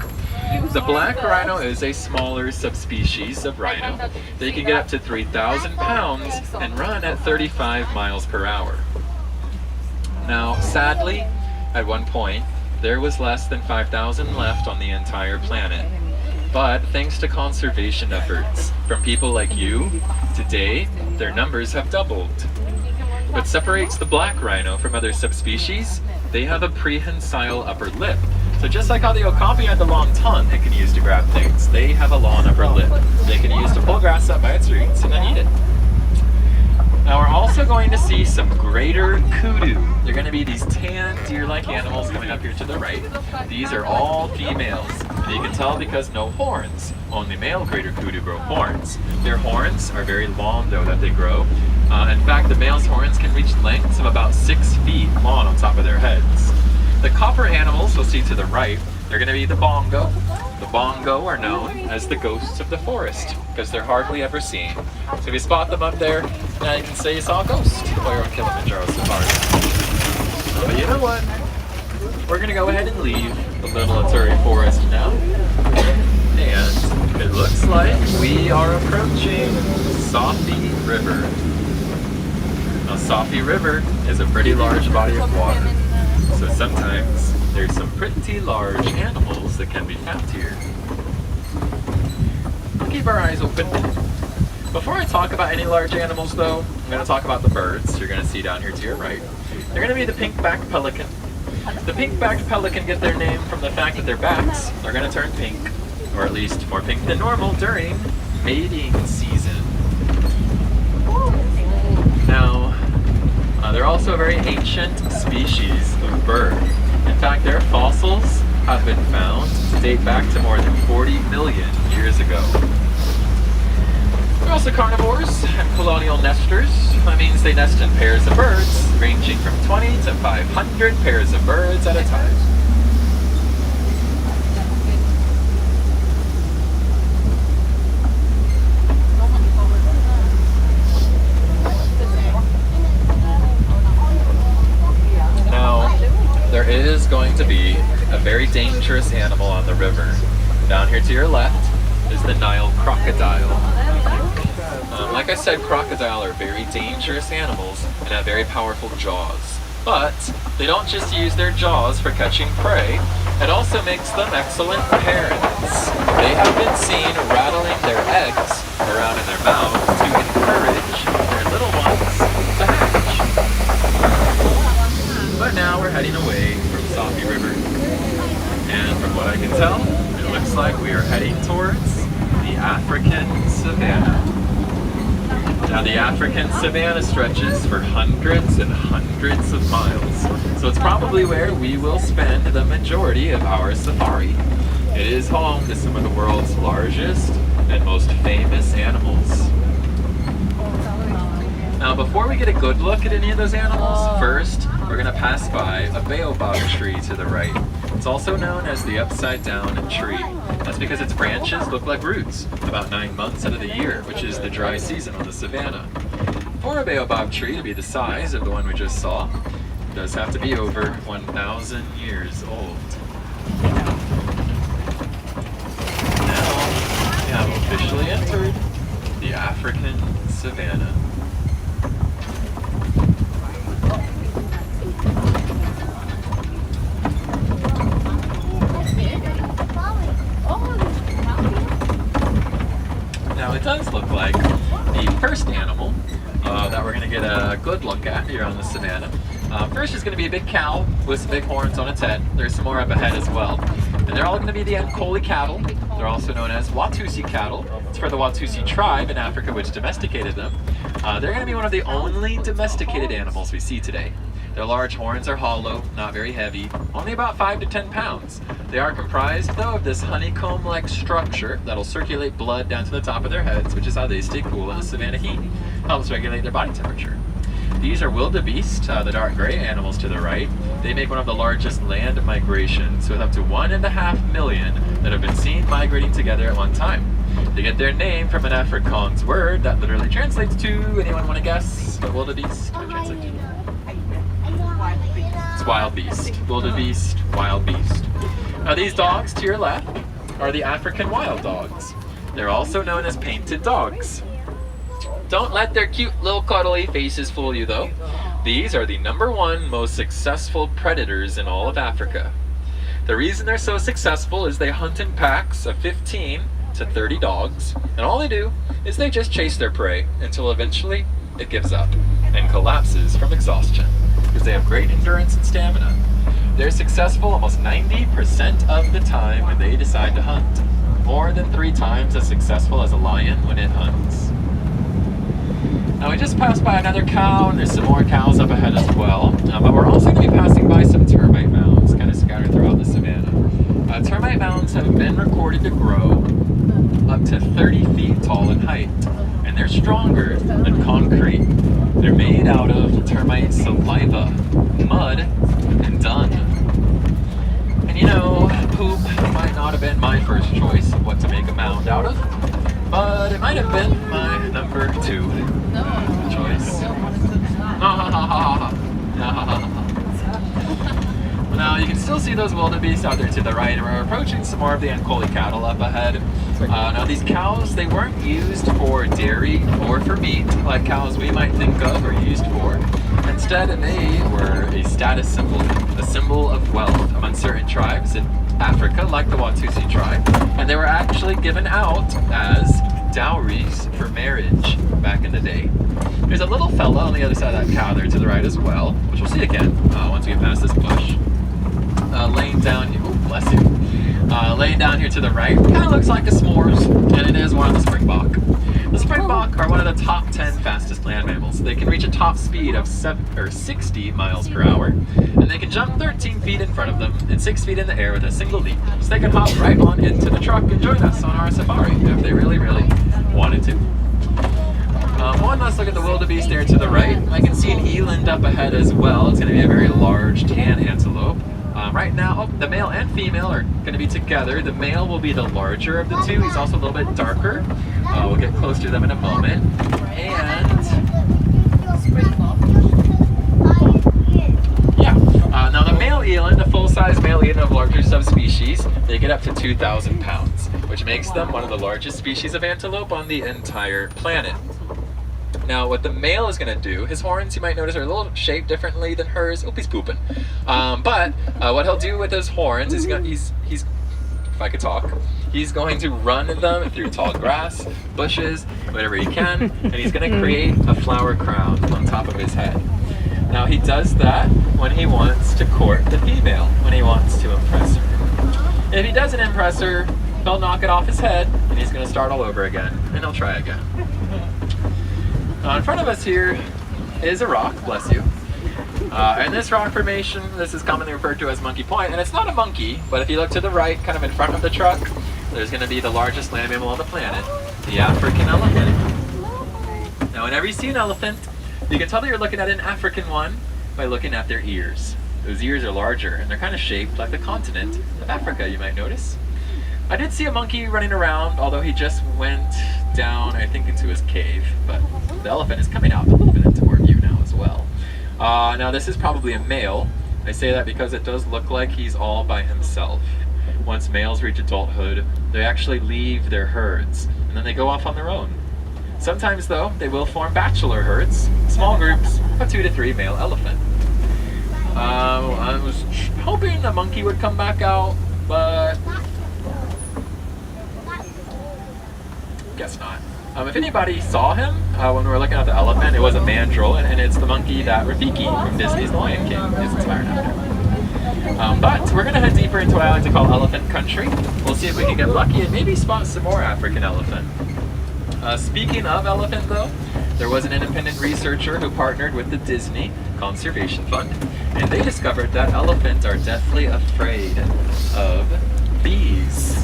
The black rhino is a smaller subspecies of rhino. They can get up to 3,000 pounds and run at 35 miles per hour. Now, sadly, at one point, there was less than 5,000 left on the entire planet. But thanks to conservation efforts from people like you, today, their numbers have doubled. What separates the black rhino from other subspecies? They have a prehensile upper lip. So just like how the okapi had the long tongue it can use to grab things, they have a long upper lip they can use to pull grass up by its roots and then eat it. Now we're also going to see some greater kudu. They're going to be these tan deer-like animals coming up here to the right. These are all females, and you can tell because no horns. Only male greater kudu grow horns. Their horns are very long though that they grow. In fact, the male's horns can reach lengths of about 6 feet long on top of their heads. The copper animals we'll see to the right, they're going to be the bongo. The bongo are known as the ghosts of the forest because they're hardly ever seen. So if you spot them up there, now you can say you saw a ghost while you're on Kilimanjaro Safari. But you know what? We're going to go ahead and leave the Little Aturi Forest now. And it looks like we are approaching Safi River. Now, Safi River is a pretty large body of water. So sometimes there's some pretty large animals that can be found here. We'll keep our eyes open. Before I talk about any large animals though, I'm going to talk about the birds you're going to see down here to your right. They're going to be the pink-backed pelican. The pink-backed pelican get their name from the fact that their backs are going to turn pink, or at least more pink than normal during mating season. Now, they're also a very ancient species of bird. In fact, their fossils have been found to date back to more than 40 million years ago. They're also carnivores and colonial nesters. That means they nest in pairs of birds, ranging from 20 to 500 pairs of birds at a time. There is going to be a very dangerous animal on the river. Down here to your left is the Nile crocodile. Like I said, crocodile are very dangerous animals and have very powerful jaws. But they don't just use their jaws for catching prey, it also makes them excellent parents. They have been seen rattling their eggs around in their mouths to encourage their little ones to hatch. But now we're heading away from Safi River. And from tell, it looks like we are heading towards the African savanna. Now the African savanna stretches for hundreds and hundreds of miles, so it's probably where we will spend the majority of our safari. It is home to some of the world's largest and most famous animals. Now before we get a good look at any of those animals, first we're going to pass by a baobab tree to the right. It's also known as the upside down tree. That's because its branches look like roots about 9 months out of the year, which is the dry season on the savanna. For a baobab tree to be the size of the one we just saw, it does have to be over 1,000 years old. Now we have officially entered the African savanna. Now it does look like the first animal that we're going to get a good look at here on the savanna. First is going to be a big cow with some big horns on its head. There's some more up ahead as well. And they're all going to be the Ankole cattle. They're also known as Watusi cattle. It's for the Watusi tribe in Africa which domesticated them. They're going to be one of the only domesticated animals we see today. Their large horns are hollow, not very heavy, only about 5 to 10 pounds. They are comprised, though, of this honeycomb-like structure that'll circulate blood down to the top of their heads, which is how they stay cool in the savanna heat. Helps regulate their body temperature. These are wildebeest, the dark gray animals to the right. They make one of the largest land migrations, with up to 1.5 million that have been seen migrating together at one time. They get their name from an Afrikaans word that literally translates to, anyone want to guess what wildebeest would translate to? It's wild beast. Wildebeest, wild beast. Now these dogs to your left are the African wild dogs. They're also known as painted dogs. Don't let their cute little cuddly faces fool you though. These are the #1 most successful predators in all of Africa. The reason they're so successful is they hunt in packs of 15 to 30 dogs, and all they do is they just chase their prey until eventually it gives up and collapses from exhaustion, because they have great endurance and stamina. They're successful almost 90% of the time when they decide to hunt, more than 3 times as successful as a lion when it hunts. Now we just passed by another cow, and there's some more cows up ahead as well, but we're also going to be passing by some termite mounds kind of scattered throughout the savanna. Termite mounds have been recorded to grow up to 30 feet tall in height, and they're stronger than concrete. They're made out of termite saliva, mud, and dung. And you know, poop might not have been my first choice of what to make a mound out of, but it might have been my #2 choice. Now you can still see those wildebeest out there to the right, and we're approaching some more of the Ankole cattle up ahead. Now these cows, they weren't used for dairy or for meat like cows we might think of or used for. Instead, they were a status symbol, a symbol of wealth among certain tribes in Africa, like the Watusi tribe, and they were actually given out as dowries for marriage back in the day. There's a little fella on the other side of that cow there to the right as well, which we'll see again once we get past this bush. Laying down here, oh bless you, laying down here to the right, kind of looks like a s'mores, and it is one of the springbok. The springbok are one of the top 10 fastest land mammals. They can reach a top speed of 60 miles per hour, and they can jump 13 feet in front of them and 6 feet in the air with a single leap. So they can hop right on into the truck and join us on our safari if they really, really wanted to. One last look at the wildebeest there to the right. I can see an eland up ahead as well. It's going to be a very large tan antelope. Right now, the male and female are going to be together. The male will be the larger of the two. He's also a little bit darker. We'll get close to them in a moment. And yeah, now the male eland, a full-size male eland of larger subspecies, they get up to 2,000 pounds, which makes them one of the largest species of antelope on the entire planet. Now, what the male is going to do, his horns, you might notice, are a little shaped differently than hers. Oh, he's pooping. But what he'll do with his horns is he's if I could talk, he's going to run them through tall grass, bushes, whatever he can, and he's going to create a flower crown on top of his head. Now, he does that when he wants to court the female, when he wants to impress her. If he doesn't impress her, he'll knock it off his head, and he's going to start all over again, and he'll try again. In front of us here is a rock, bless you. And this rock formation, this is commonly referred to as Monkey Point, and it's not a monkey, but if you look to the right, kind of in front of the truck, there's going to be the largest land mammal on the planet, the African elephant. Now, whenever you see an elephant, you can tell that you're looking at an African one by looking at their ears. Those ears are larger, and they're kind of shaped like the continent of Africa, you might notice. I did see a monkey running around, although he just went down, I think, into his cave, but the elephant is coming out a little bit into our view now as well. Now this is probably a male. I say that because it does look like he's all by himself. Once males reach adulthood, they actually leave their herds, and then they go off on their own. Sometimes though, they will form bachelor herds, small groups of 2 to 3 male elephant. I was hoping the monkey would come back out, but guess not. If anybody saw him when we were looking at the elephant, it was a mandrill, and it's the monkey that Rafiki from Disney's Lion King is inspired after. But we're going to head deeper into what I like to call elephant country. We'll see if we can get lucky and maybe spot some more African elephant. Speaking of elephant though, there was an independent researcher who partnered with the Disney Conservation Fund, and they discovered that elephants are deathly afraid of bees.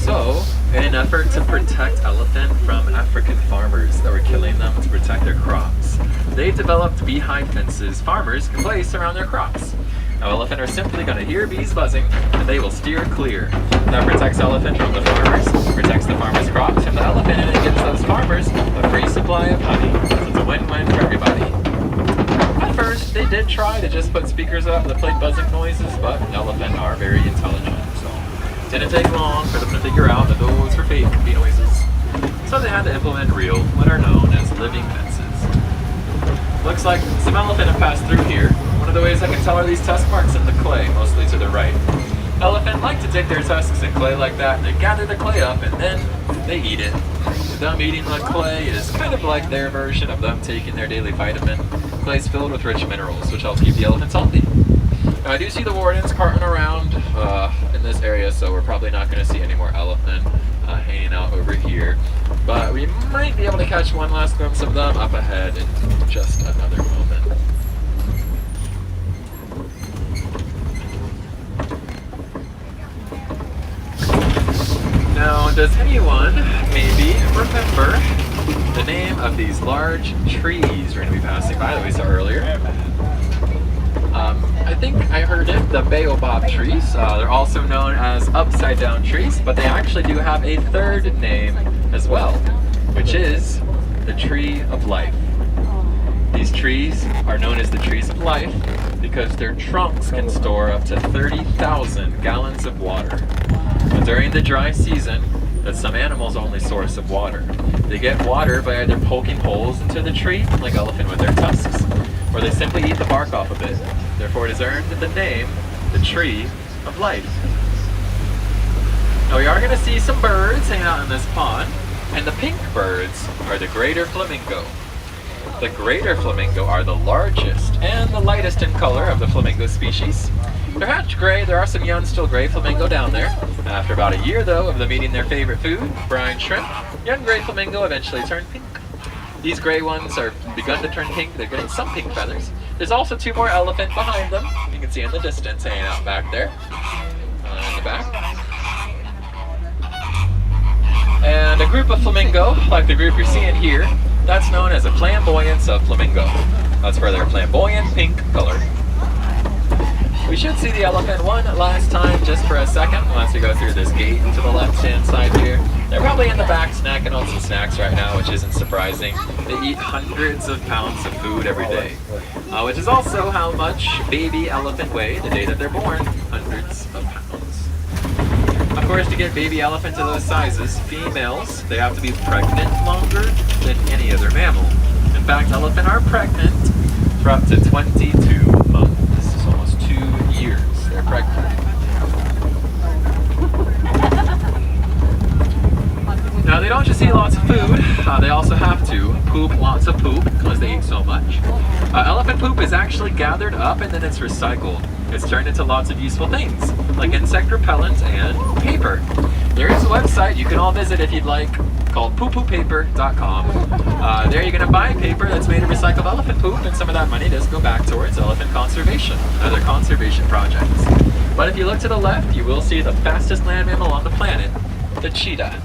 So, in an effort to protect elephant from African farmers that were killing them to protect their crops, they developed beehive fences farmers can place around their crops. Now, elephant are simply going to hear bees buzzing, and they will steer clear. That protects elephant from the farmers, protects the farmers' crops from the elephant, and it gives those farmers a free supply of honey. So it's a win-win for everybody. At first, they did try to just put speakers up that played buzzing noises, but elephant are very intelligent, so it didn't take long for them to figure out that those were fake bee noises. So they had to implement real, what are known as living fences. Looks like some elephant have passed through here. One of the ways I can tell are these tusk marks in the clay, mostly to the right. Elephant like to take their tusks in clay like that, and they gather the clay up, and then they eat it. Them eating the clay is kind of like their version of them taking their daily vitamin. Clay is filled with rich minerals, which helps keep the elephants healthy. Now, I do see the wardens carting around in this area, so we're probably not going to see any more elephant hanging out over here. But we might be able to catch one last glimpse of them up ahead in just another moment. Now, does anyone maybe remember the name of these large trees we're going to be passing by that we saw earlier? I think I heard it, the baobab trees. They're also known as upside down trees, but they actually do have a third name as well, which is the tree of life. These trees are known as the trees of life because their trunks can store up to 30,000 gallons of water. But during the dry season, that's some animals' only source of water. They get water by either poking holes into the tree, like elephant with their tusks, or they simply eat the bark off of it. Therefore, it has earned the name, the tree of life. Now, we are going to see some birds hanging out in this pond, and the pink birds are the greater flamingo. The greater flamingo are the largest and the lightest in color of the flamingo species. They're hatched gray. There are some young, still gray flamingo down there. After about a year, though, of them eating their favorite food, brine shrimp, young gray flamingo eventually turn pink. These gray ones are begun to turn pink. They're getting some pink feathers. There's also 2 more elephant behind them. You can see in the distance hanging out back there. In the back. And a group of flamingo, like the group you're seeing here, that's known as a flamboyance of flamingo. That's for their flamboyant pink color. We should see the elephant one last time just for a second once we go through this gate to the left-hand side here. They're probably in the back snacking on some snacks right now, which isn't surprising. They eat hundreds of pounds of food every day, which is also how much baby elephant weigh the day that they're born, hundreds of pounds. Of course, to get baby elephant to those sizes, females, they have to be pregnant longer than any other mammal. In fact, elephant are pregnant for up to 22 months. This is almost 2 years they're pregnant. Now, they don't don't just eat lots of food, they also have to poop lots of poop because they eat so much. Elephant poop is actually gathered up and then it's recycled. It's turned into lots of useful things, like insect repellent and paper. There is a website you can all visit if you'd like, called poopoopaper.com. There you're going to buy paper that's made of recycled elephant poop, and some of that money does go back towards elephant conservation, other conservation projects. But if you look to the left, you will see the fastest land mammal on the planet, the cheetah.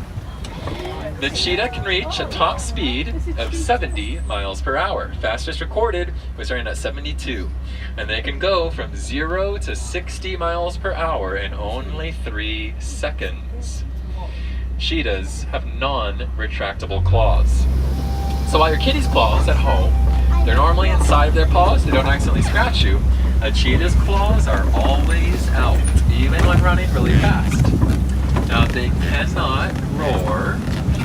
The cheetah can reach a top speed of 70 miles per hour. Fastest recorded was running at 72. And they can go from 0 to 60 miles per hour in only 3 seconds. Cheetahs have non-retractable claws. So while your kitty's claws at home, they're normally inside of their paws, they don't accidentally scratch you. A cheetah's claws are always out, even when running really fast. Now they cannot roar,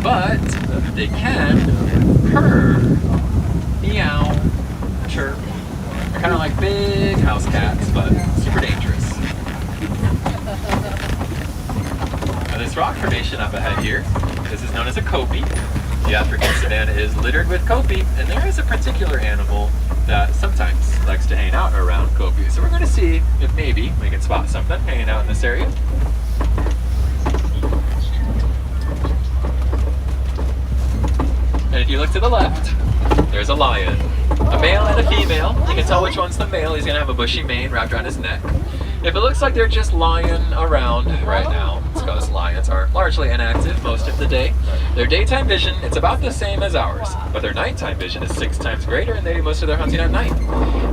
but they can purr, meow, chirp. They're kind of like big house cats, but super dangerous. Now this rock formation up ahead here, this is known as a kopje. The African savanna is littered with kopje, and there is a particular animal that sometimes likes to hang out around kopje. So we're going to see if maybe we can spot something hanging out in this area. And if you look to the left, there's a lion. A male and a female. You can tell which one's the male. He's going to have a bushy mane wrapped around his neck. If it looks like they're just lying around right now, it's because lions are largely inactive most of the day. Their daytime vision, it's about the same as ours, but their nighttime vision is 6 times greater, and they do most of their hunting at night.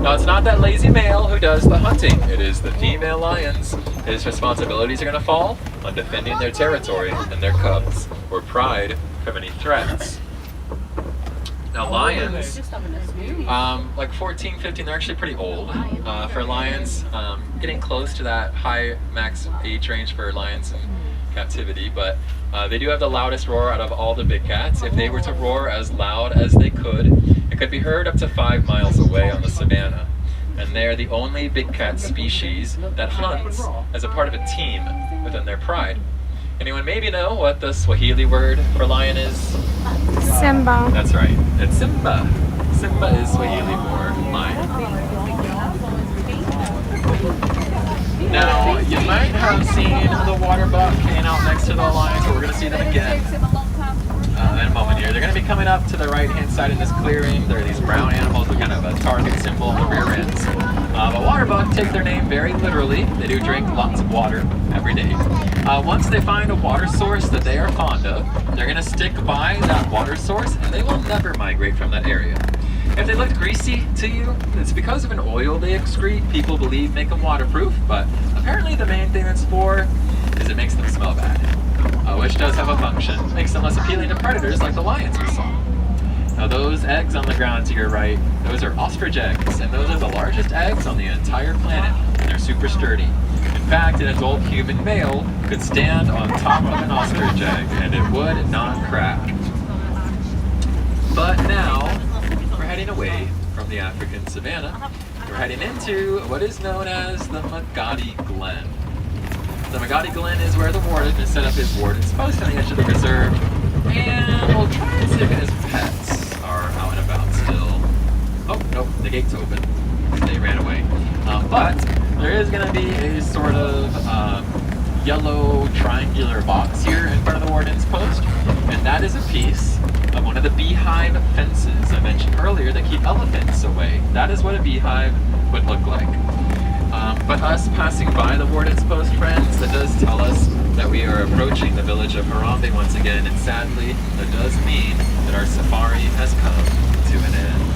Now, it's not that lazy male who does the hunting. It is the female lions. His responsibilities are going to fall on defending their territory and their cubs, or pride from any threats. Now lions, like 14, 15, they're actually pretty old for lions, getting close to that high max age range for lions in captivity, but they do have the loudest roar out of all the big cats. If they were to roar as loud as they could, it could be heard up to 5 miles away on the savannah. And they're the only big cat species that hunts as a part of a team within their pride. Anyone maybe know what the Swahili word for lion is? Simba. That's right. It's Simba. Simba is Swahili for lion. Now, you might have seen the water buck hanging out next to the lions, but we're going to see them again in a moment here. They're going to be coming up to the right-hand side in this clearing. There are these brown animals with kind of a target symbol on the rear ends. But water buck take their name very literally. They do drink lots of water every day. Once they find a water source that they are fond of, they're going to stick by that water source, and they will never migrate from that area. If they look greasy to you, it's because of an oil they excrete. People believe make them waterproof, but apparently the main thing it's for is it makes them smell bad, which does have a function. It makes them less appealing to predators like the lions we saw. Now those eggs on the ground to your right, those are ostrich eggs, and those are the largest eggs on the entire planet, and they're super sturdy. In fact, an adult human male could stand on top of an ostrich egg, and it would not crack. But now, we're heading away from the African savanna. We're heading into what is known as the Magadi Glen. The Magadi Glen is where the warden has set up his warden's post on the edge of the reserve, and we'll try and see if his pets are out and about still. Oh, nope, the gate's open. They ran away. But there is going to be a sort of yellow triangular box here in front of the warden's post, and that is a piece of one of the beehive fences I mentioned earlier that keep elephants away. That is what a beehive would look like. But us passing by the warden's post, friends, that does tell us that we are approaching the village of Harambee once again, and sadly, that does mean that our safari has come to an end.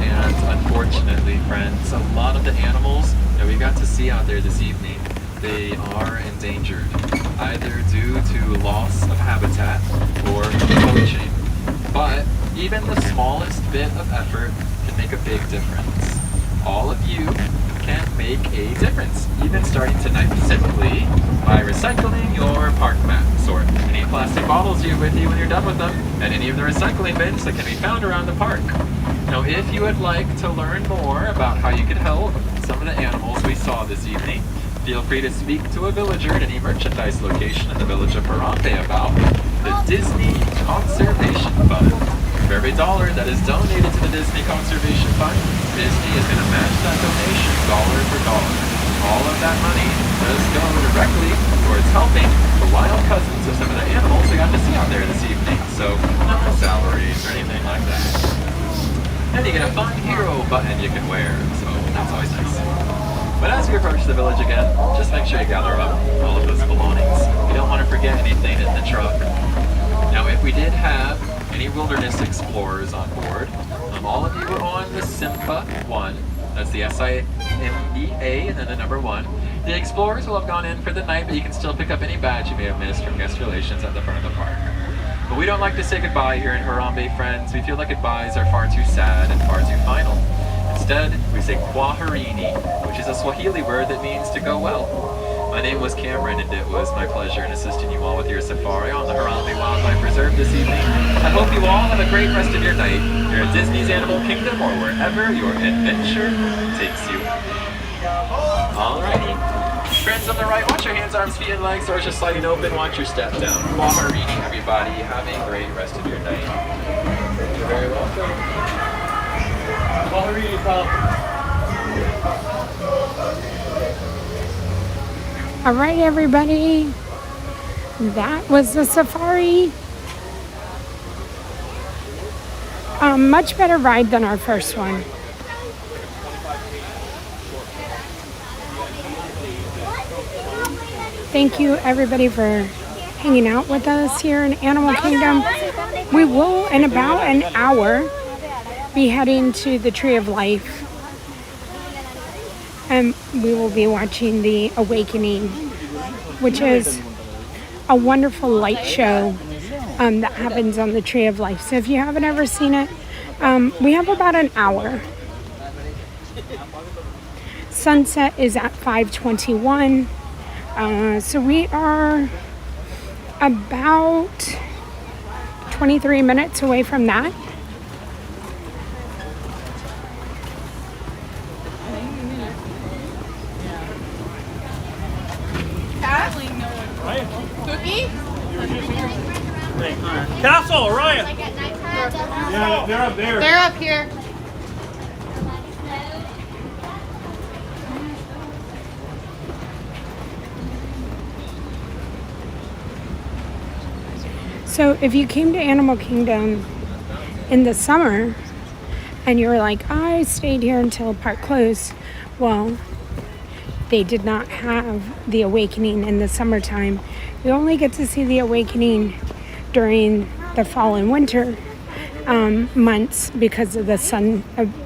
And unfortunately, friends, a lot of the animals that we got to see out there this evening, they are endangered, either due to loss of habitat or poaching. But even the smallest bit of effort can make a big difference. All of you can make a difference, even starting tonight, simply by recycling your park mats or any plastic bottles you have with you when you're done with them at any of the recycling bins that can be found around the park. Now, if you would like to learn more about how you could help some of the animals we saw this evening, feel free to speak to a villager at any merchandise location in the village of Harambee about the Disney Conservation Fund. For every dollar that is donated to the Disney Conservation Fund, Disney is going to match that donation dollar for dollar. All of that money does go directly towards helping the wild cousins of some of the animals we got to see out there this evening. So no salaries or anything like that. And you get a fun hero button you can wear, so that's always nice. But as we approach the village again, just make sure you gather up all of those belongings. You don't want to forget anything in the truck. Now, if we did have any wilderness explorers on board, all of you were on the SIMBA 1. That's the SIMBA and then the number 1. The explorers will have gone in for the night, but you can still pick up any badge you may have missed from guest relations at the front of the park. But we don't like to say goodbye here in Harambe, friends. We feel like goodbyes are far too sad and far too final. Instead, we say kwaherini, which is a Swahili word that means to go well. My name was Cameron, and it was my pleasure in assisting you all with your safari on the Harambe Wildlife Reserve this evening. I hope you all have a great rest of your night here at Disney's Animal Kingdom or wherever your adventure takes you. Alrighty. Friends on the right, watch your hands, arms, feet, and legs. Doors just sliding open. Watch your step down. Kwaherini, everybody. Have a great rest of your night. You're very welcome. Kwaherini, pal. All right, everybody. That was the safari. Much better ride than our first one. Thank you, everybody, for hanging out with us here in Animal Kingdom. We will, in about an hour, be heading to the Tree of Life. And we will be watching the Awakening, which is a wonderful light show that happens on the Tree of Life. So if you haven't ever seen it, we have about an hour. Sunset is at 5:21. So we are about 23 minutes away from that. Cookie? Castle, Ryan! Yeah, they're up there. They're up here. So if you came to Animal Kingdom in the summer and you were like, I stayed here until park closed, well, they did not have the Awakening in the summertime. You only get to see the Awakening during the fall and winter months because of the sun,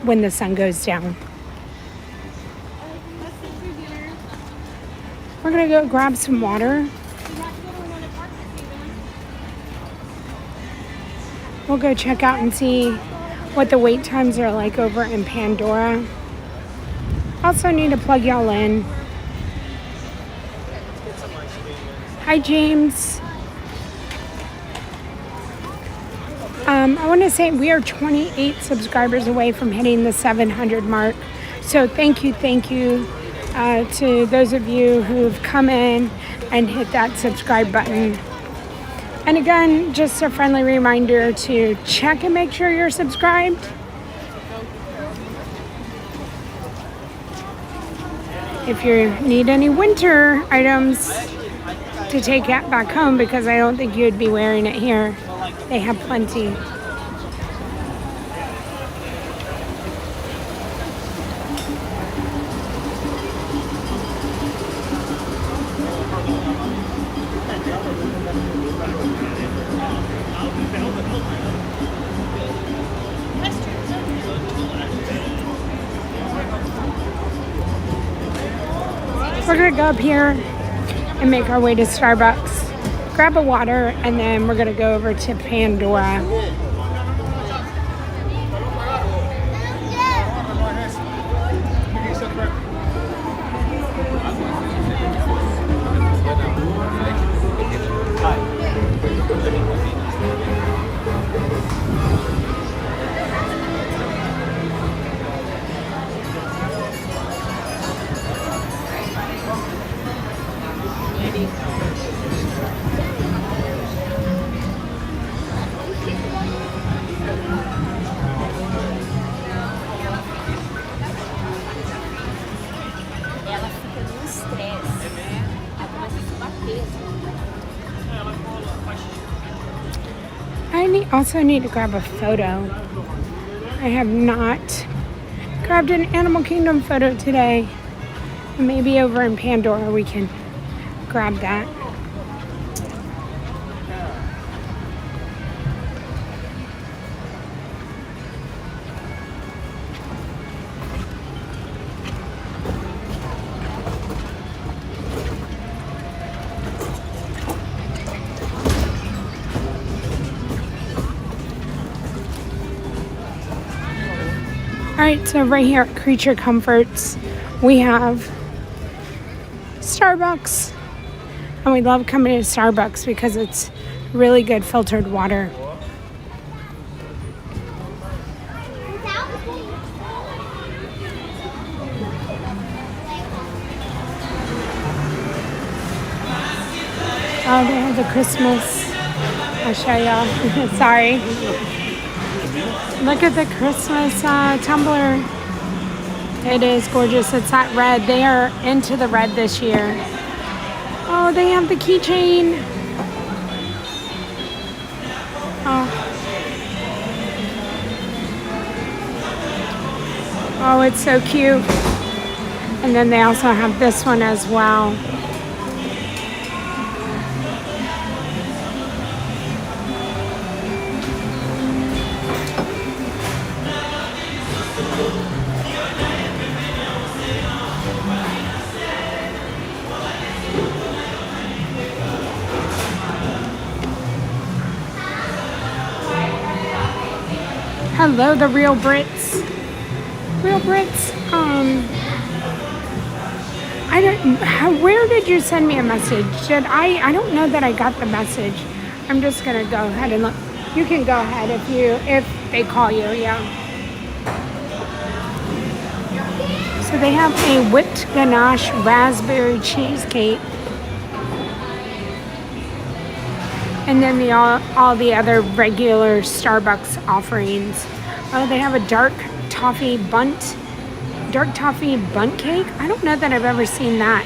when the sun goes down. We're gonna go grab some water. We'll go check out and see what the wait times are like over in Pandora. Also need to plug y'all in. Hi, James. I want to say we are 28 subscribers away from hitting the 700 mark. So thank you to those of you who've come in and hit that subscribe button. And again, just a friendly reminder to check and make sure you're subscribed. If you need any winter items to take it back home, because I don't think you'd be wearing it here, they have plenty. We're gonna go up here and make our way to Starbucks, grab a water, and then we're gonna go over to Pandora. also need to grab a photo. I have not grabbed an Animal Kingdom photo today. Maybe over in Pandora we can grab that. Alright, so right here at Creature Comforts, we have Starbucks. And we love coming to Starbucks because it's really good filtered water. Oh, they have the Christmas. I'll show y'all. Sorry. Look at the Christmas tumbler. It is gorgeous. It's that red. They are into the red this year. Oh, they have the keychain. Oh, it's so cute. And then they also have this one as well. Hello, the Real Brits. Real Brits. Where did you send me a message? I don't know that I got the message. I'm just gonna go ahead and look. You can go ahead if they call you, yeah. So they have a whipped ganache raspberry cheesecake. And then all the other regular Starbucks offerings. Oh, they have a dark toffee bunt cake. I don't know that I've ever seen that.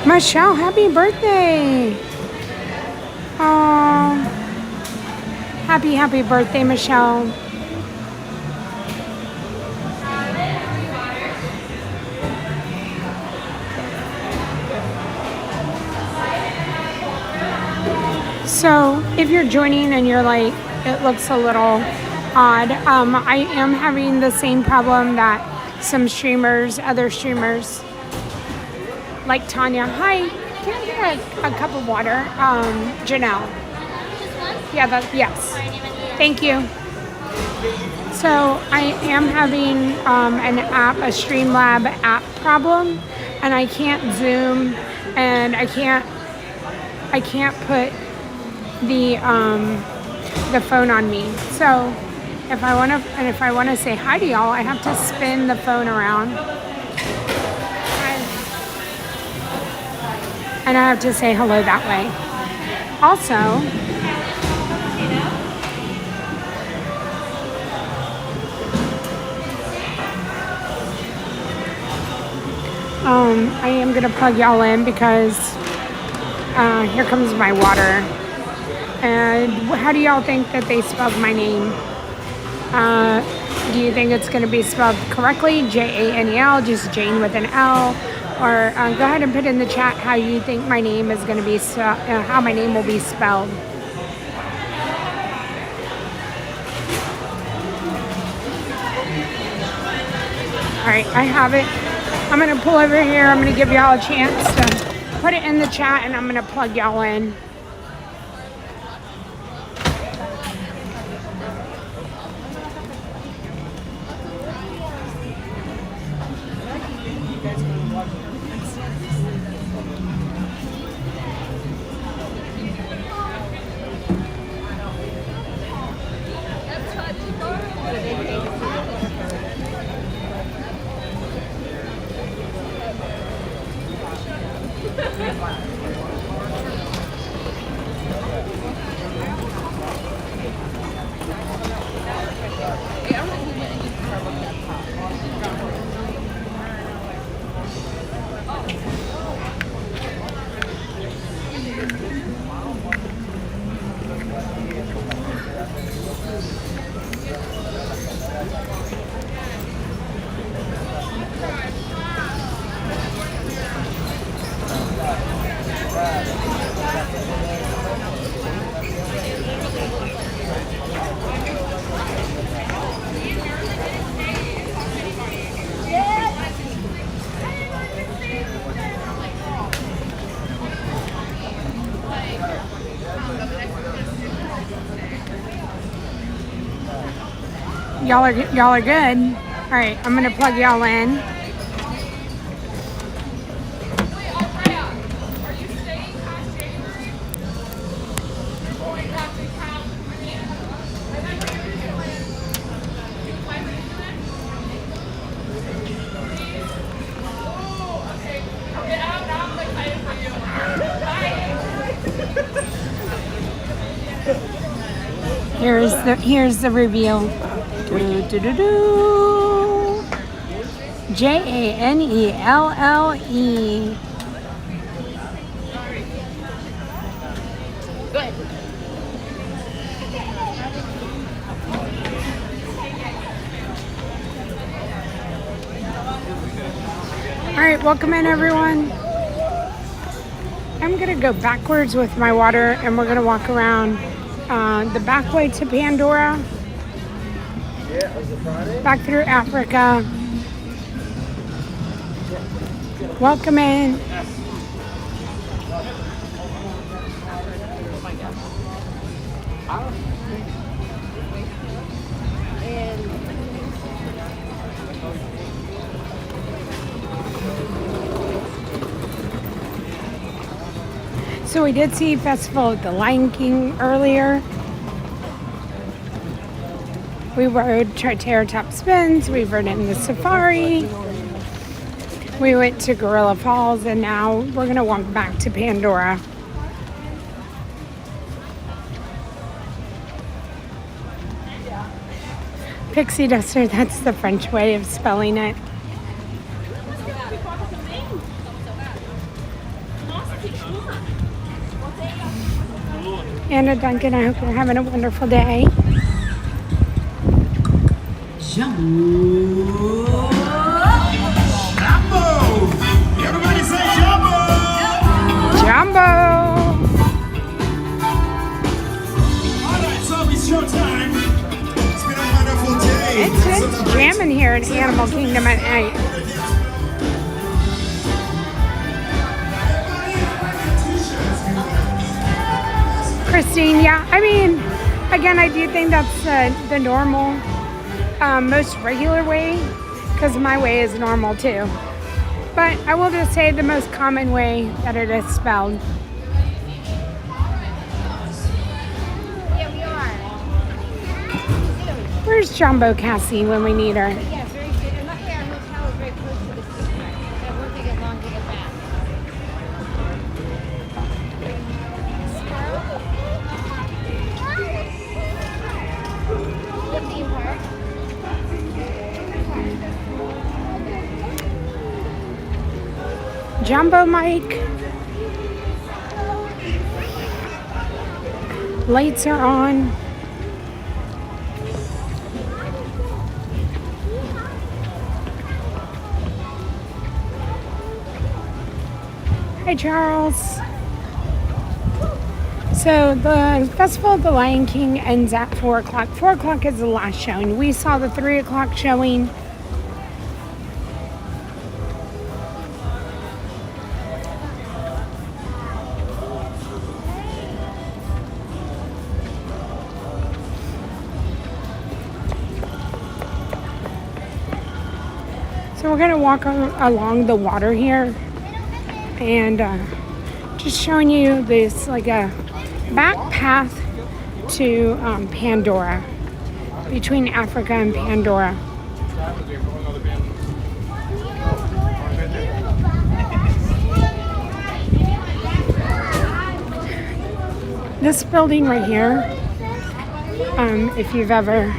Michelle, happy birthday! Oh, happy birthday, Michelle. So, if you're joining and you're like, it looks a little odd, I am having the same problem that some other streamers, like Tanya. Hi, can I get a cup of water? Janelle. Yeah, yes. Thank you. So I am having a Streamlab app problem, and I can't Zoom, and I can't put the phone on me. So if I wanna say hi to y'all, I have to spin the phone around. And I have to say hello that way. Also, I am gonna plug y'all in because here comes my water. And how do y'all think that they spelled my name? Do you think it's gonna be spelled correctly? Janel, just Jane with an L? Or go ahead and put in the chat how you think my name is going to be, how my name will be spelled. All right, I have it. I'm going to pull over here. I'm going to give y'all a chance to put it in the chat, and I'm going to plug y'all in. Y'all are good. All right, I'm gonna plug y'all in. Here's the reveal. Janelle. Good. All right, welcome in everyone. I'm gonna go backwards with my water and we're gonna walk around the back way to Pandora, back through Africa. Welcome in. So we did see Festival of the Lion King earlier. We rode Triceratops spins, we rode in the safari. We went to Gorilla Falls and now we're gonna walk back to Pandora. Pixie duster, that's the French way of spelling it. Anna Duncan, I hope you're having a wonderful day. Jumbo! Everybody say Jumbo! Jumbo! Alright, so it's showtime. It's been a wonderful day. It's jamming here in Animal Kingdom at night. Christine, yeah, I mean, again, I do think that's the normal, most regular way, because my way is normal too. But I will just say the most common way that it is spelled. Yeah, we are. Where's Jumbo Cassie when we need her? Yeah, very good. And luckily our hotel is very close to the seaside, so it won't take us long to get back. The theme park. Jumbo Mike. Lights are on. Hi, Charles. So the Festival of the Lion King ends at 4 o'clock. 4 o'clock is the last showing. We saw the 3 o'clock showing. So we're gonna walk along the water here and just showing you this like a back path to Pandora, between Africa and Pandora. This building right here, if you've ever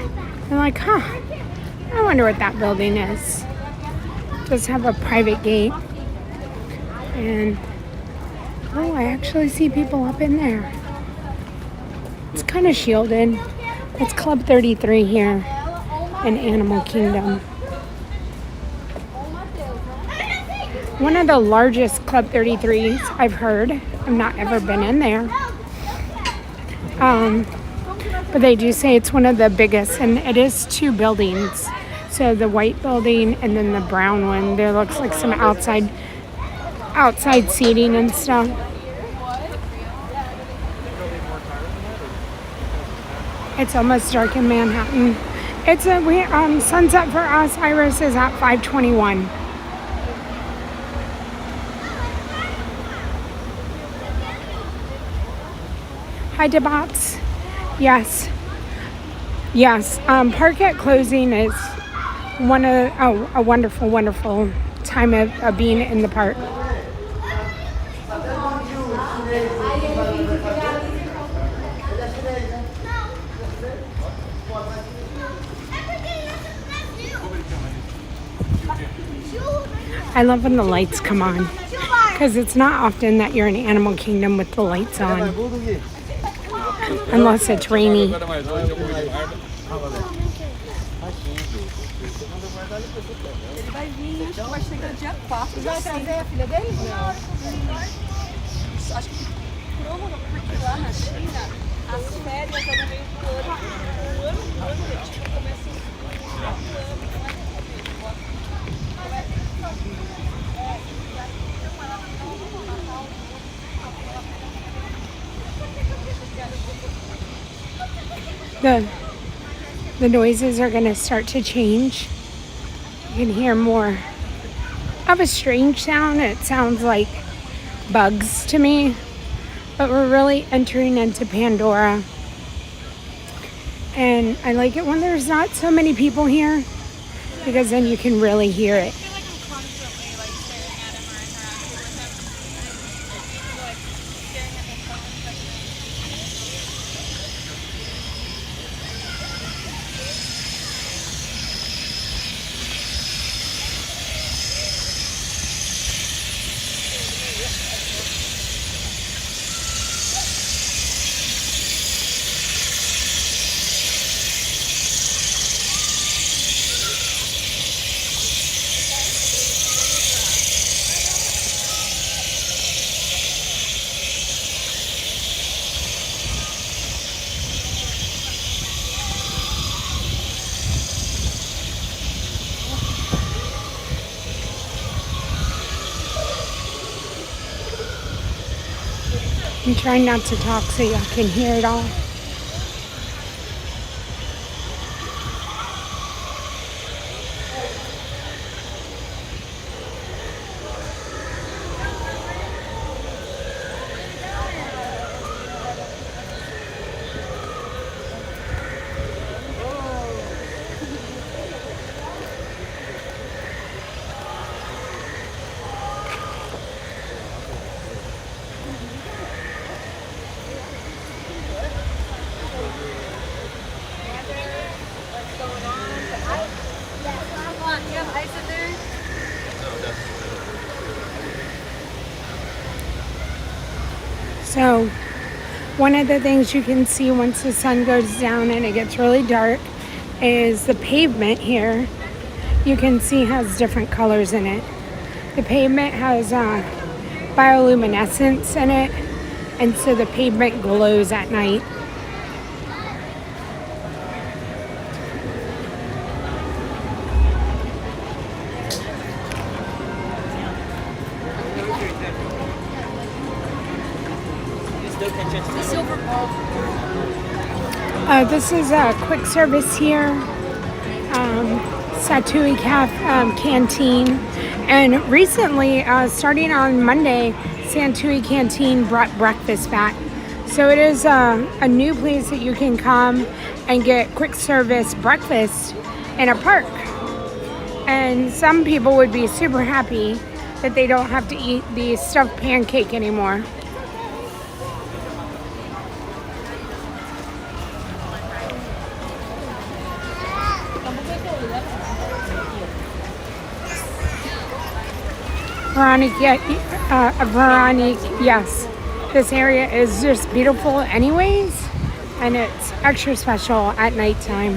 been like, huh, I wonder what that building is. It does have a private gate. And, oh, I actually see people up in there. It's kind of shielded. It's Club 33 here in Animal Kingdom. One of the largest Club 33s I've heard. I've not ever been in there. But they do say it's one of the biggest, and it is 2 buildings. So the white building and then the brown one. There looks like some outside seating and stuff. It's almost dark in Manhattan. It's sunset for us, Iris, is at 5:21. Hi, Debots. Yes. Park at closing is a wonderful, wonderful time of being in the park. I love when the lights come on, because it's not often that you're in Animal Kingdom with the lights on, unless it's rainy. The noises are going to start to change. You can hear more of a strange sound. It sounds like bugs to me, but we're really entering into Pandora. And I like it when there's not so many people here, because then you can really hear it. I'm trying not to talk so y'all can hear it all. So one of the things you can see once the sun goes down and it gets really dark is the pavement here. You can see has different colors in it. The pavement has bioluminescence in it, and so the pavement glows at night. This is a quick service here, Satui Canteen, and recently, starting on Monday, Satui Canteen brought breakfast back. So it is a new place that you can come and get quick service breakfast in a park. And some people would be super happy that they don't have to eat the stuffed pancake anymore. Veronique, yes. This area is just beautiful anyways, and it's extra special at nighttime.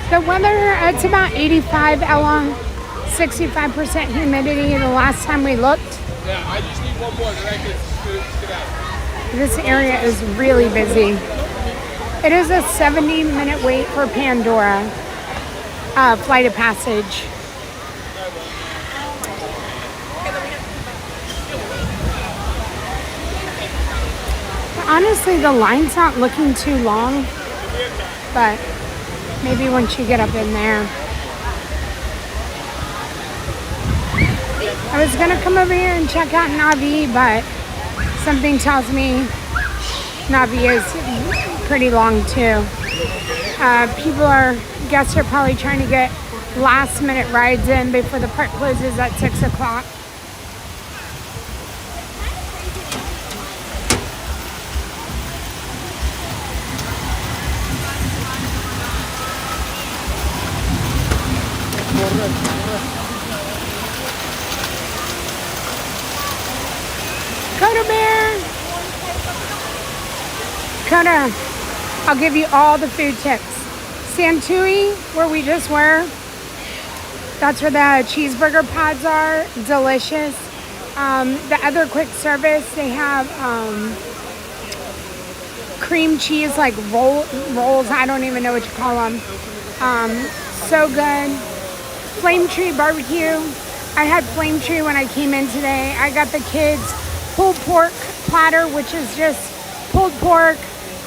The weather, it's about 85, Ella. 65% humidity the last time we looked. Yeah, I just need one more, then I can get out. This area is really busy. It is a 70-minute wait for Pandora flight of passage. Honestly, the line's not looking too long, but maybe once you get up in there. I was gonna come over here and check out Navi, but something tells me Navi is pretty long too. Guests are probably trying to get last minute rides in before the park closes at 6 o'clock. Coda Bear! Coda, I'll give you all the food tips. Santui, where we just were, that's where the cheeseburger pods are. Delicious. The other quick service, they have cream cheese, like rolls. I don't even know what you call them. So good. Flame Tree Barbecue. I had Flame Tree when I came in today. I got the kids pulled pork platter, which is just pulled pork,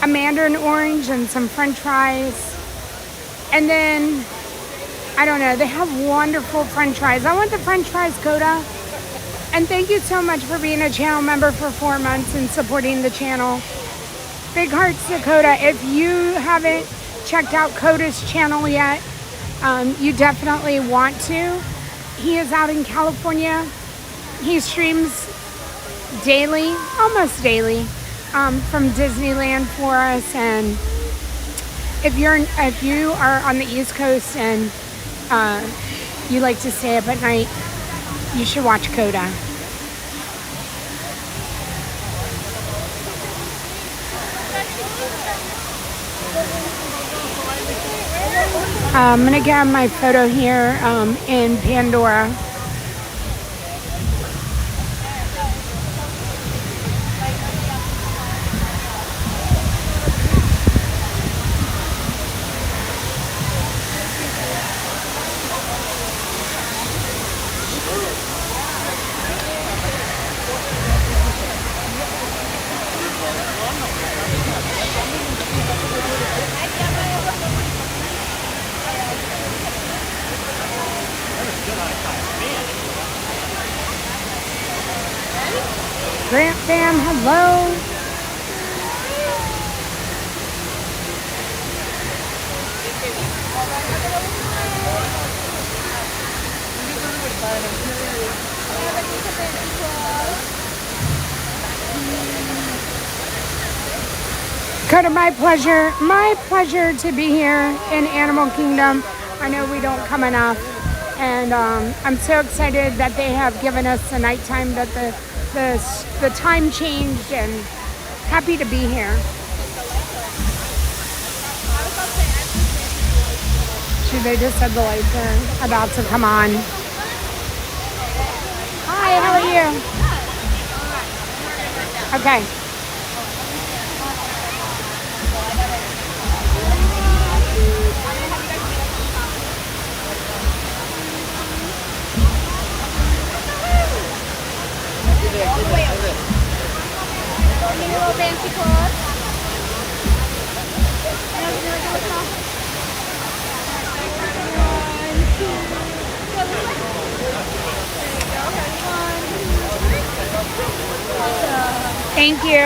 a mandarin orange, and some french fries. And then, I don't know, they have wonderful french fries. I want the french fries, Coda. And thank you so much for being a channel member for 4 months and supporting the channel. Big hearts to Coda. If you haven't checked out Coda's channel yet, you definitely want to. He is out in California. He streams daily, almost daily, from Disneyland for us. And if you are on the East Coast and you like to stay up at night, you should watch Coda. I'm gonna grab my photo here in Pandora. Grant fam, hello. Coda, my pleasure to be here in Animal Kingdom. I know we don't come enough, and I'm so excited that they have given us the nighttime, that the time changed, and happy to be here. They just said the lights are about to come on. Hi, how are you? Okay. Thank you.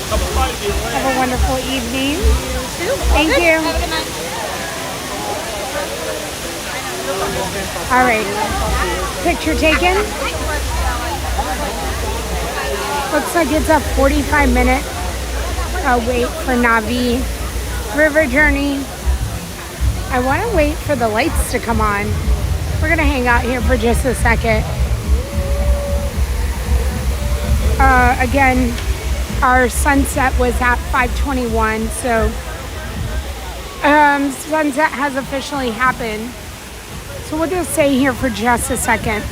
Have a wonderful evening. Thank you. All right. Picture taken. Looks like it's a 45-minute wait for Navi. River Journey. I want to wait for the lights to come on. We're going to hang out here for just a second. Again, our sunset was at 5:21, so sunset has officially happened. So we'll just stay here for just a second.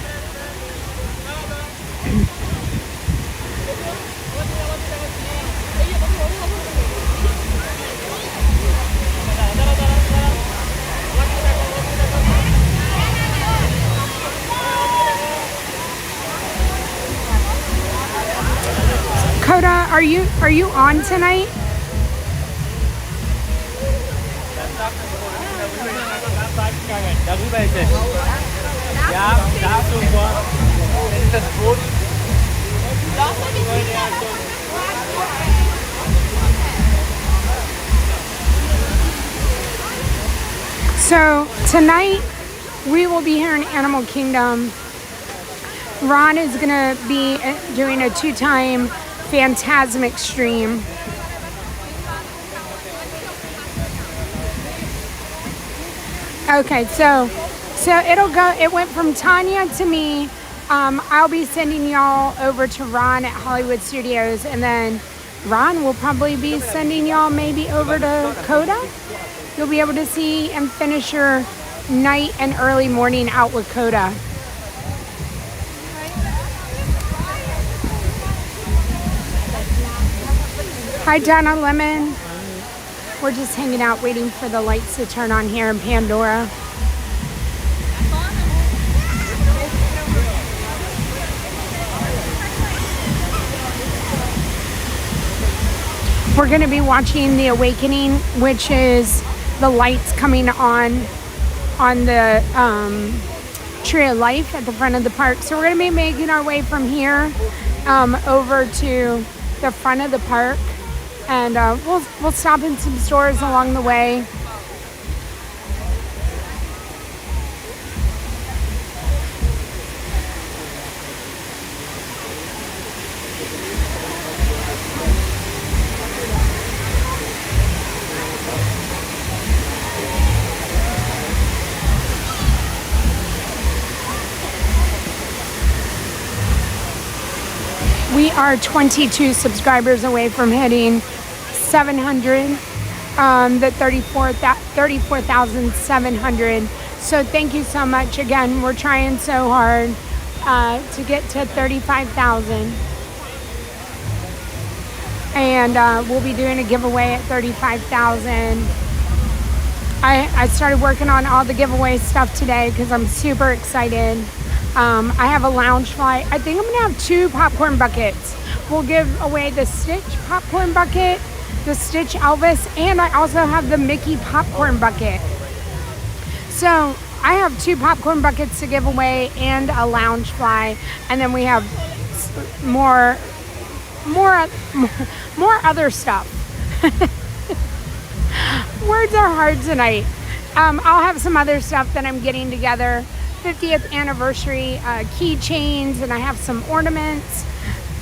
Coda, are you on tonight? So tonight we will be here in Animal Kingdom. Ron is gonna be doing a 2-time Phantasmic stream. Okay, so it went from Tanya to me. I'll be sending y'all over to Ron at Hollywood Studios, and then Ron will probably be sending y'all maybe over to Coda. You'll be able to see and finish your night and early morning out with Coda. Hi, Donna Lemon. We're just hanging out waiting for the lights to turn on here in Pandora. We're going to be watching The Awakening, which is the lights coming on the Tree of Life at the front of the park. So we're going to be making our way from here over to the front of the park. And we'll stop in some stores along the way. We are 22 subscribers away from hitting 700, the 34,700. So thank you so much. Again, we're trying so hard to get to 35,000. And we'll be doing a giveaway at 35,000. I started working on all the giveaway stuff today because I'm super excited. I have a Loungefly. I think I'm gonna have 2 popcorn buckets. We'll give away the Stitch popcorn bucket, the Stitch Elvis, and I also have the Mickey popcorn bucket. So I have 2 popcorn buckets to give away and a Loungefly, and then we have more other stuff. Words are hard tonight. I'll have some other stuff that I'm getting together. 50th anniversary keychains, and I have some ornaments,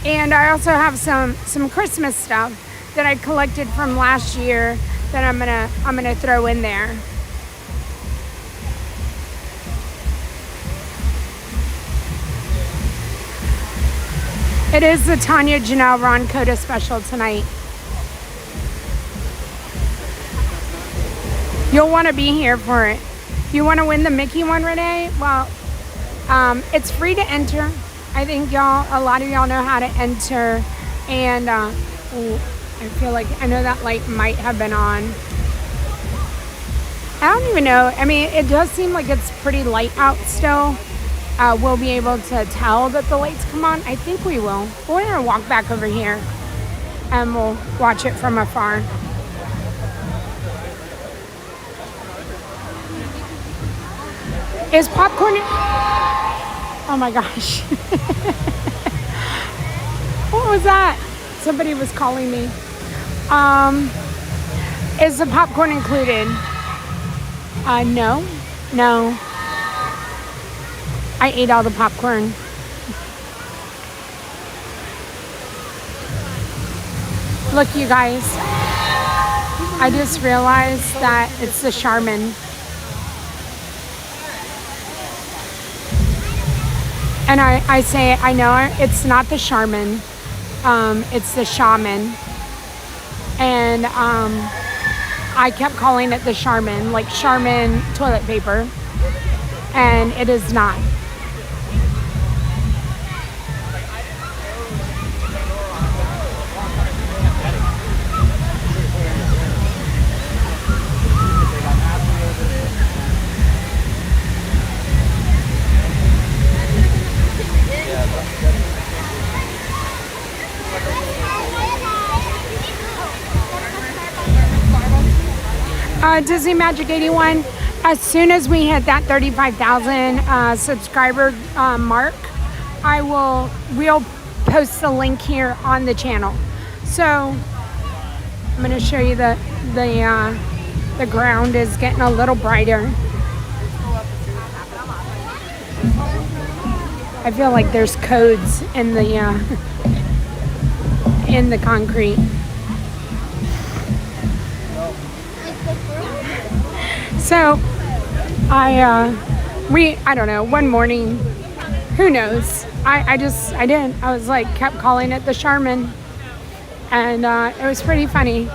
and I also have some Christmas stuff that I collected from last year that I'm gonna throw in there. It is the Tanya, Janel, Ron, Coda special tonight. You'll want to be here for it. You want to win the Mickey one, Renee? Well, it's free to enter. I think a lot of y'all know how to enter, and I feel like I know that light might have been on. I don't even know. I mean, it does seem like it's pretty light out still. We'll be able to tell that the lights come on. I think we will. We're gonna walk back over here and we'll watch it from afar. Is popcorn? Oh my gosh. What was that? Somebody was calling me. Is the popcorn included? No. I ate all the popcorn. Look, you guys. I just realized that it's the Charmin. And I say, I know it's not the Charmin, it's the Shaman. And I kept calling it the Charmin, like Charmin toilet paper. And it is not. Disney Magic 81, as soon as we hit that 35,000 subscriber mark, we'll post the link here on the channel. So I'm going to show you the ground is getting a little brighter. I feel like there's codes in the concrete. So I don't know, one morning, who knows, I was like, kept calling it the Charmin, and it was pretty funny.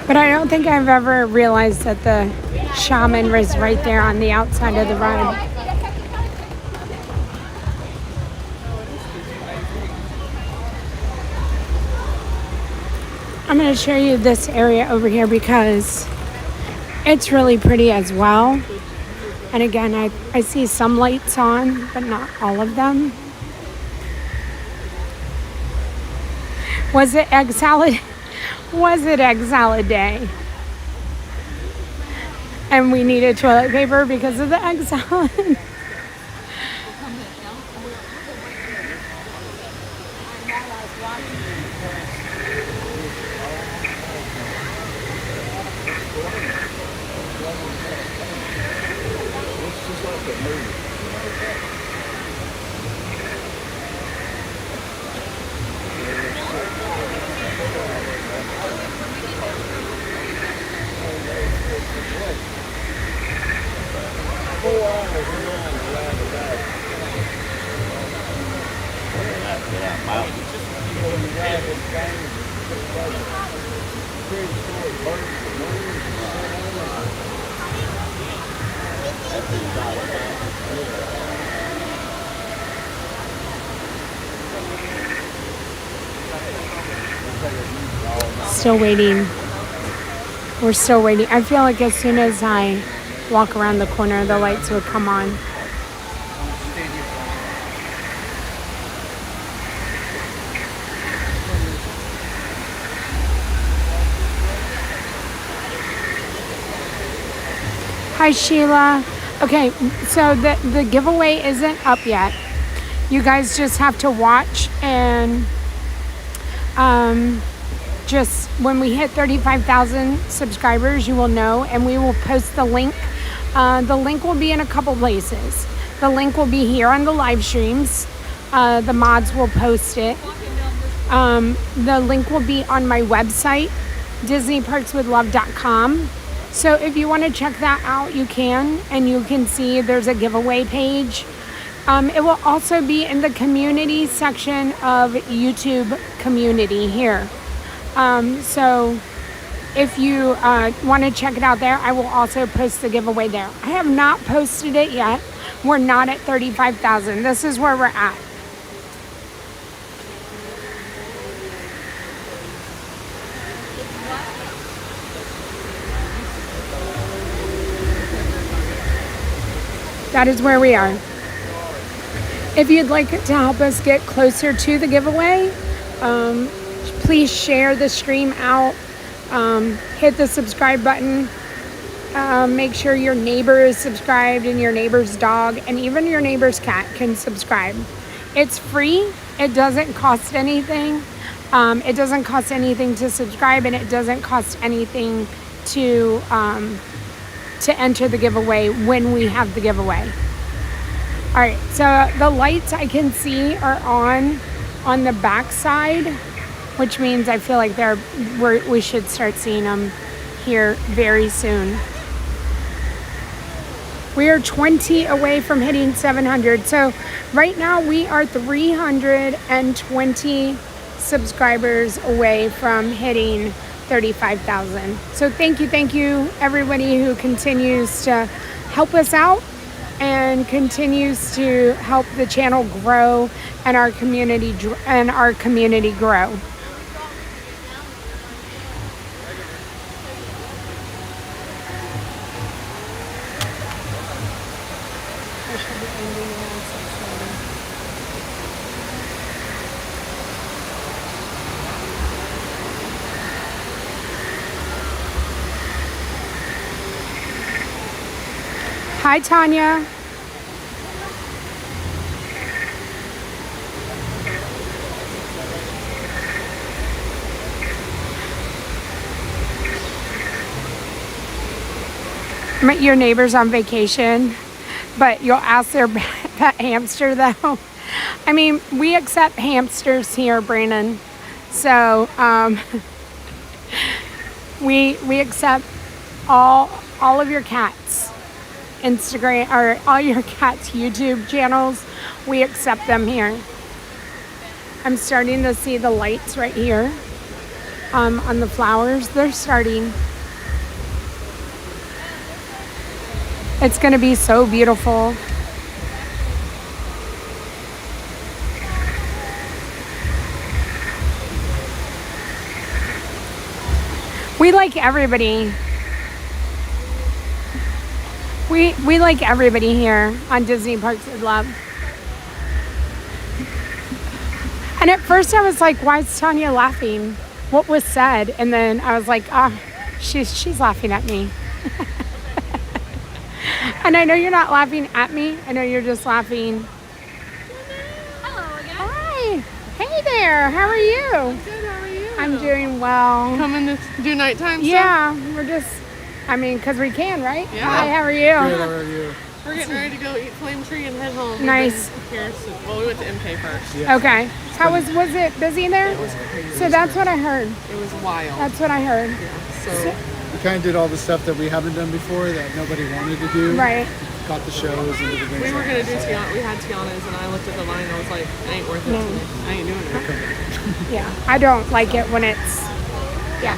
But I don't think I've ever realized that the Shaman was right there on the outside of the ride. I'm going to show you this area over here because it's really pretty as well. And again, I see some lights on, but not all of them. Was it egg salad? Was it egg salad day? And we needed toilet paper because of the egg salad. Still waiting. We're still waiting. I feel like as soon as I walk around the corner, the lights would come on. Hi, Sheila. Okay, so the giveaway isn't up yet. You guys just have to watch, and just when we hit 35,000 subscribers, you will know, and we will post the link. The link will be in a couple places. The link will be here on the live streams. The mods will post it. The link will be on my website, DisneyParksWithLove.com. So if you want to check that out, you can, and you can see there's a giveaway page. It will also be in the community section of YouTube community here. So if you want to check it out there, I will also post the giveaway there. I have not posted it yet. We're not at 35,000. This is where we're at. That is where we are. If you'd like to help us get closer to the giveaway, please share the stream out. Hit the subscribe button. Make sure your neighbor is subscribed and your neighbor's dog and even your neighbor's cat can subscribe. It's free It doesn't cost anything. It doesn't cost anything to subscribe, and it doesn't cost anything to enter the giveaway when we have the giveaway. All right, so the lights I can see are on the back side, which means I feel like we should start seeing them here very soon. We are 20 away from hitting 700. So right now we are 320 subscribers away from hitting 35,000. So thank you everybody who continues to help us out and continues to help the channel grow and our community grow. Hi, Tanya. Your neighbor's on vacation, but you'll ask their pet hamster though. I mean, we accept hamsters here, Brandon. So we accept all of your cats. Instagram or all your cats' YouTube channels, we accept them here. I'm starting to see the lights right here on the flowers. They're starting. It's going to be so beautiful. We like everybody. We like everybody here on Disney Parks with Love. And at first I was like, why is Tanya laughing? What was said? And then I was like, she's laughing at me. And I know you're not laughing at me. I know you're just laughing. Hello again. Hi. Hey there. How are you? Good, how are you? I'm doing well. Coming to do nighttime stuff? Yeah, we're just, because we can, right? Yeah. Hi, how are you? Good, how are you? We're getting ready to go eat Flame Tree and head home. Nice. We went to MK first. Yeah. Okay. How was it busy there? It was crazy. So that's what I heard. It was wild. That's what I heard. Yeah. So We kind of did all the stuff that we haven't done before that nobody wanted to do. Right. Got the shows and everything. we were gonna do Tiana. We had Tiana's, and I looked at the line. and I was like, it ain't worth it. No. To me. I ain't doing it. Yeah. I don't like it when it's, yeah.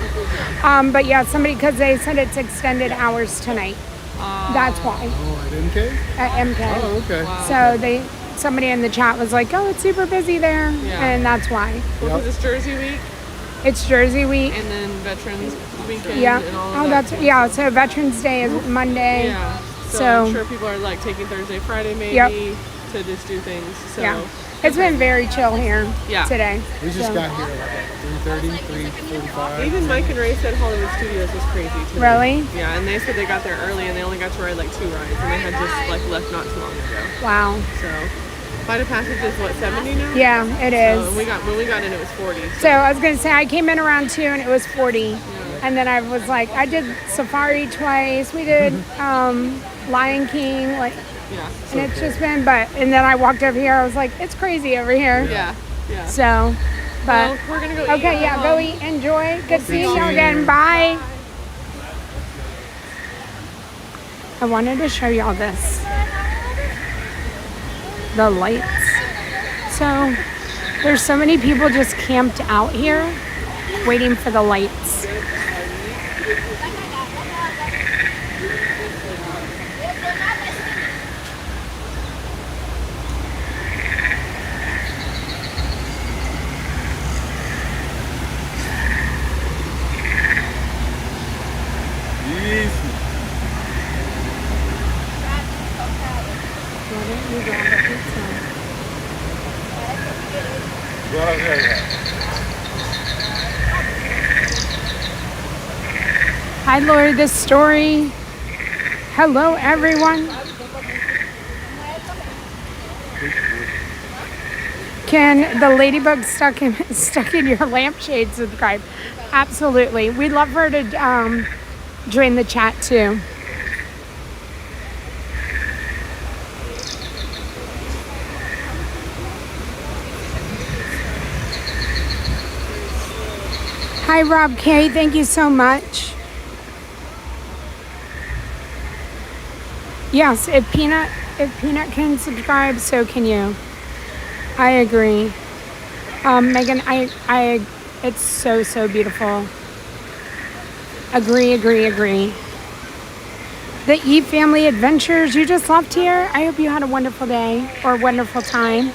But yeah, because they said it's extended hours tonight. That's why. Oh, at MK? At MK. Oh, okay. Wow. So somebody in the chat was like, oh, it's super busy there. Yeah. And that's why. Well, 'cause it's Jersey week. It's Jersey week. And then Veterans weekend. Yeah. And all Oh, of that's, that. yeah. So Veterans Day is Monday. Yeah. So So I'm sure people are like taking Thursday, Friday maybe to just do things. So yeah. It's been very chill here today. We just So- got here like 3:30, 3:45. Even Mike and Ray said Hollywood Studios was crazy too. Really? Yeah, and they said they got there early and they only got to ride like 2 rides and they had just like left not too long ago. Wow. So Flight of Passage is what, 70 now? Yeah, it is. So when we got in it was 40. So I was going to say, I came in around 2 and it was 40. And then I was like, I did Safari twice. We did Lion King. Like, yeah. And it's just been, and then I walked over here. I was like, it's crazy over here. Yeah. Yeah. So, but. Well, we're going to go eat. Okay, yeah, go eat. Enjoy. Good seeing you again. Bye. I wanted to show y'all this. The lights. So, there's so many people just camped out here waiting for the lights. Hi, Lori, this story. Hello, everyone. Can the ladybug stuck in your lampshade subscribe? Absolutely. We'd love for her to join the chat too. Hi, Rob K. Thank you so much. Yes, if Peanut can subscribe, so can you. I agree. Megan, I it's so beautiful. Agree. The E Family Adventures, you just left here. I hope you had a wonderful day or a wonderful time.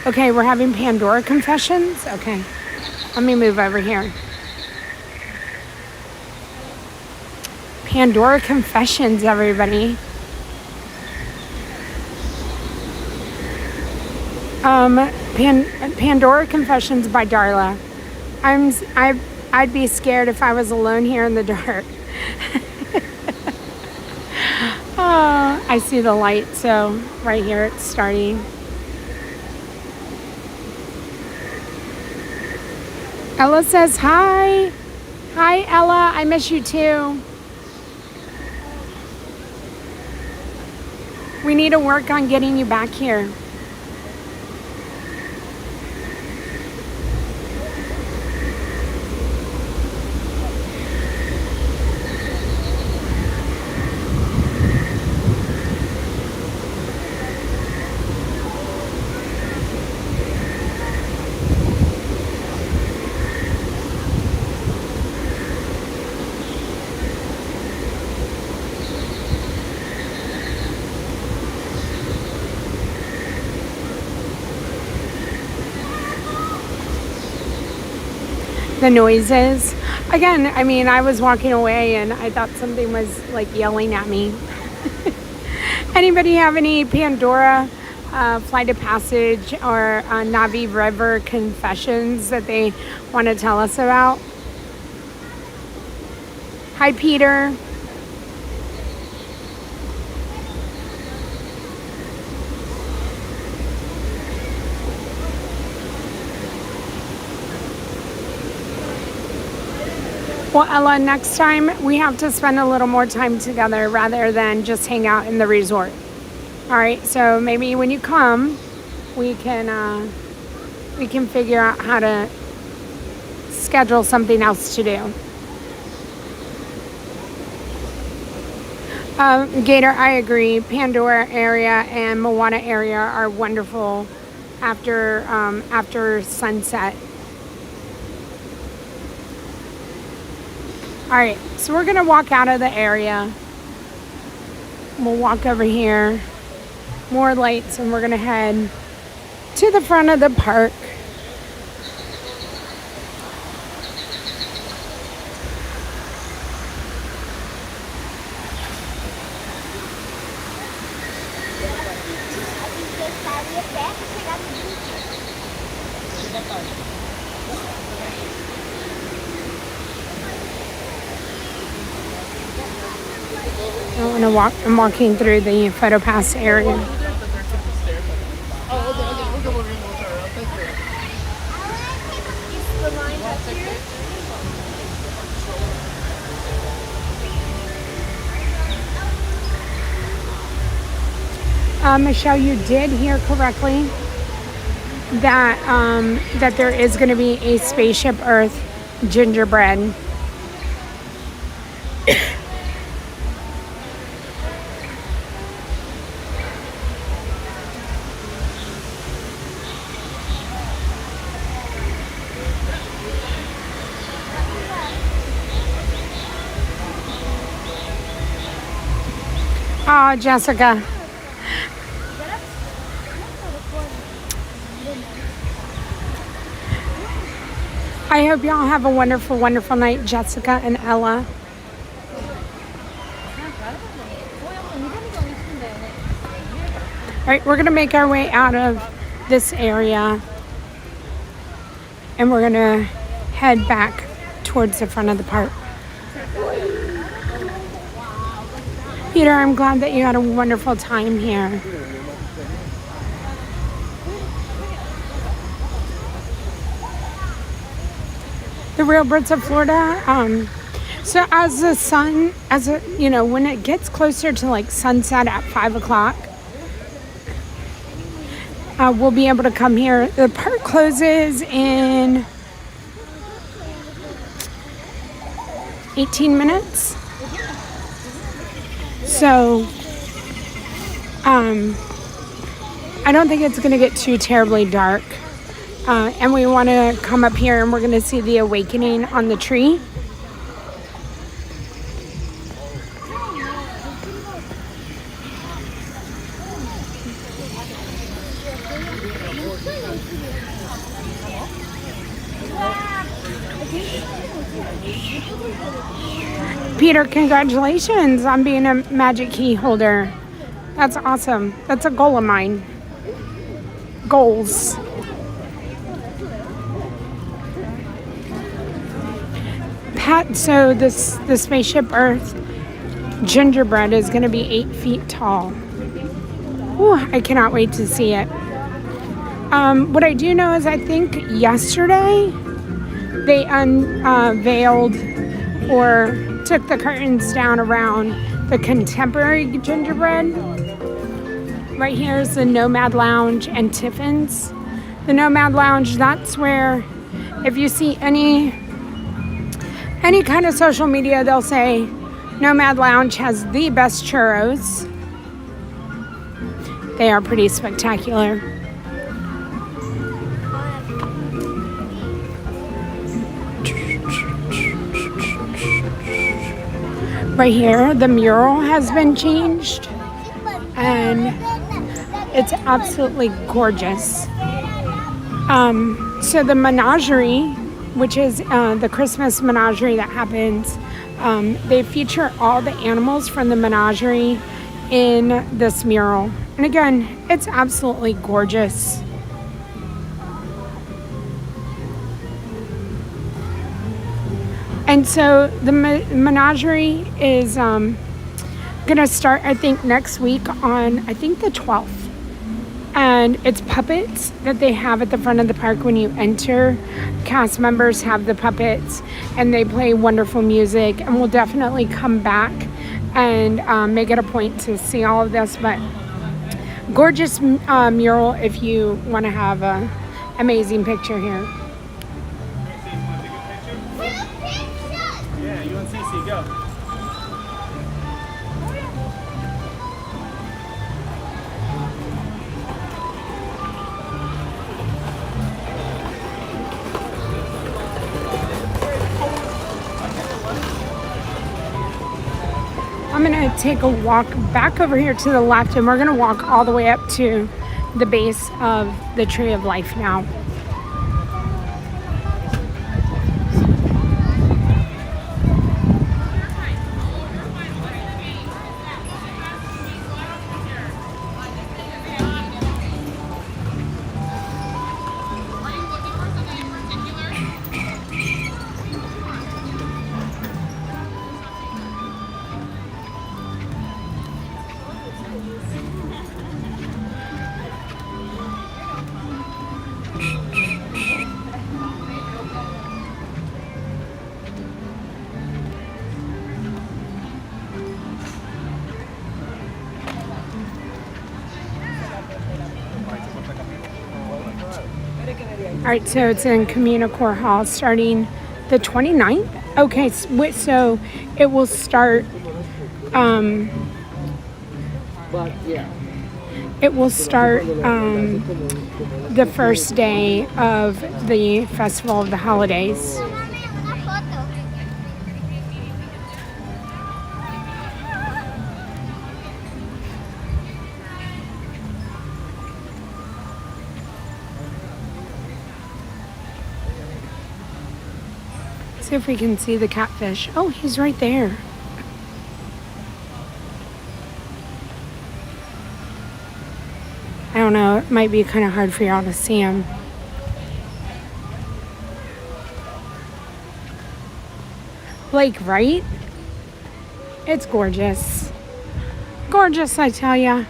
Okay, we're having Pandora confessions. Okay, let me move over here. Pandora confessions, everybody. Pandora Confessions by Darla. I'd be scared if I was alone here in the dark. Oh, I see the light, so right here it's starting. Ella says hi. Hi, Ella. I miss you too. We need to work on getting you back here. The noises. Again, I mean, I was walking away and I thought something was like yelling at me. Anybody have any Pandora Flight of Passage or Navi River confessions that they want to tell us about? Hi, Peter. Well, Ella, next time we have to spend a little more time together rather than just hang out in the resort. All right, so maybe when you come, we can figure out how to schedule something else to do. Gator, I agree. Pandora area and Moana area are wonderful after sunset. All right, so we're gonna walk out of the area. We'll walk over here, more lights, and we're gonna head to the front of the park. I'm walking through the photo pass area. Michelle, you did hear correctly that that there is going to be a Spaceship Earth gingerbread. Oh, Jessica. I hope y'all have a wonderful, wonderful night, Jessica and Ella. All right, we're gonna make our way out of this area and we're gonna head back towards the front of the park. Peter, I'm glad that you had a wonderful time here. the Real Brits of Florida. So as the sun, when it gets closer to like sunset at 5 o'clock, we'll be able to come here. The park closes in 18 minutes. So, I don't think it's going to get too terribly dark. And we want to come up here and we're going to see the awakening on the tree. Peter, congratulations on being a magic key holder. That's awesome. That's a goal of mine. Goals. Pat, so the spaceship Earth gingerbread is going to be 8 feet tall. Ooh, I cannot wait to see it. What I do know is I think yesterday they unveiled or took the curtains down around the contemporary gingerbread. Right here is the Nomad Lounge and Tiffin's. The Nomad Lounge, that's where if you see any kind of social media, they'll say Nomad Lounge has the best churros. They are pretty spectacular. Right here, the mural has been changed and it's absolutely gorgeous. So the menagerie, which is the Christmas menagerie that happens, they feature all the animals from the menagerie in this mural. And again, it's absolutely gorgeous. And so the menagerie is gonna start, I think, next week on, I think, the 12th. And it's puppets that they have at the front of the park when you enter. Cast members have the puppets and they play wonderful music, and we'll definitely come back and make it a point to see all of this. But gorgeous mural if you want to have an amazing picture here. Yeah, you and Cece, go. I'm gonna take a walk back over here to the left, and we're gonna walk all the way up to the base of the Tree of Life now. All right, so it's in Communicore Hall starting the 29th. Okay, so it will start, the first day of the Festival of the Holidays. See if we can see the catfish. Oh, he's right there. I don't know, it might be kind of hard for y'all to see him. Like, right? It's gorgeous. Gorgeous, I tell ya.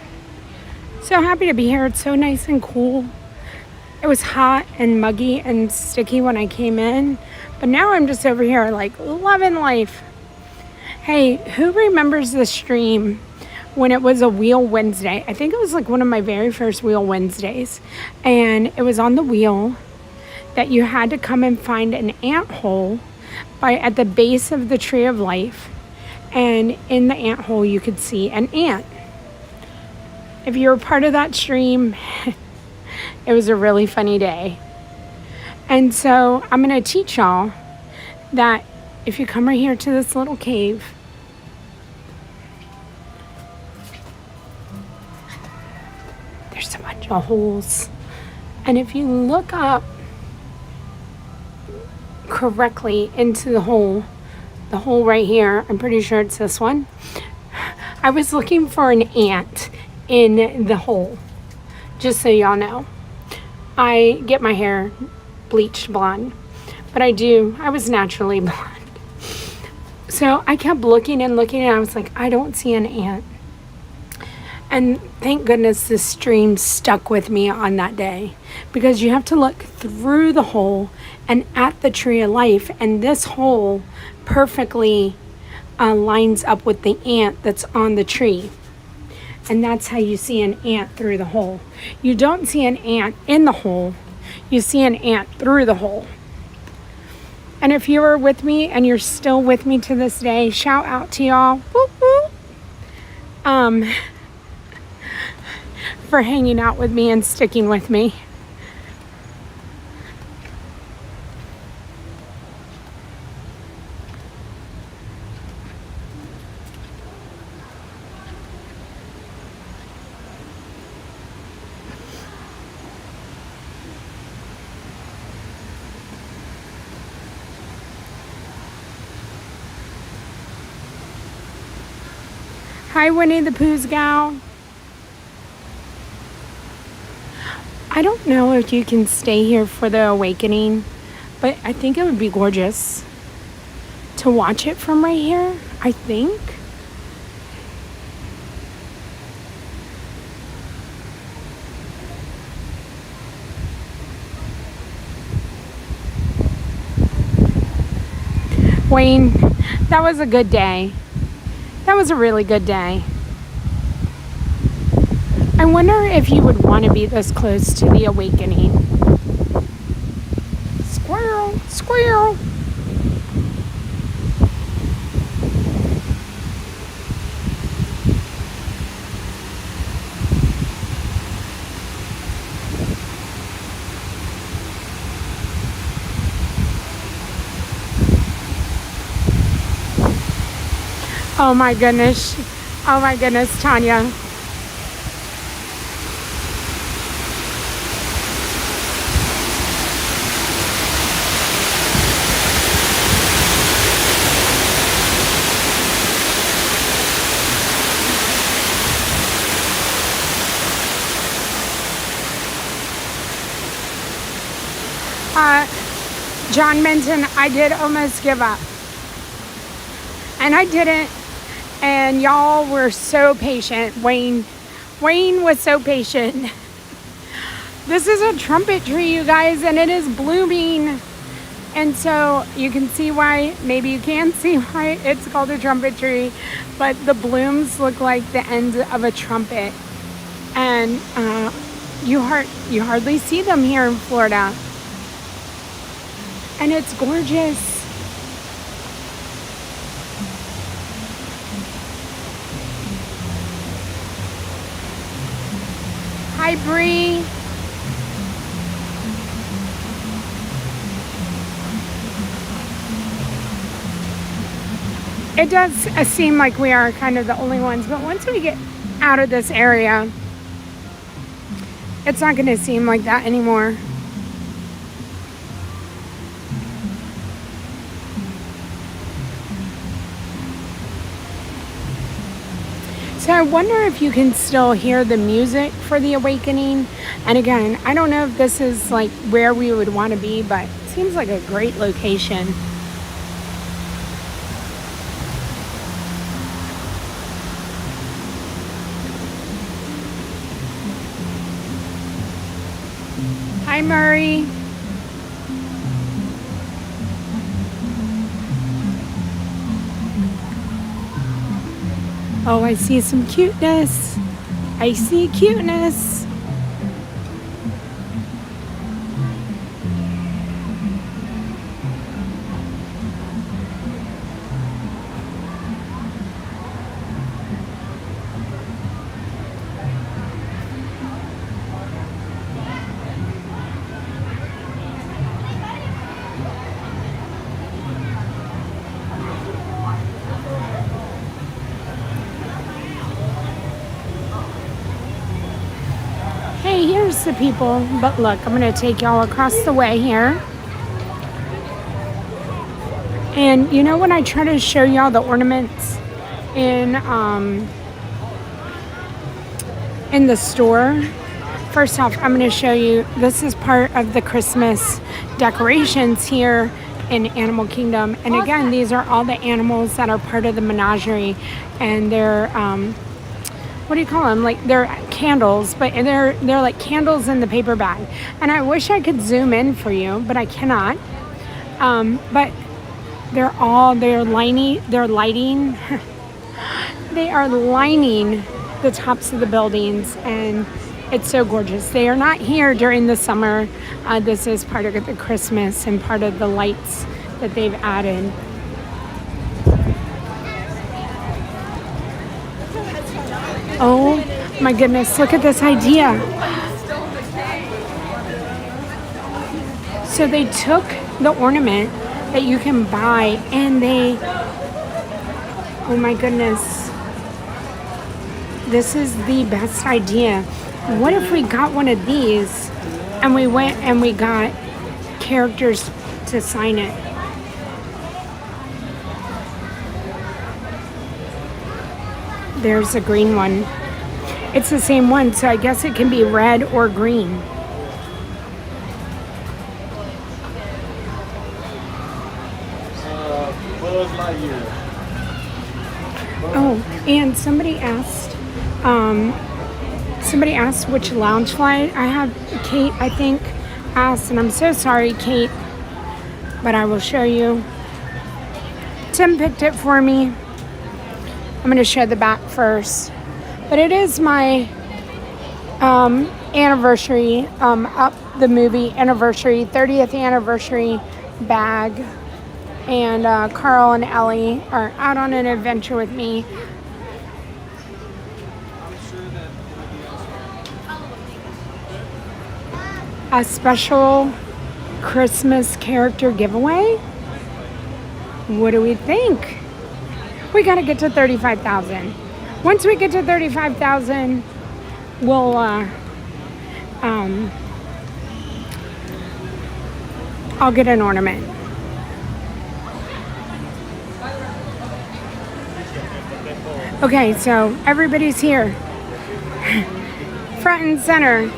So happy to be here. It's so nice and cool. It was hot and muggy and sticky when I came in, But now I'm just over here like loving life. Hey, who remembers the stream when it was a Wheel Wednesday? I think it was like one of my very first Wheel Wednesdays. And it was on the wheel that you had to come and find an ant hole at the base of the tree of life. And in the ant hole you could see an ant. If you were part of that stream, it was a really funny day. And so I'm going to teach y'all that if you come right here to this little cave, there's a bunch of holes. And if you look up correctly into the hole right here, I'm pretty sure it's this one. I was looking for an ant in the hole, just so y'all know. I get my hair bleached blonde, but I was naturally blonde. So I kept looking and looking, and I was like, I don't see an ant. And thank goodness this stream stuck with me on that day, because you have to look through the hole and at the tree of life, and this hole perfectly lines up with the ant that's on the tree. And that's how you see an ant through the hole. You don't see an ant in the hole. You see an ant through the hole. And if you were with me and you're still with me to this day, shout out to y'all. Woo woo. For hanging out with me and sticking with me. Hi, Winnie the Pooh's gal. I don't know if you can stay here for the awakening, but I think it would be gorgeous to watch it from right here, I think. Wayne, that was a good day. That was a really good day. I wonder if you would want to be this close to the awakening. Squirrel, squirrel. Oh my goodness. Oh my goodness, Tanya. John Minton, I did almost give up. And I didn't. And y'all were so patient. Wayne was so patient. This is a trumpet tree, you guys, and it is blooming. And so you can see why, maybe you can see why it's called a trumpet tree, but the blooms look like the ends of a trumpet. And you hardly see them here in Florida. And it's gorgeous. Hi, Bree. It does seem like we are kind of the only ones, but once we get out of this area, it's not going to seem like that anymore. So I wonder if you can still hear the music for the awakening. And again, I don't know if this is like where we would want to be, but it seems like a great location. Hi, Murray. Oh, I see some cuteness. I see cuteness. Hey, here's the people. But look, I'm going to take y'all across the way here. And you know when I try to show y'all the ornaments in the store? First off, I'm going to show you, this is part of the Christmas decorations here in Animal Kingdom. And again, these are all the animals that are part of the menagerie. And they're, what do you call them? Like, they're candles, but they're like candles in the paper bag. And I wish I could zoom in for you, but I cannot. But they're lighting, they are lining the tops of the buildings, and it's so gorgeous. They are not here during the summer. This is part of the Christmas and part of the lights that they've added. Oh my goodness, look at this idea. So they took the ornament that you can buy and oh my goodness, this is the best idea. What if we got one of these and we went and we got characters to sign it? There's a green one. It's the same one, so I guess it can be red or green. Oh, and somebody asked which lounge flight I have. Kate, I think, asked, and I'm so sorry, Kate, but I will show you. Tim picked it for me. I'm going to show the back first. But it is my anniversary, Up the Movie anniversary, 30th anniversary bag. And Carl and Ellie are out on an adventure with me. A special Christmas character giveaway? What do we think? We got to get to 35,000. Once we get to 35,000, we'll I'll get an ornament. Okay, so everybody's here. Front and center.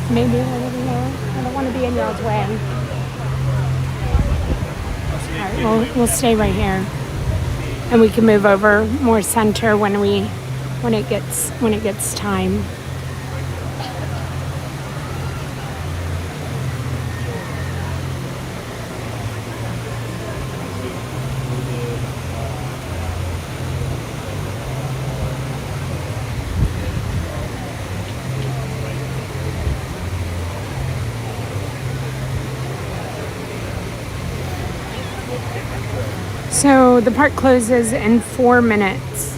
Maybe a little more. I don't want to be in y'all's way. All right, we'll stay right here, and we can move over more center when it gets time. So the park closes in 4 minutes.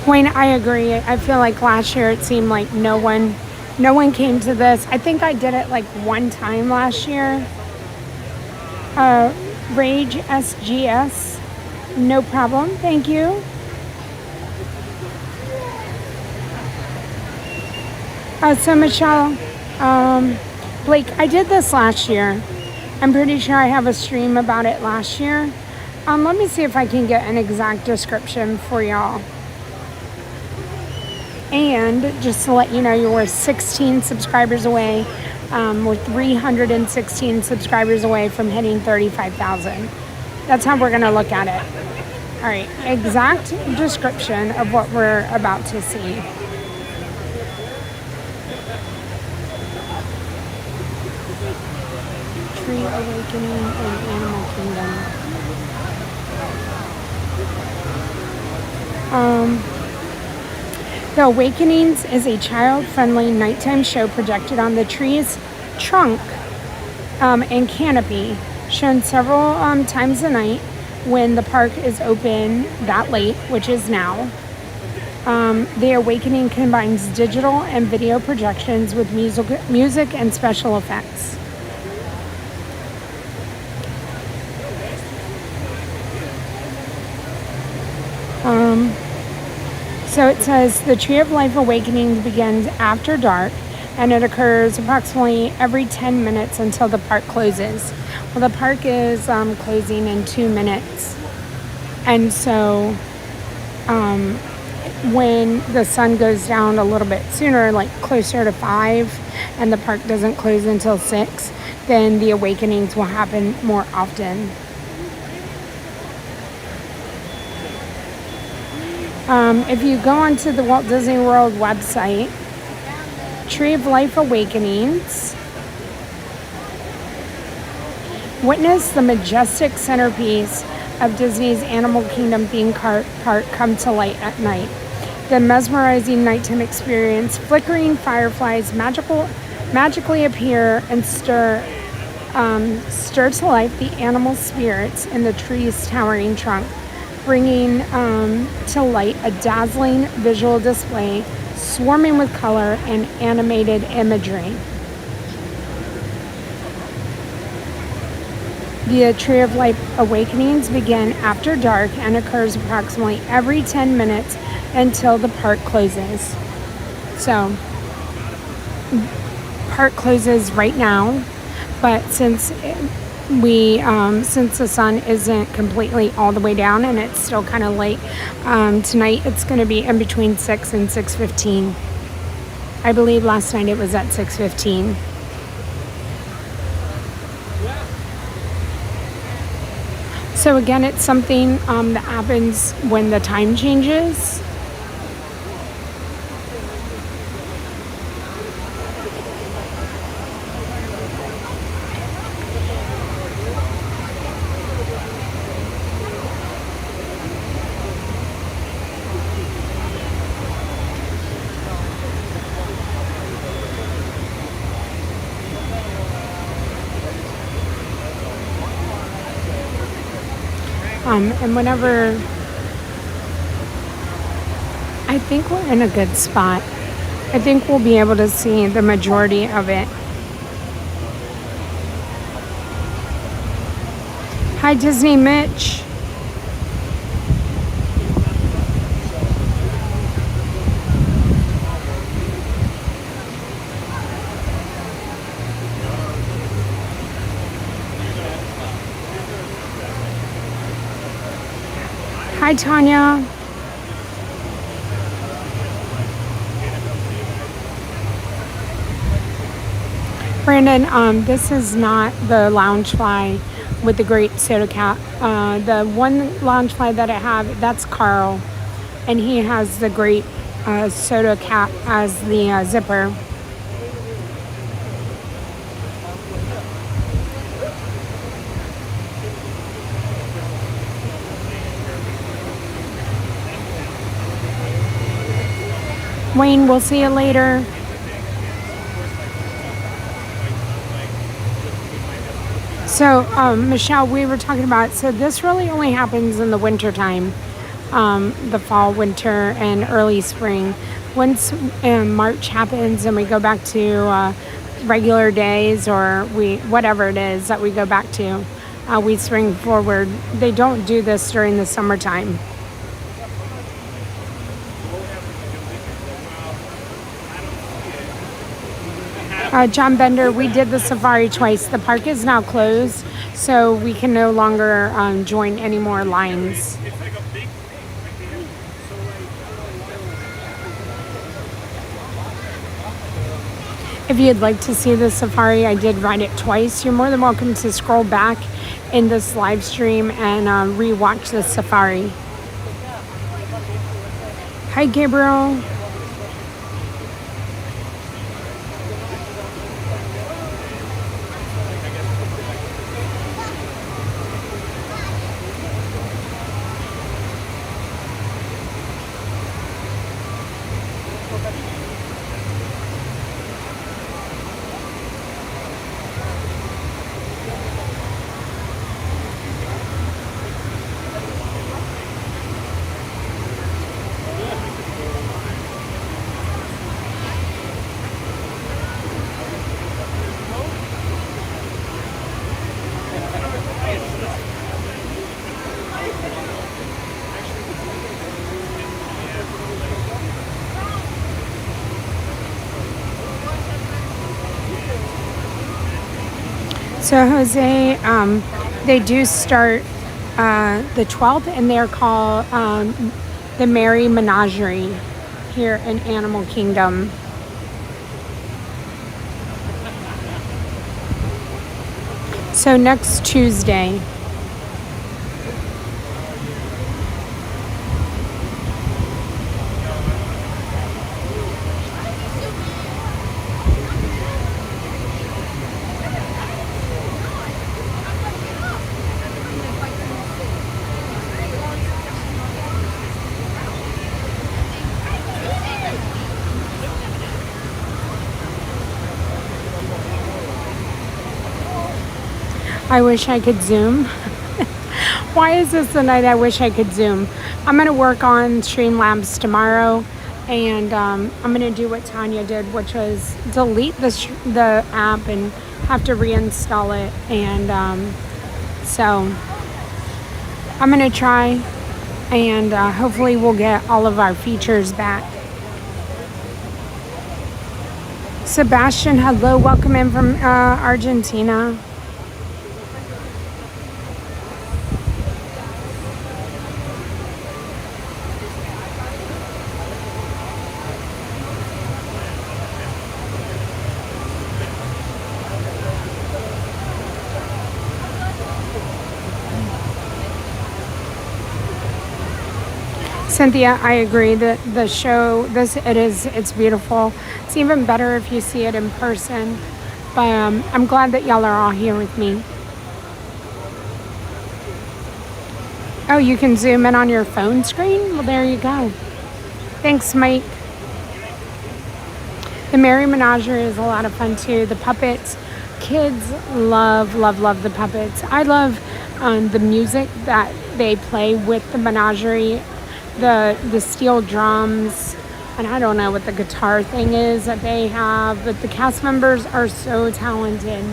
Wayne, I agree. I feel like last year it seemed like no one came to this. I think I did it like one time last year. Rage SGS, no problem, thank you. So Michelle, Blake, I did this last year. I'm pretty sure I have a stream about it last year. Let me see if I can get an exact description for y'all. And just to let you know, you were 16 subscribers away. We're 316 subscribers away from hitting 35,000. That's how we're gonna look at it. All right, exact description of what we're about to see. Tree Awakening and Animal Kingdom. The Awakenings is a child-friendly nighttime show projected on the tree's trunk and canopy, shown several times a night when the park is open that late, which is now. The Awakening combines digital and video projections with music and special effects. So it says the Tree of Life Awakening begins after dark, and it occurs approximately every 10 minutes until the park closes. Well, the park is closing in 2 minutes. And so when the sun goes down a little bit sooner, like closer to 5, and the park doesn't close until 6, then the awakenings will happen more often. If you go onto the Walt Disney World website, Tree of Life Awakenings, witness the majestic centerpiece of Disney's Animal Kingdom theme park come to light at night. The mesmerizing nighttime experience, flickering fireflies magically appear and stir to life the animal spirits in the tree's towering trunk, bringing to light a dazzling visual display swarming with color and animated imagery. The Tree of Life Awakenings begin after dark and occurs approximately every 10 minutes until the park closes. So, park closes right now, but since the sun isn't completely all the way down and it's still kind of late, tonight it's going to be in between 6 and 6:15. I believe last night it was at 6:15. So again, it's something that happens when the time changes. And whenever, I think we're in a good spot. I think we'll be able to see the majority of it. Hi, Disney Mitch. Hi, Tanya. Brandon, this is not the Loungefly with the great soda cap. The one Loungefly that I have, that's Carl, and he has the great soda cap as the zipper. Wayne, we'll see you later. So, Michelle, we were talking about, so this really only happens in the winter time, the fall, winter, and early spring. Once March happens and we go back to regular days, or whatever it is that we go back to, we spring forward. They don't do this during the summertime. John Bender, we did the safari twice. The park is now closed, so we can no longer join any more lines. If you'd like to see the safari, I did ride it twice. You're more than welcome to scroll back in this live stream and re-watch the safari. Hi, Gabriel. So Jose, they do start the 12th, and they're called the Merry Menagerie here in Animal Kingdom. So next Tuesday. I wish I could Zoom. Why is this the night I wish I could Zoom? I'm going to work on Streamlabs tomorrow, and I'm going to do what Tanya did, which was delete the app and have to reinstall it. And so I'm going to try, and hopefully we'll get all of our features back. Sebastian, hello. Welcome in from Argentina. Cynthia, I agree that the show, it's beautiful. It's even better if you see it in person. But I'm glad that y'all are all here with me. Oh, you can zoom in on your phone screen? Well, there you go. Thanks, Mike. The Merry Menagerie is a lot of fun too. The puppets, kids love the puppets. I love the music that they play with the menagerie. The steel drums, and I don't know what the guitar thing is that they have, but the cast members are so talented.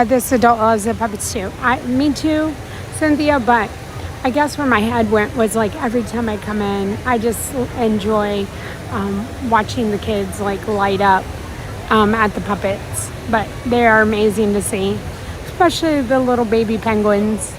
This adult loves the puppets too. Me too, Cynthia, but I guess where my head went was like every time I come in, I just enjoy watching the kids like light up at the puppets. But they are amazing to see, especially the little baby penguins.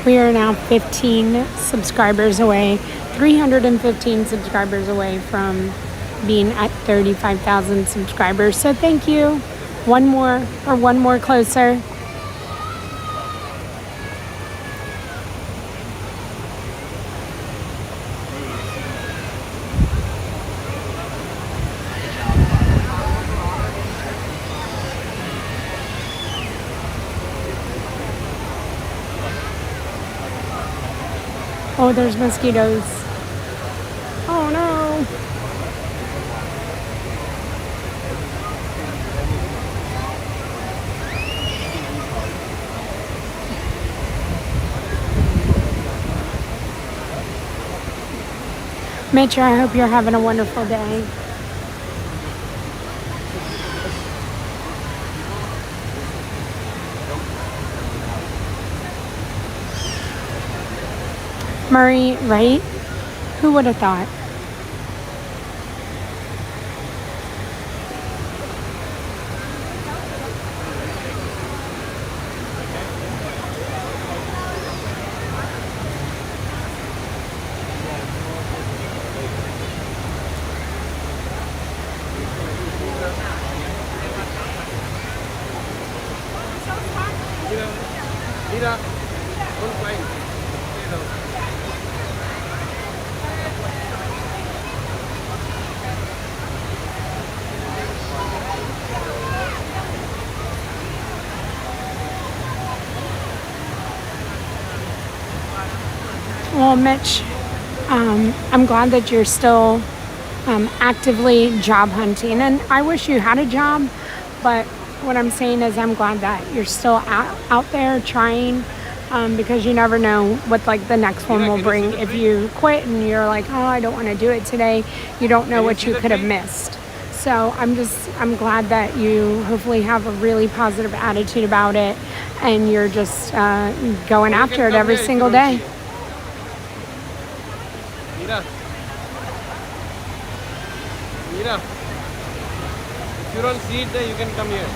We are now 15 subscribers away, 315 subscribers away from being at 35,000 subscribers. So thank you. One more closer. Oh, there's mosquitoes. Oh no. Mitch, I hope you're having a wonderful day. Murray, right? Who would have thought? Well, Mitch, I'm glad that you're still actively job hunting, and I wish you had a job, but what I'm saying is I'm glad that you're still out there trying, because you never know what like the next one will bring. If you quit and you're like, oh, I don't want to do it today, you don't know what you could have missed. So I'm glad that you hopefully have a really positive attitude about it, and you're just going after it every single day. Mira, if you don't see it there, you can come here.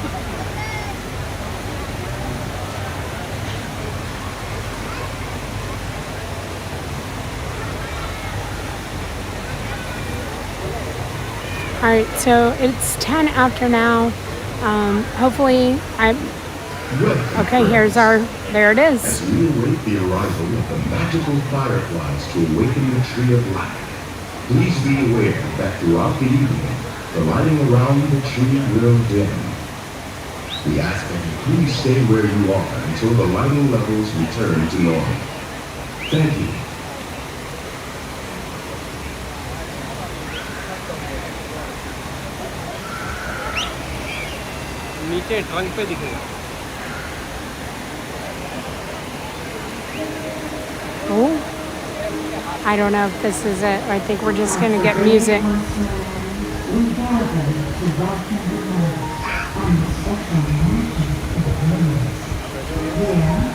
All right, so it's 10 after now. Hopefully, okay, there it is. As we await the arrival of the magical fireflies to awaken the tree of life, please be aware that throughout the evening, the lighting around the tree will dim. We ask that you please stay where you are until the lighting levels return to normal. Thank you. नीचे trunk पे दिखेगा. Oh, I don't know if this is it. I think we're just gonna get music.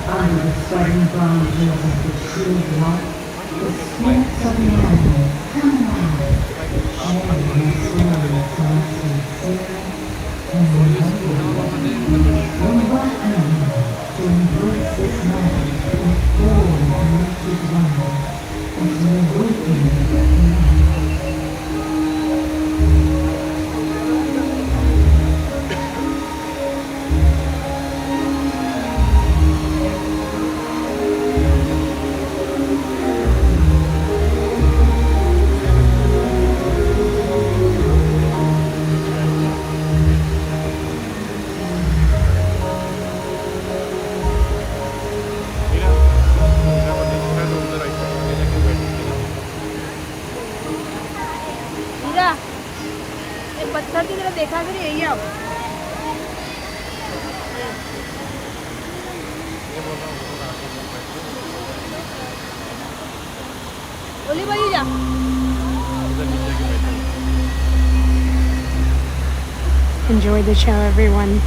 Under the starting branches of the tree of life, the spirits of the animals come alive, sharing their stories to us sincerely and remembering we welcome you to embrace this moment with all connected life as we awaken the देखा कि यही आओ बोली भाई जा Enjoy the show, everyone.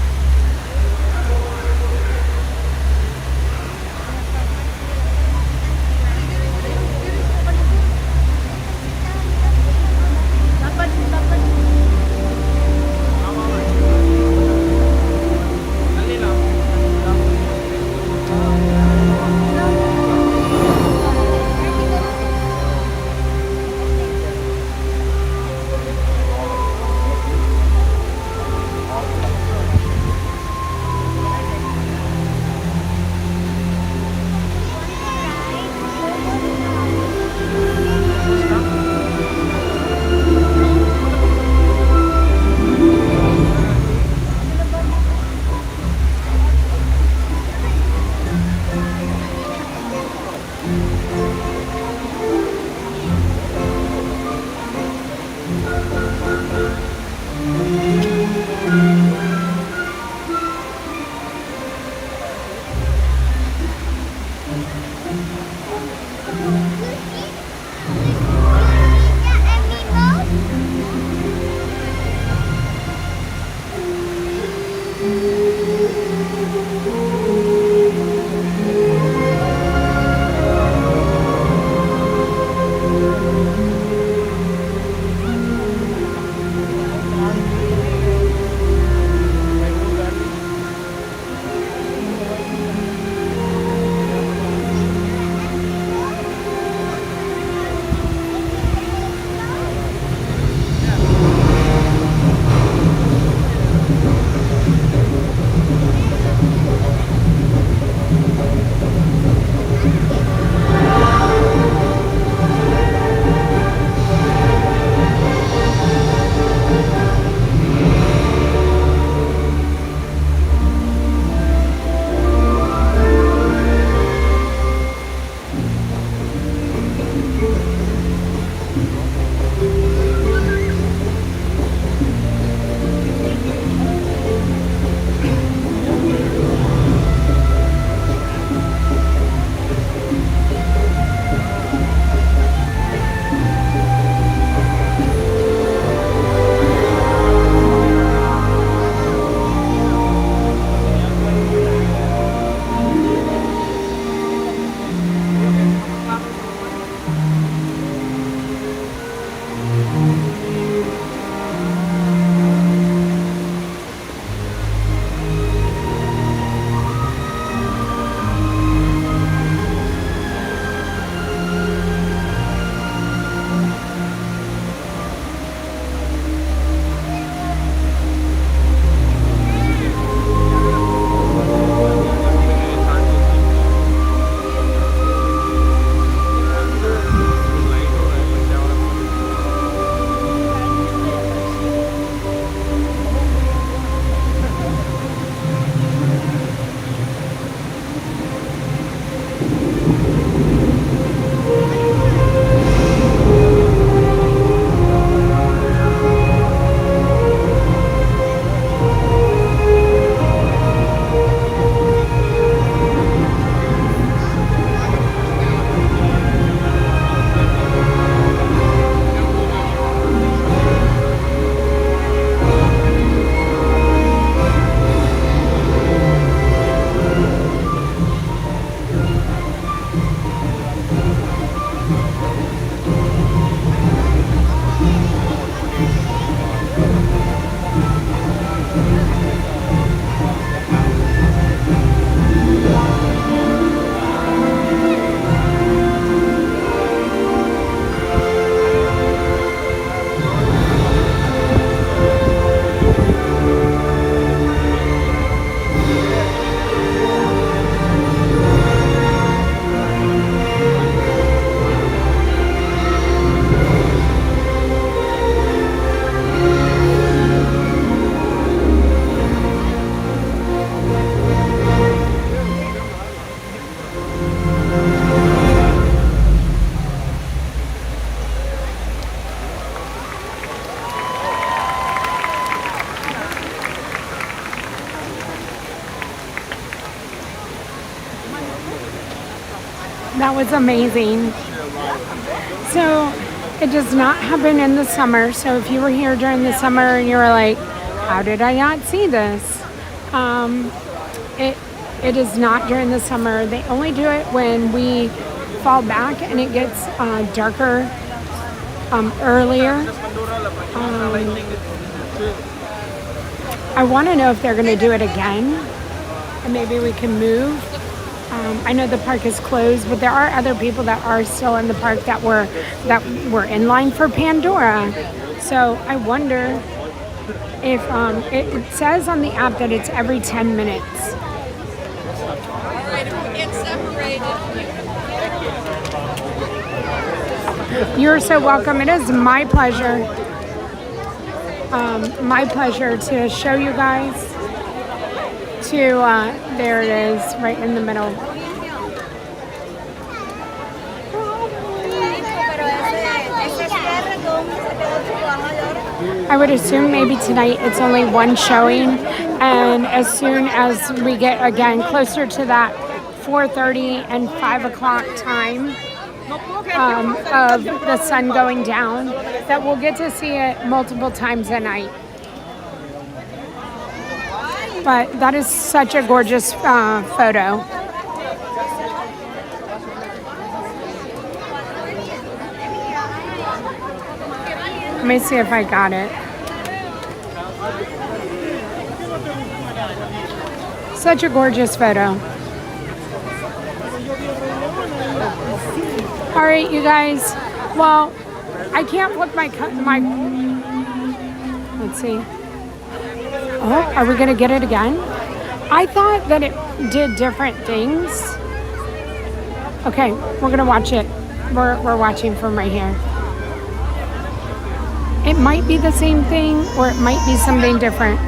That was amazing. So it does not happen in the summer. So if you were here during the summer and you were like, how did I not see this? It is not during the summer. They only do it when we fall back and it gets darker earlier. I want to know if they're going to do it again, and maybe we can move. I know the park is closed, but there are other people that are still in the park that were in line for Pandora. So I wonder if it says on the app that it's every 10 minutes. All right, if we get separated. You're so welcome. It is my pleasure. My pleasure to show you guys to, there it is, right in the middle. I would assume maybe tonight it's only one showing, and as soon as we get again closer to that 4:30 and 5 o'clock time of the sun going down, that we'll get to see it multiple times a night. But that is such a gorgeous photo. Let me see if I got it. Such a gorgeous photo. All right, you guys. Well, I can't flip my. Let's see. Oh, are we gonna get it again? I thought that it did different things. Okay, we're gonna watch it. We're watching from right here. It might be the same thing, or it might be something different.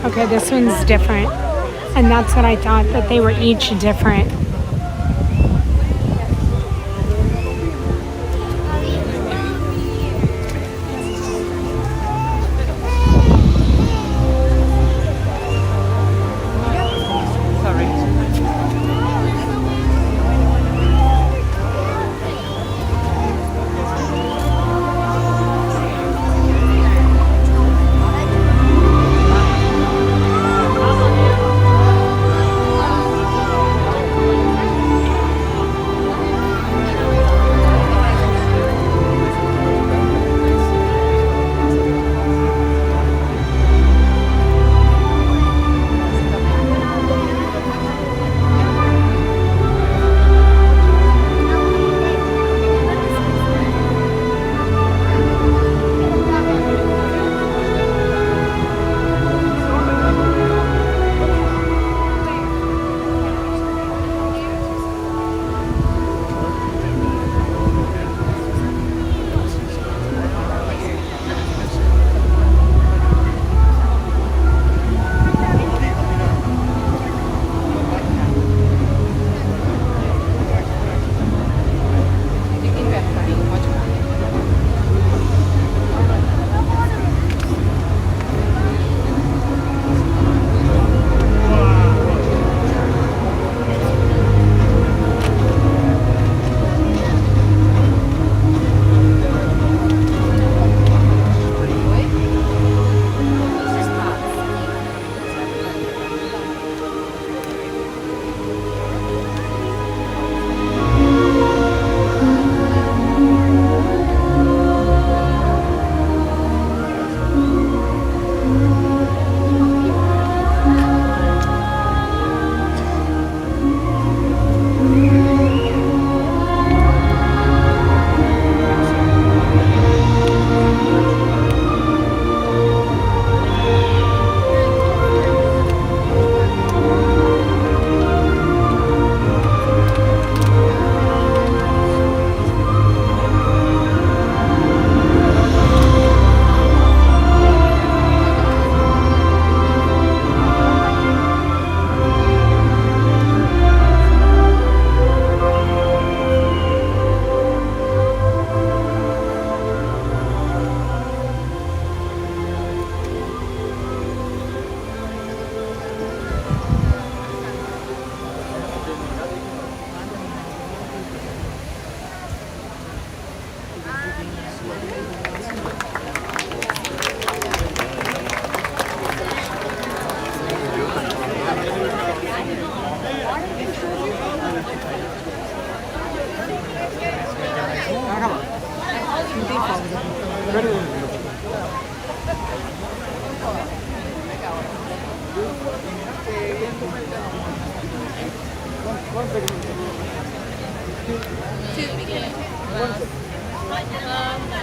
Okay, this one's different. And that's what I thought, that they were each different.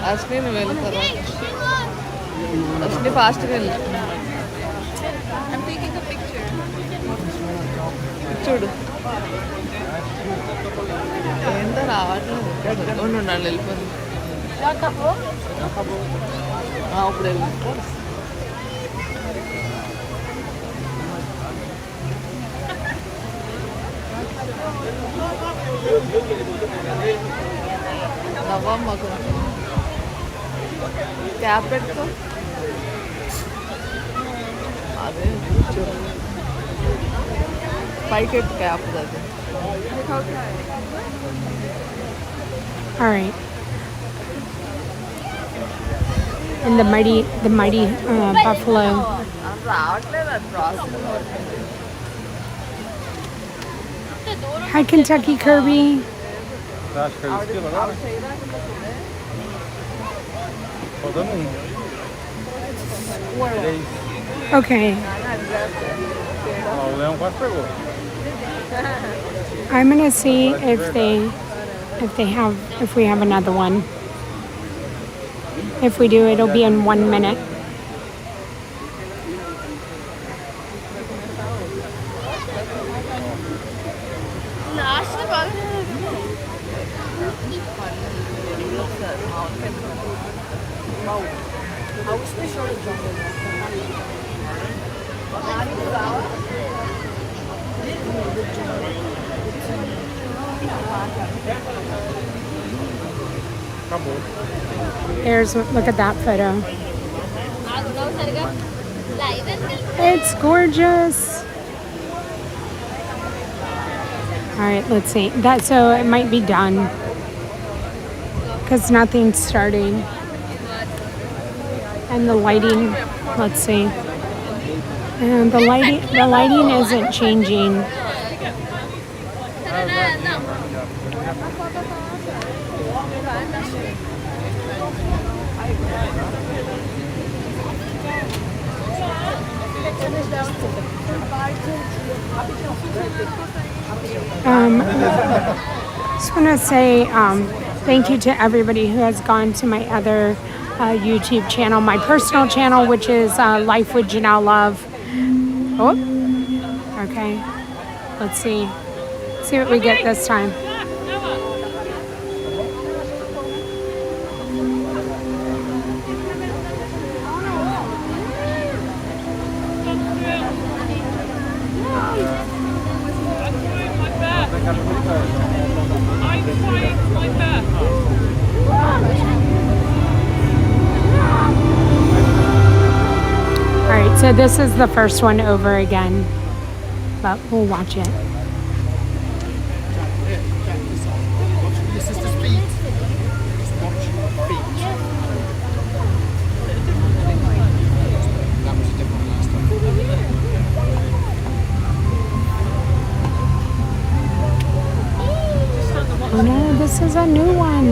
Ashwini వెళ్ళి తర్వాత అశ్విని ఫాస్ట్గా వెళ్ళి చూడు ఏంటో రావట్లేదు ఉండు నన్ను వెళ్ళిపోయింది ఇప్పుడు వెళ్ళి నవ్వమ్మ కొంచెం క్యాప్ పెట్టుకో అదే కూర్చో పైకెట్టు క్యాప్ అది All right. And the mighty buffalo. రావట్లేదు అది process Hi, Kentucky Kirby. Okay. I'm gonna see if we have another one. If we do, it'll be in 1 minute. Look at that photo. It's gorgeous. All right, let's see. So it might be done because nothing's starting. And the lighting, let's see. And the lighting isn't changing. Just want to say thank you to everybody who has gone to my other YouTube channel, my personal channel, which is Life with Janel Love. Oh, okay. Let's see what we get this time. So this is the first one over again, but we'll watch it. Your sister's feet. Just watch your feet. That was a different last time. Oh no, this is a new one.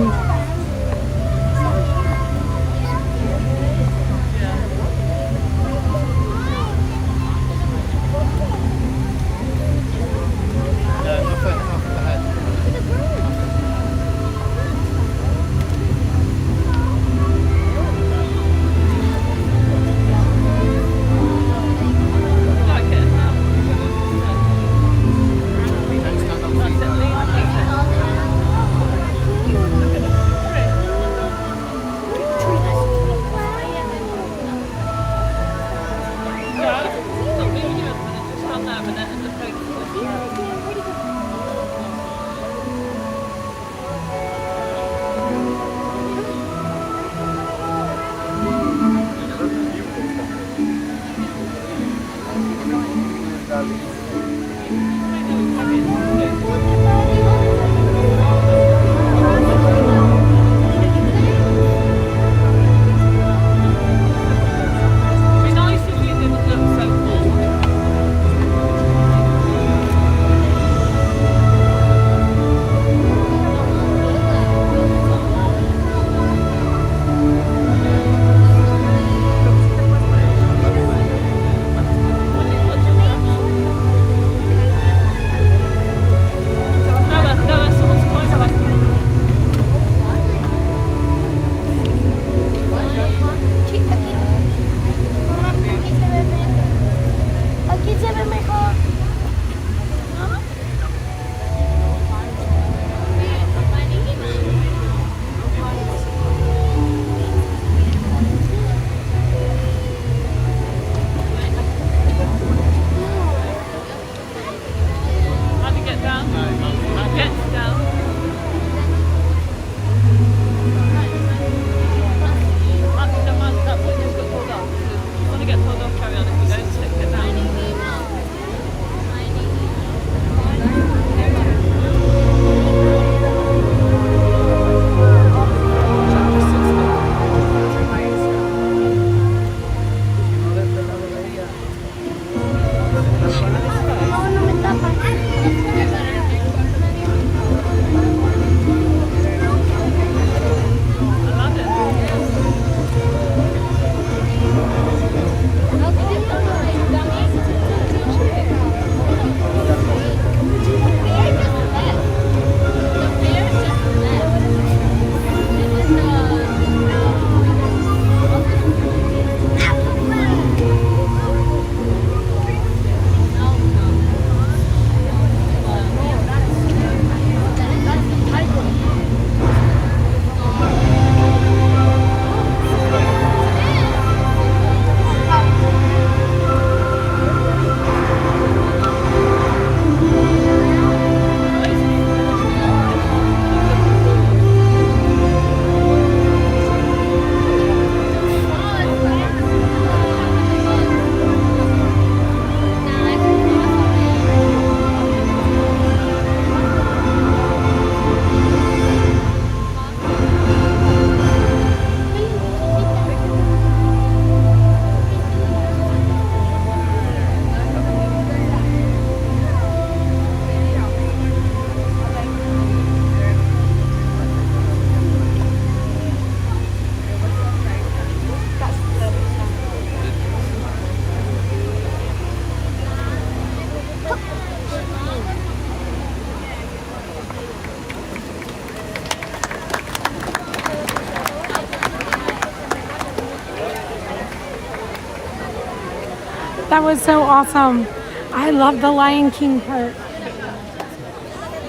That was so awesome. I love the Lion King part.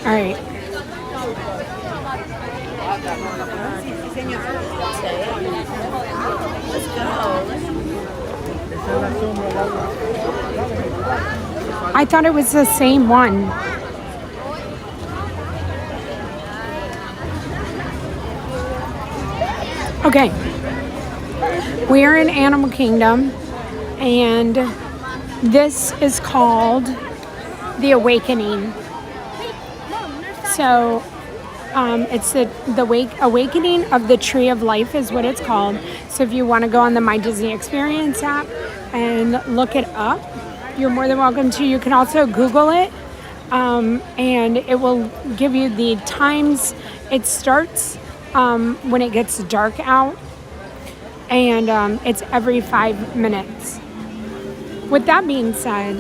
All right. Let's go. I thought it was the same one. Okay. We are in Animal Kingdom, and this is called The Awakening. So it's the Awakening of the Tree of Life is what it's called. So if you want to go on the My Disney Experience app and look it up, you're more than welcome to. You can also Google it, and it will give you the times it starts when it gets dark out, and it's every 5 minutes. With that being said,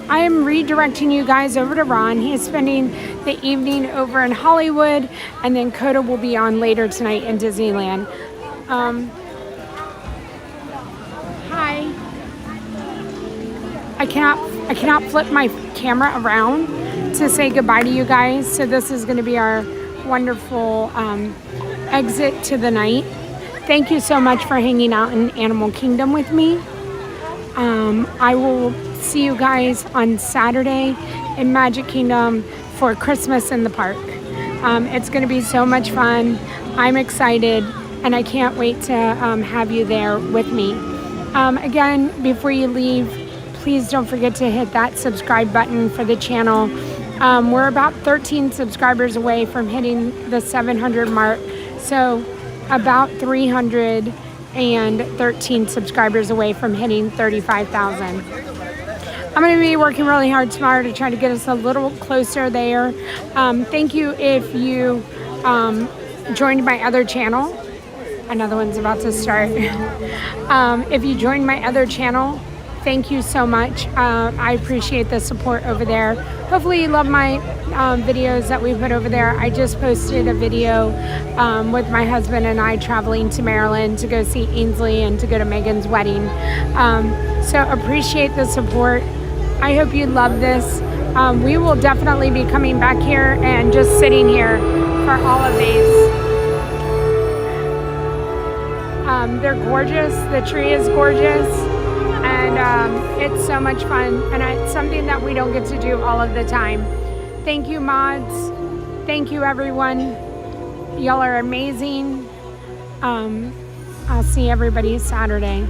I am redirecting you guys over to Ron. He is spending the evening over in Hollywood, and then Coda will be on later tonight in Disneyland. Hi. I cannot flip my camera around to say goodbye to you guys. So this is going to be our wonderful exit to the night. Thank you so much for hanging out in Animal Kingdom with me. I will see you guys on Saturday in Magic Kingdom for Christmas in the park. It's going to be so much fun. I'm excited, and I can't wait to have you there with me. Again, before you leave, please don't forget to hit that subscribe button for the channel. We're about 13 subscribers away from hitting the 700 mark. So about 313 subscribers away from hitting 35,000. I'm going to be working really hard tomorrow to try to get us a little closer there. Thank you if you joined my other channel. Another one's about to start. If you joined my other channel, thank you so much. I appreciate the support over there. Hopefully you love my videos that we put over there. I just posted a video with my husband and I traveling to Maryland to go see Ainsley and to go to Megan's wedding. So appreciate the support. I hope you love this. We will definitely be coming back here and just sitting here for all of these. They're gorgeous. The tree is gorgeous. And it's so much fun, and it's something that we don't get to do all of the time. Thank you, mods. Thank you, everyone. Y'all are amazing. I'll see everybody Saturday.